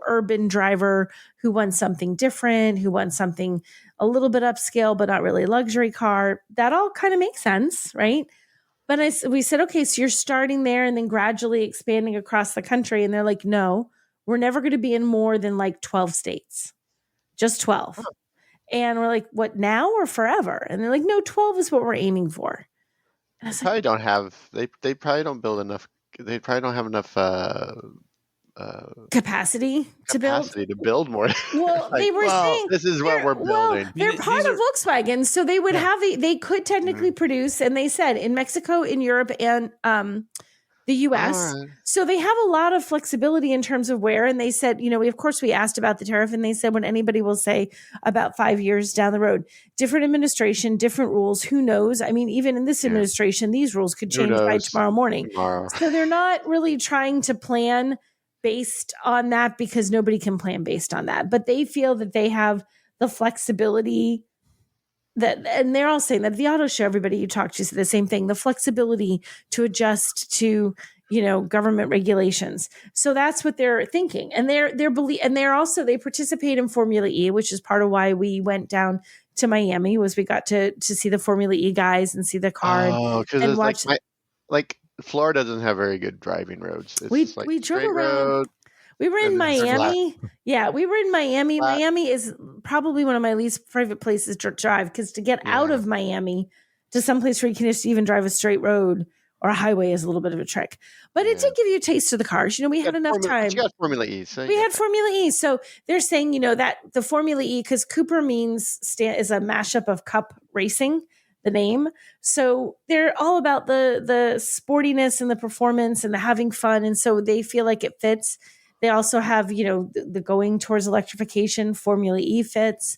urban driver who wants something different, who wants something a little bit upscale, but not really a luxury car. That all kind of makes sense, right? But we said, okay, so you're starting there and then gradually expanding across the country. And they're like, no, we're never going to be in more than like 12 states, just 12. And we're like, what, now or forever? And they're like, no, 12 is what we're aiming for. And I was like, They probably don't build enough. They probably don't have enough capacity to build more. Well, Like, they were saying this is what we're building. They're part of Volkswagen, so they would have they could technically Mm-hmm. produce, and they said in Mexico, in Europe, and the U.S. All right. So they have a lot of flexibility in terms of where. And they said, we asked about the tariff, and they said when anybody will say about 5 years down the road, different administration, different rules. Who knows? I mean, even in this administration, these rules could Who change by knows? tomorrow morning. Tomorrow. So they're not really trying to plan based on that, because nobody can plan based on that. But they feel that they have the flexibility and they're all saying that the auto show, everybody you talk to said the same thing, the flexibility to adjust to, government regulations. So that's what they're thinking. And they participate in Formula E, which is part of why we went down to Miami, was we got to see the Formula E guys and see the car. Oh, because and it's watch. like Florida doesn't have very good driving roads. It's We just like drove straight around. road. We were in And then there's Miami. Yeah, we were in Miami. Flat. Miami is probably one of my least favorite places to drive, because to get out of Miami to some place where you can just even drive a straight road or a highway is a little bit of a trick. But it did give you a taste of the cars. We had enough time. You got Formula E. So We had Formula E. So they're saying, that the Formula E, because Cooper is a mashup of Cup racing, the name. So they're all about the sportiness and the performance and the having fun. And so they feel like it fits. They also have, the going towards electrification. Formula E fits.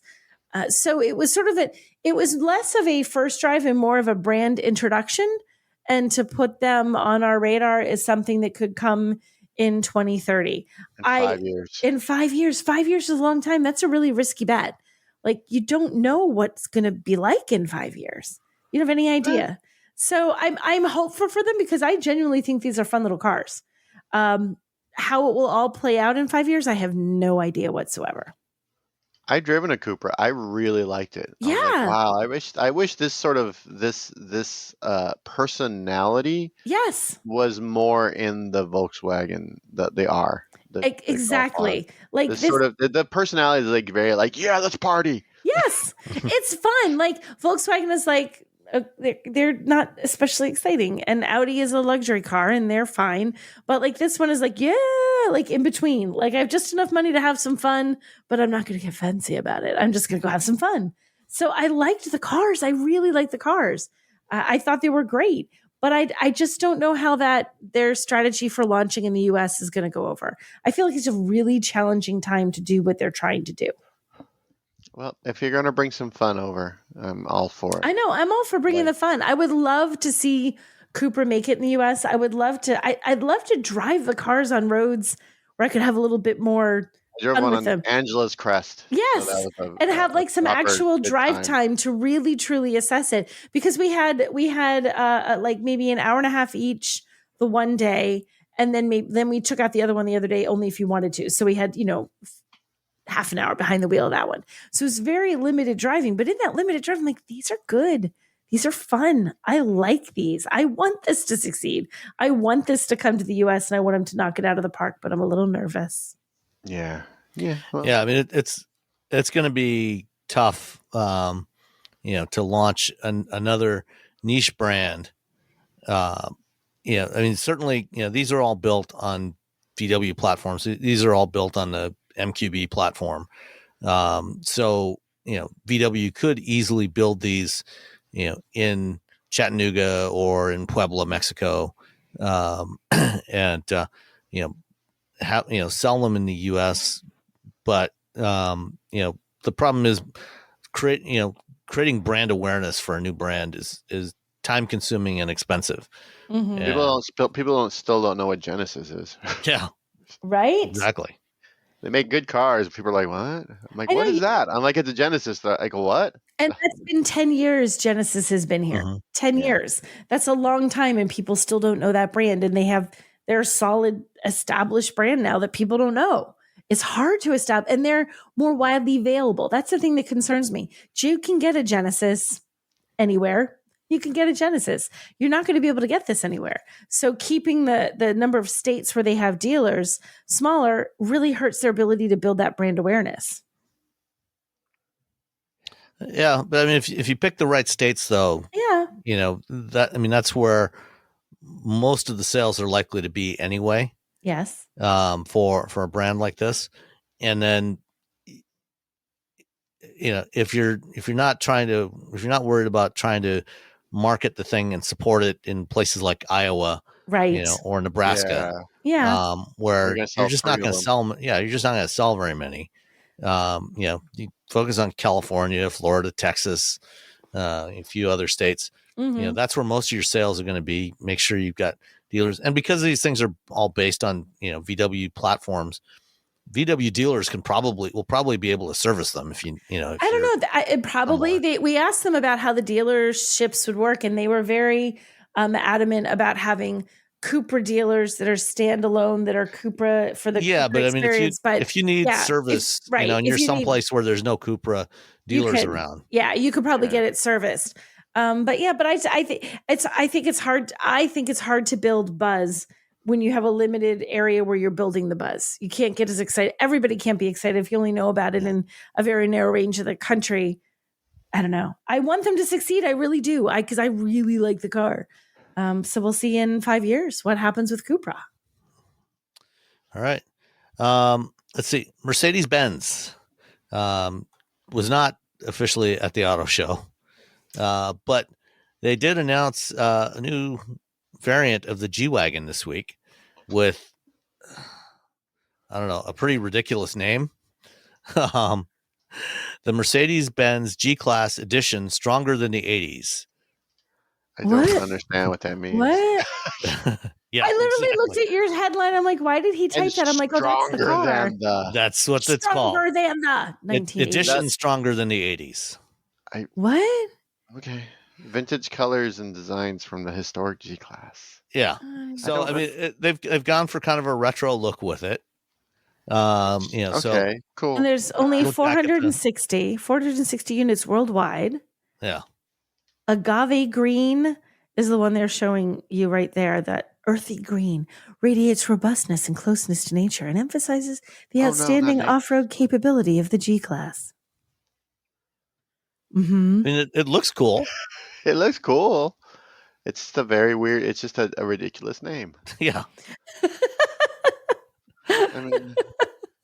So it was it was less of a first drive and more of a brand introduction. And to put them on our radar is something that could come in 2030. in 5 years. In 5 years. 5 years is a long time. That's a really risky bet. Like, you don't know what's going to be like in 5 years. You don't have any idea. So I'm hopeful for them, because I genuinely think these are fun little cars. How it will all play out in 5 years, I have no idea whatsoever. I've driven a Cooper. I really liked it. I was like, Yeah. wow. I wish this sort of this personality Yes. was more in the Volkswagen that they are. The Golf R. Exactly. Like This this. sort of the personality is like very like, yeah, let's party. Yes, it's fun. Like Volkswagen is like, they're not especially exciting, and Audi is a luxury car and they're fine. But like this one is like, like in between. Like, I have just enough money to have some fun, but I'm not going to get fancy about it. I'm just going to go have some fun. So I liked the cars. I really liked the cars. I thought they were great. But I just don't know how their strategy for launching in the US is going to go over. I feel like it's a really challenging time to do what they're trying to do. Well, if you're going to bring some fun over, I'm all for it. I know. I'm all for bringing the fun. I would love to see Cooper make it in the US. I would love to. I'd love to drive the cars on roads where I could have a little bit more I drove fun one with on them. Angela's Crest. Yes. So that was And have like some proper actual good drive time to really truly assess it, because we had like maybe an hour and a half each the one day, and then we took out the other one the other day only if you wanted to. So we had half an hour behind the wheel of that one. So it's very limited driving, but in that limited driving, like, these are good. These are fun. I like these. I want this to succeed. I want this to come to the US, and I want them to knock it out of the park, but I'm a little nervous. Yeah. Well, Yeah, I mean it's going to be tough, to launch another niche brand. I mean, certainly, these are all built on VW platforms. These are all built on the MQB platform. So VW could easily build these, in Chattanooga or in Puebla, Mexico, and sell them in the U.S. But the problem is creating brand awareness for a new brand is time consuming and expensive. Mhm. Yeah. people still don't know what Genesis is. Yeah, Right? exactly. They make good cars. People are like, what? I'm like, I know what is you- that? I'm like, it's a Genesis. They're like, what? And that's been 10 years Genesis has been here. Mhm. 10 Yeah. years. That's a long time and people still don't know that brand and they're a solid established brand now that people don't know. It's hard to establish and they're more widely available. That's the thing that concerns me. You can get a Genesis anywhere. You can get a Genesis. You're not going to be able to get this anywhere. So keeping the number of states where they have dealers smaller really hurts their ability to build that brand awareness. Yeah, but I mean, if you pick the right states, though, Yeah. that's where most of the sales are likely to be anyway. Yes. For a brand like this, and then if you're not worried about trying to market the thing and support it in places like Iowa, Right. or Nebraska, Yeah. where You're gonna sell you're just not 3 going of to sell. Yeah, you're just not going to sell very many. You focus on California, Florida, Texas, a few other states. Mhm. That's where most of your sales are going to be. Make sure you've got dealers, and because these things are all based on VW platforms, VW dealers will probably be able to service them if if I don't know. We asked them about how the dealerships would work, and they were very adamant about having Cupra dealers that are standalone, that are Cupra for the Cupra but I mean, experience. if you need service, and you're someplace where there's no Cupra dealers around, you could probably get it serviced. But I think it's hard. I think it's hard to build buzz when you have a limited area where you're building the buzz. You can't get as excited. Everybody can't be excited if you only know about it in a very narrow range of the country. I don't know. I want them to succeed. I really do. Because I really like the car. So we'll see in 5 years what happens with Cupra. All right. Let's see. Mercedes-Benz was not officially at the auto show, but they did announce a new variant of the G-Wagon this week with, I don't know, a pretty ridiculous name. The Mercedes-Benz G-Class Edition, stronger than the 80s. I don't understand what that means. What? Yeah, I literally looked at your headline. I'm like, why did he type that? I'm like, oh, that's the car. That's what it's called. Stronger than the 1980s. Edition stronger than the 80s. What? Okay. Vintage colors and designs from the historic G-Class. Yeah. So I mean, they've gone for kind of a retro look with it. Okay, cool. And there's only 460 units worldwide. Yeah. Agave green is the one they're showing you right there. That earthy green radiates robustness and closeness to nature and emphasizes the outstanding off-road capability of the G-Class. Mm-hmm. I mean, it looks cool. It looks cool. It's just a very weird. It's just a ridiculous name. Yeah. I mean,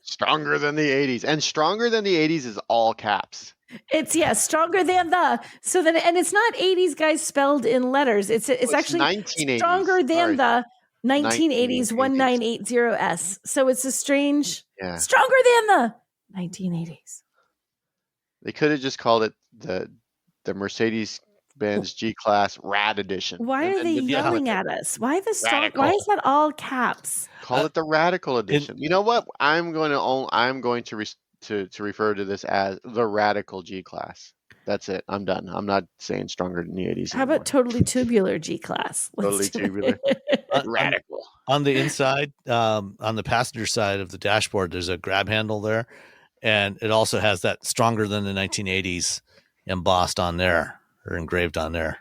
stronger than the 80s, and stronger than the 80s is all caps. It's stronger than the. So then, and it's not 80s guys spelled in letters. It's actually 1980s. Stronger than the 1980s 1980s. So it's a strange. Yeah. Stronger than the 1980s. They could have just called it the Mercedes-Benz G-Class Rad Edition. Why are they yelling at us? Why the strong? Why is that all caps? Call it the Radical Edition. You know what? I'm going to refer to this as the Radical G-Class. That's it. I'm done. I'm not saying stronger than the 80s. How about totally tubular G-Class? Totally tubular. Radical. On the inside, on the passenger side of the dashboard, there's a grab handle there, and it also has that stronger than the 1980s embossed on there or engraved on there.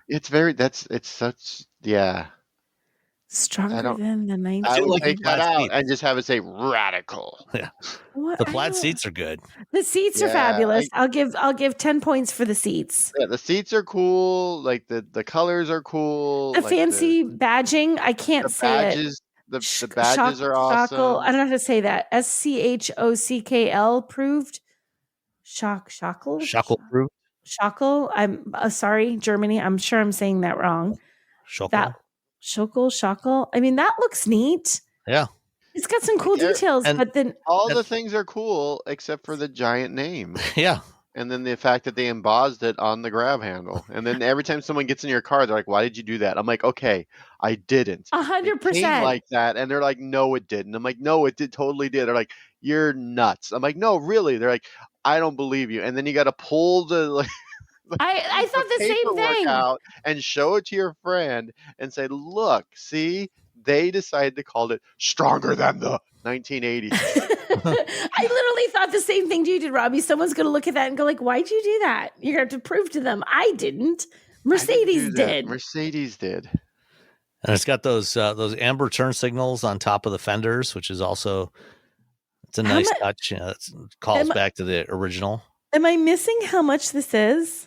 Stronger than the 1980s. I would take that out and just have it say Radical. Yeah. What? The plaid seats are good. The seats are fabulous. I'll give 10 points for the seats. Yeah, the seats are cool. Like the colors are cool. The fancy badging, I can't say it. The badges are awesome. I don't know how to say that. SCHOCKL proved. Schockle proved. Schockle. I'm sorry, Germany. I'm sure I'm saying that wrong. Schockle. I mean, that looks neat. Yeah. It's got some cool details, but then all the things are cool except for the giant name. Yeah. and then the fact that they embossed it on the grab handle. And then every time someone gets in your car, they're like, "Why did you do that?" I'm like, "Okay, I didn't. It came 100%. like that." And they're like, "No, it didn't." I'm like, "No, it did, totally did." They're like, "You're nuts." I'm like, "No, really." They're like, "I don't believe you." And then you got to pull the like I thought the same paperwork thing. out and show it to your friend and say, "Look, see, they decided to call it stronger than the 1980s." I literally thought the same thing you did, Robbie. Someone's going to look at that and go like, "Why'd you do that?" You're going to have to prove to them, "I didn't. Mercedes I didn't do that. did." Mercedes did. And it's got those amber turn signals on top of the fenders, which is also it's a How nice mu- touch. It calls back to the original. Am I missing how much this is?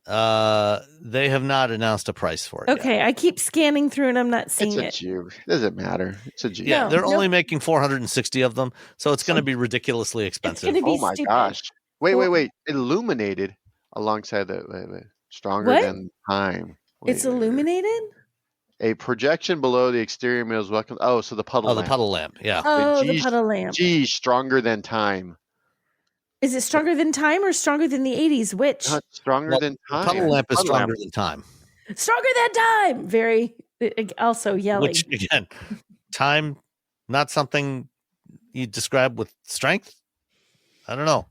They have not announced a price for it. Okay, yet. I keep scanning through and I'm not seeing It's a it. Jew. Doesn't matter. It's a Jew. Yeah, No, they're nope. only making 460 of them, so it's going to be ridiculously expensive. gonna be Oh my stupid. gosh. Wait, Well- wait. Illuminated alongside the stronger What? than time. It's Wait. illuminated? A projection below the exterior mirrors welcome. Oh, so the puddle Oh, the lamp. puddle lamp. Yeah. Oh, the Gee, puddle lamp. Gee, stronger than time. Is it stronger than time or stronger than the 80s? Which? Not stronger Well, than The time. puddle lamp is Puddle lamp. stronger than time. Stronger than time. Very also yelling. Which again, time, not something you describe with strength. I don't know.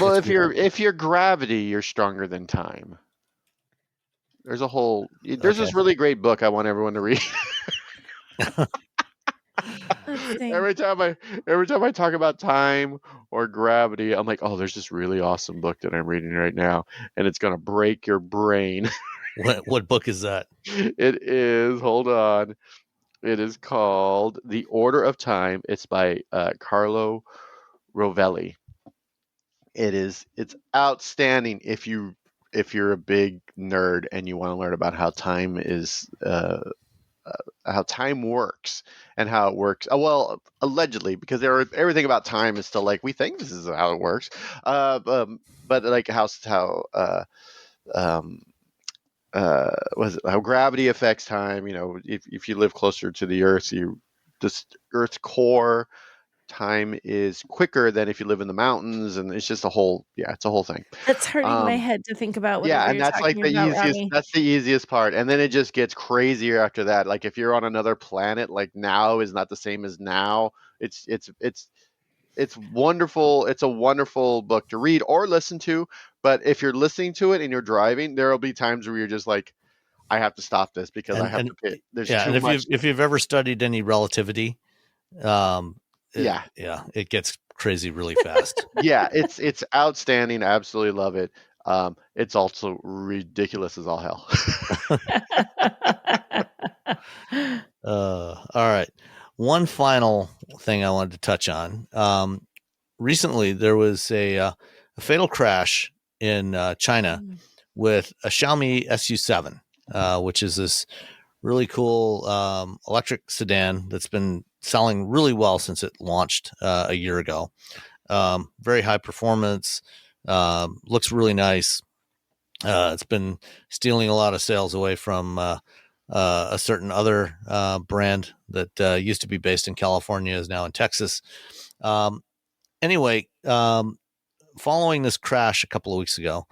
Well, It's weird. if you're gravity, you're stronger than time. There's this Okay. really great book I want everyone to read. Let's see. every time I talk about time or gravity, I'm like, oh, there's this really awesome book that I'm reading right now, and it's gonna break your brain. What book is that? It is. Hold on. It is called The Order of Time. It's by Carlo Rovelli. It's outstanding if you're a big nerd and you want to learn about how time is how time works and how it works. Well, allegedly, because everything about time is still like we think this is how it works. But like how how gravity affects time. If you live closer to the Earth, this Earth's core, time is quicker than if you live in the mountains, and it's just it's a whole thing. That's hurting my head to think about. Yeah, whatever and you're that's like talking the about, easiest. Robbie. That's the easiest part, and then it just gets crazier after that. Like if you're on another planet, like now is not the same as now. It's wonderful. It's a wonderful book to read or listen to. But if you're listening to it and you're driving, there will be times where you're just like, I have to stop this because I have to pay. There's Yeah, too and much. if you've ever studied any relativity, it gets crazy really fast. Yeah, it's outstanding. I absolutely love it. It's also ridiculous as all hell. All right. One final thing I wanted to touch on. Recently, there was a fatal crash in China with a Xiaomi SU7, which is this really cool electric sedan that's been selling really well since it launched a year ago. Very high performance, looks really nice. It's been stealing a lot of sales away from a certain other brand that used to be based in California, is now in Texas. Anyway, following this crash a couple of weeks ago,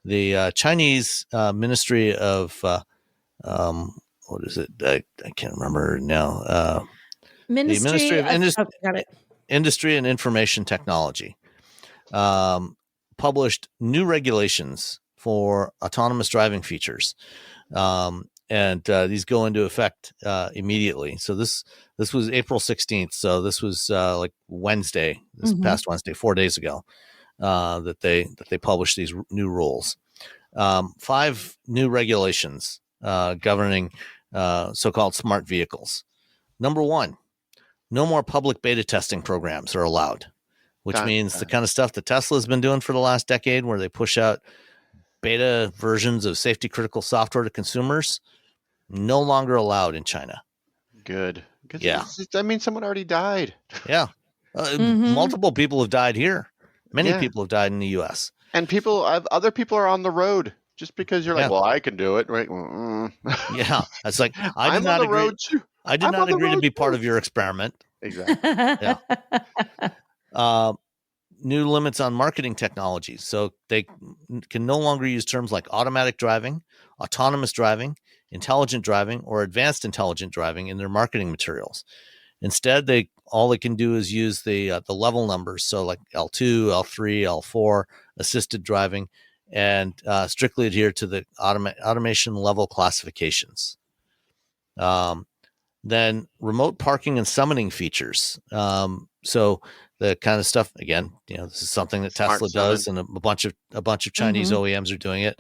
the Chinese Ministry of what is it? I can't remember now. Ministry of got it. Industry and Information Technology published new regulations for autonomous driving features. And these go into effect immediately. So this was April 16th. So this was like Wednesday, past Wednesday, 4 days ago, that they published these new rules. 5 new regulations governing so-called smart vehicles. Number 1, no more public beta testing programs are allowed, which means the kind of stuff that Tesla's been doing for the last decade, where they push out beta versions of safety critical software to consumers, no longer allowed in China. Good. Yeah. I mean, someone already died. Yeah. Multiple people have died here. Many people have died in the U.S. And other people are on the road just because you're like, Yeah. well, I can do it, right? Yeah. It's like, I I'm did not on the agree. road too. I did I'm not on the agree to road be part too. of your experiment. Exactly. new limits on marketing technology. So they can no longer use terms like automatic driving, autonomous driving, intelligent driving, or advanced intelligent driving in their marketing materials. Instead, all they can do is use the level numbers. So like L2, L3, L4, assisted driving, and strictly adhere to the automation level classifications. Then remote parking and summoning features. So the kind of stuff, again, this is something that Smart Tesla does, and a bunch of Chinese OEMs are doing it.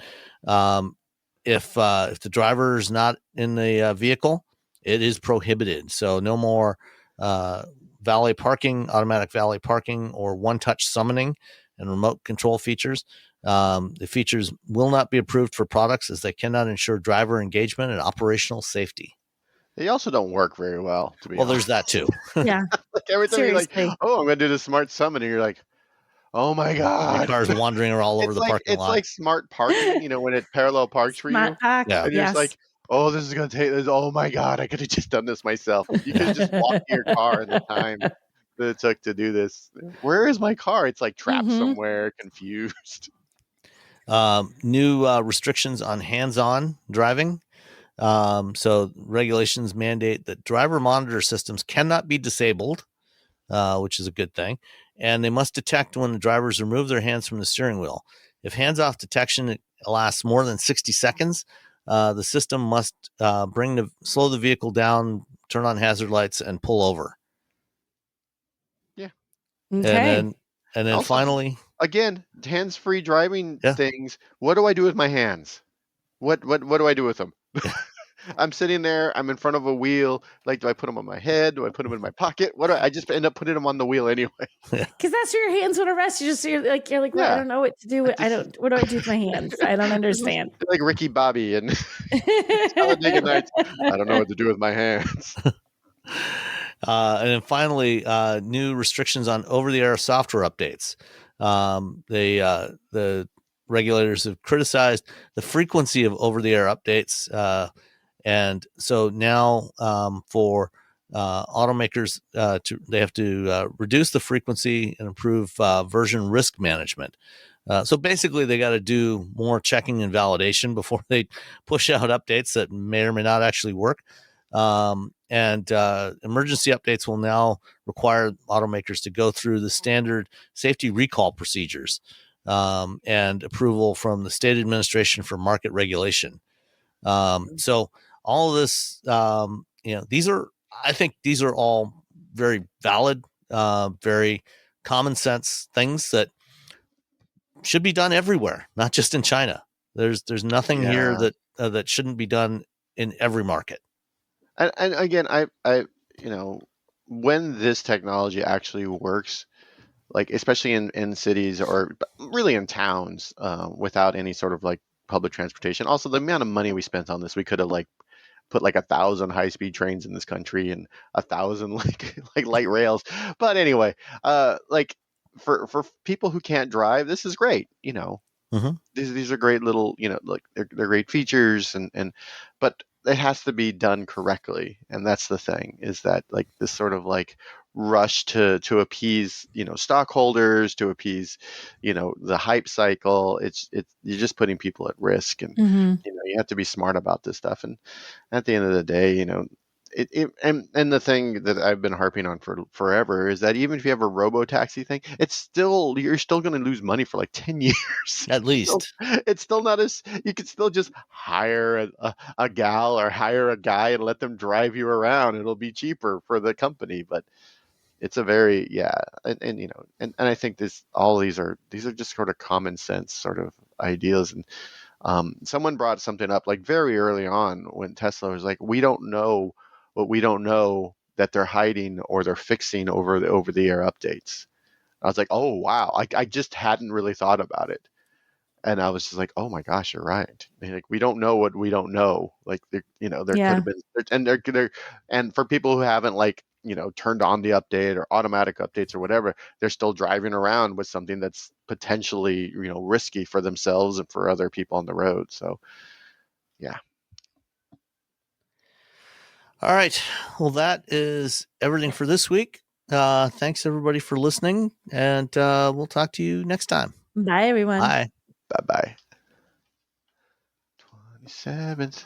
If the driver is not in the vehicle, it is prohibited. So no more valet parking, automatic valet parking, or one-touch summoning and remote control features. The features will not be approved for products as they cannot ensure driver engagement and operational safety. They also don't work very well, to be Well, honest. there's that too. Yeah. Like every time you're like, Seriously. oh, I'm going to do the smart summon, and you're like, oh my Your God. car's wandering all over It's the like parking lot. like smart parking, when it parallel parks for you. Smart pack. Yeah. And you're Yes. just like, oh, this is going to take this. Oh my God, I could have just done this myself. You could have just walked to your car in the time that it took to do this. Where is my car? It's like trapped somewhere, confused. New restrictions on hands-on driving. So regulations mandate that driver monitor systems cannot be disabled, which is a good thing, and they must detect when the drivers remove their hands from the steering wheel. If hands-off detection lasts more than 60 seconds, the system must slow the vehicle down, turn on hazard lights, and pull over. Yeah. Okay. And then Also, finally, again, hands-free driving Yeah. things. What do I do with my hands? What do I do with them? I'm sitting there. I'm in front of a wheel. Like, do I put them on my head? Do I put them in my pocket? I just end up putting them on the wheel anyway. Because that's where your hands want to rest. You're like, well, Yeah. I don't know what to do. What do I do with my hands? I don't understand. Like Ricky Bobby and Talladega Nights. I don't know what to do with my hands. And then finally, new restrictions on over-the-air software updates. The regulators have criticized the frequency of over-the-air updates, and so now for automakers, they have to reduce the frequency and improve version risk management. So basically, they got to do more checking and validation before they push out updates that may or may not actually work. And emergency updates will now require automakers to go through the standard safety recall procedures and approval from the State Administration for Market Regulation. So all of this, I think these are all very valid, very common sense things that should be done everywhere, not just in China. There's nothing here that shouldn't be done in every market. And again, I when this technology actually works, like especially in cities or really in towns, without any sort of like public transportation. Also, the amount of money we spent on this, we could have like put like 1,000 high-speed trains in this country and 1,000 like light rails. But anyway, like for people who can't drive, this is great. These are great little, like they're great features, and but it has to be done correctly, and that's the thing, is that like this sort of like rush to appease stockholders, to appease the hype cycle. It's you're just putting people at risk, and you have to be smart about this stuff. And at the end of the day, and the thing that I've been harping on for forever is that even if you have a robo-taxi thing, you're still going to lose money for like 10 years. At least. It's still not you could still just hire a gal or hire a guy and let them drive you around. It'll be cheaper for the company, but it's a very, and I think all these are just sort of common sense sort of ideas. And someone brought something up like very early on when Tesla was like, we don't know what we don't know that they're hiding or they're fixing over the air updates. I was like, oh wow, I just hadn't really thought about it, and I was just like, oh my gosh, you're right. Like, we don't know what we don't know. Like there could have been, and for people who haven't like turned on the update or automatic updates or whatever, they're still driving around with something that's potentially risky for themselves and for other people on the road. So yeah. All right. Well, that is everything for this week. Thanks everybody for listening, and we'll talk to you next time. Bye, everyone. Bye. Bye bye. 27th.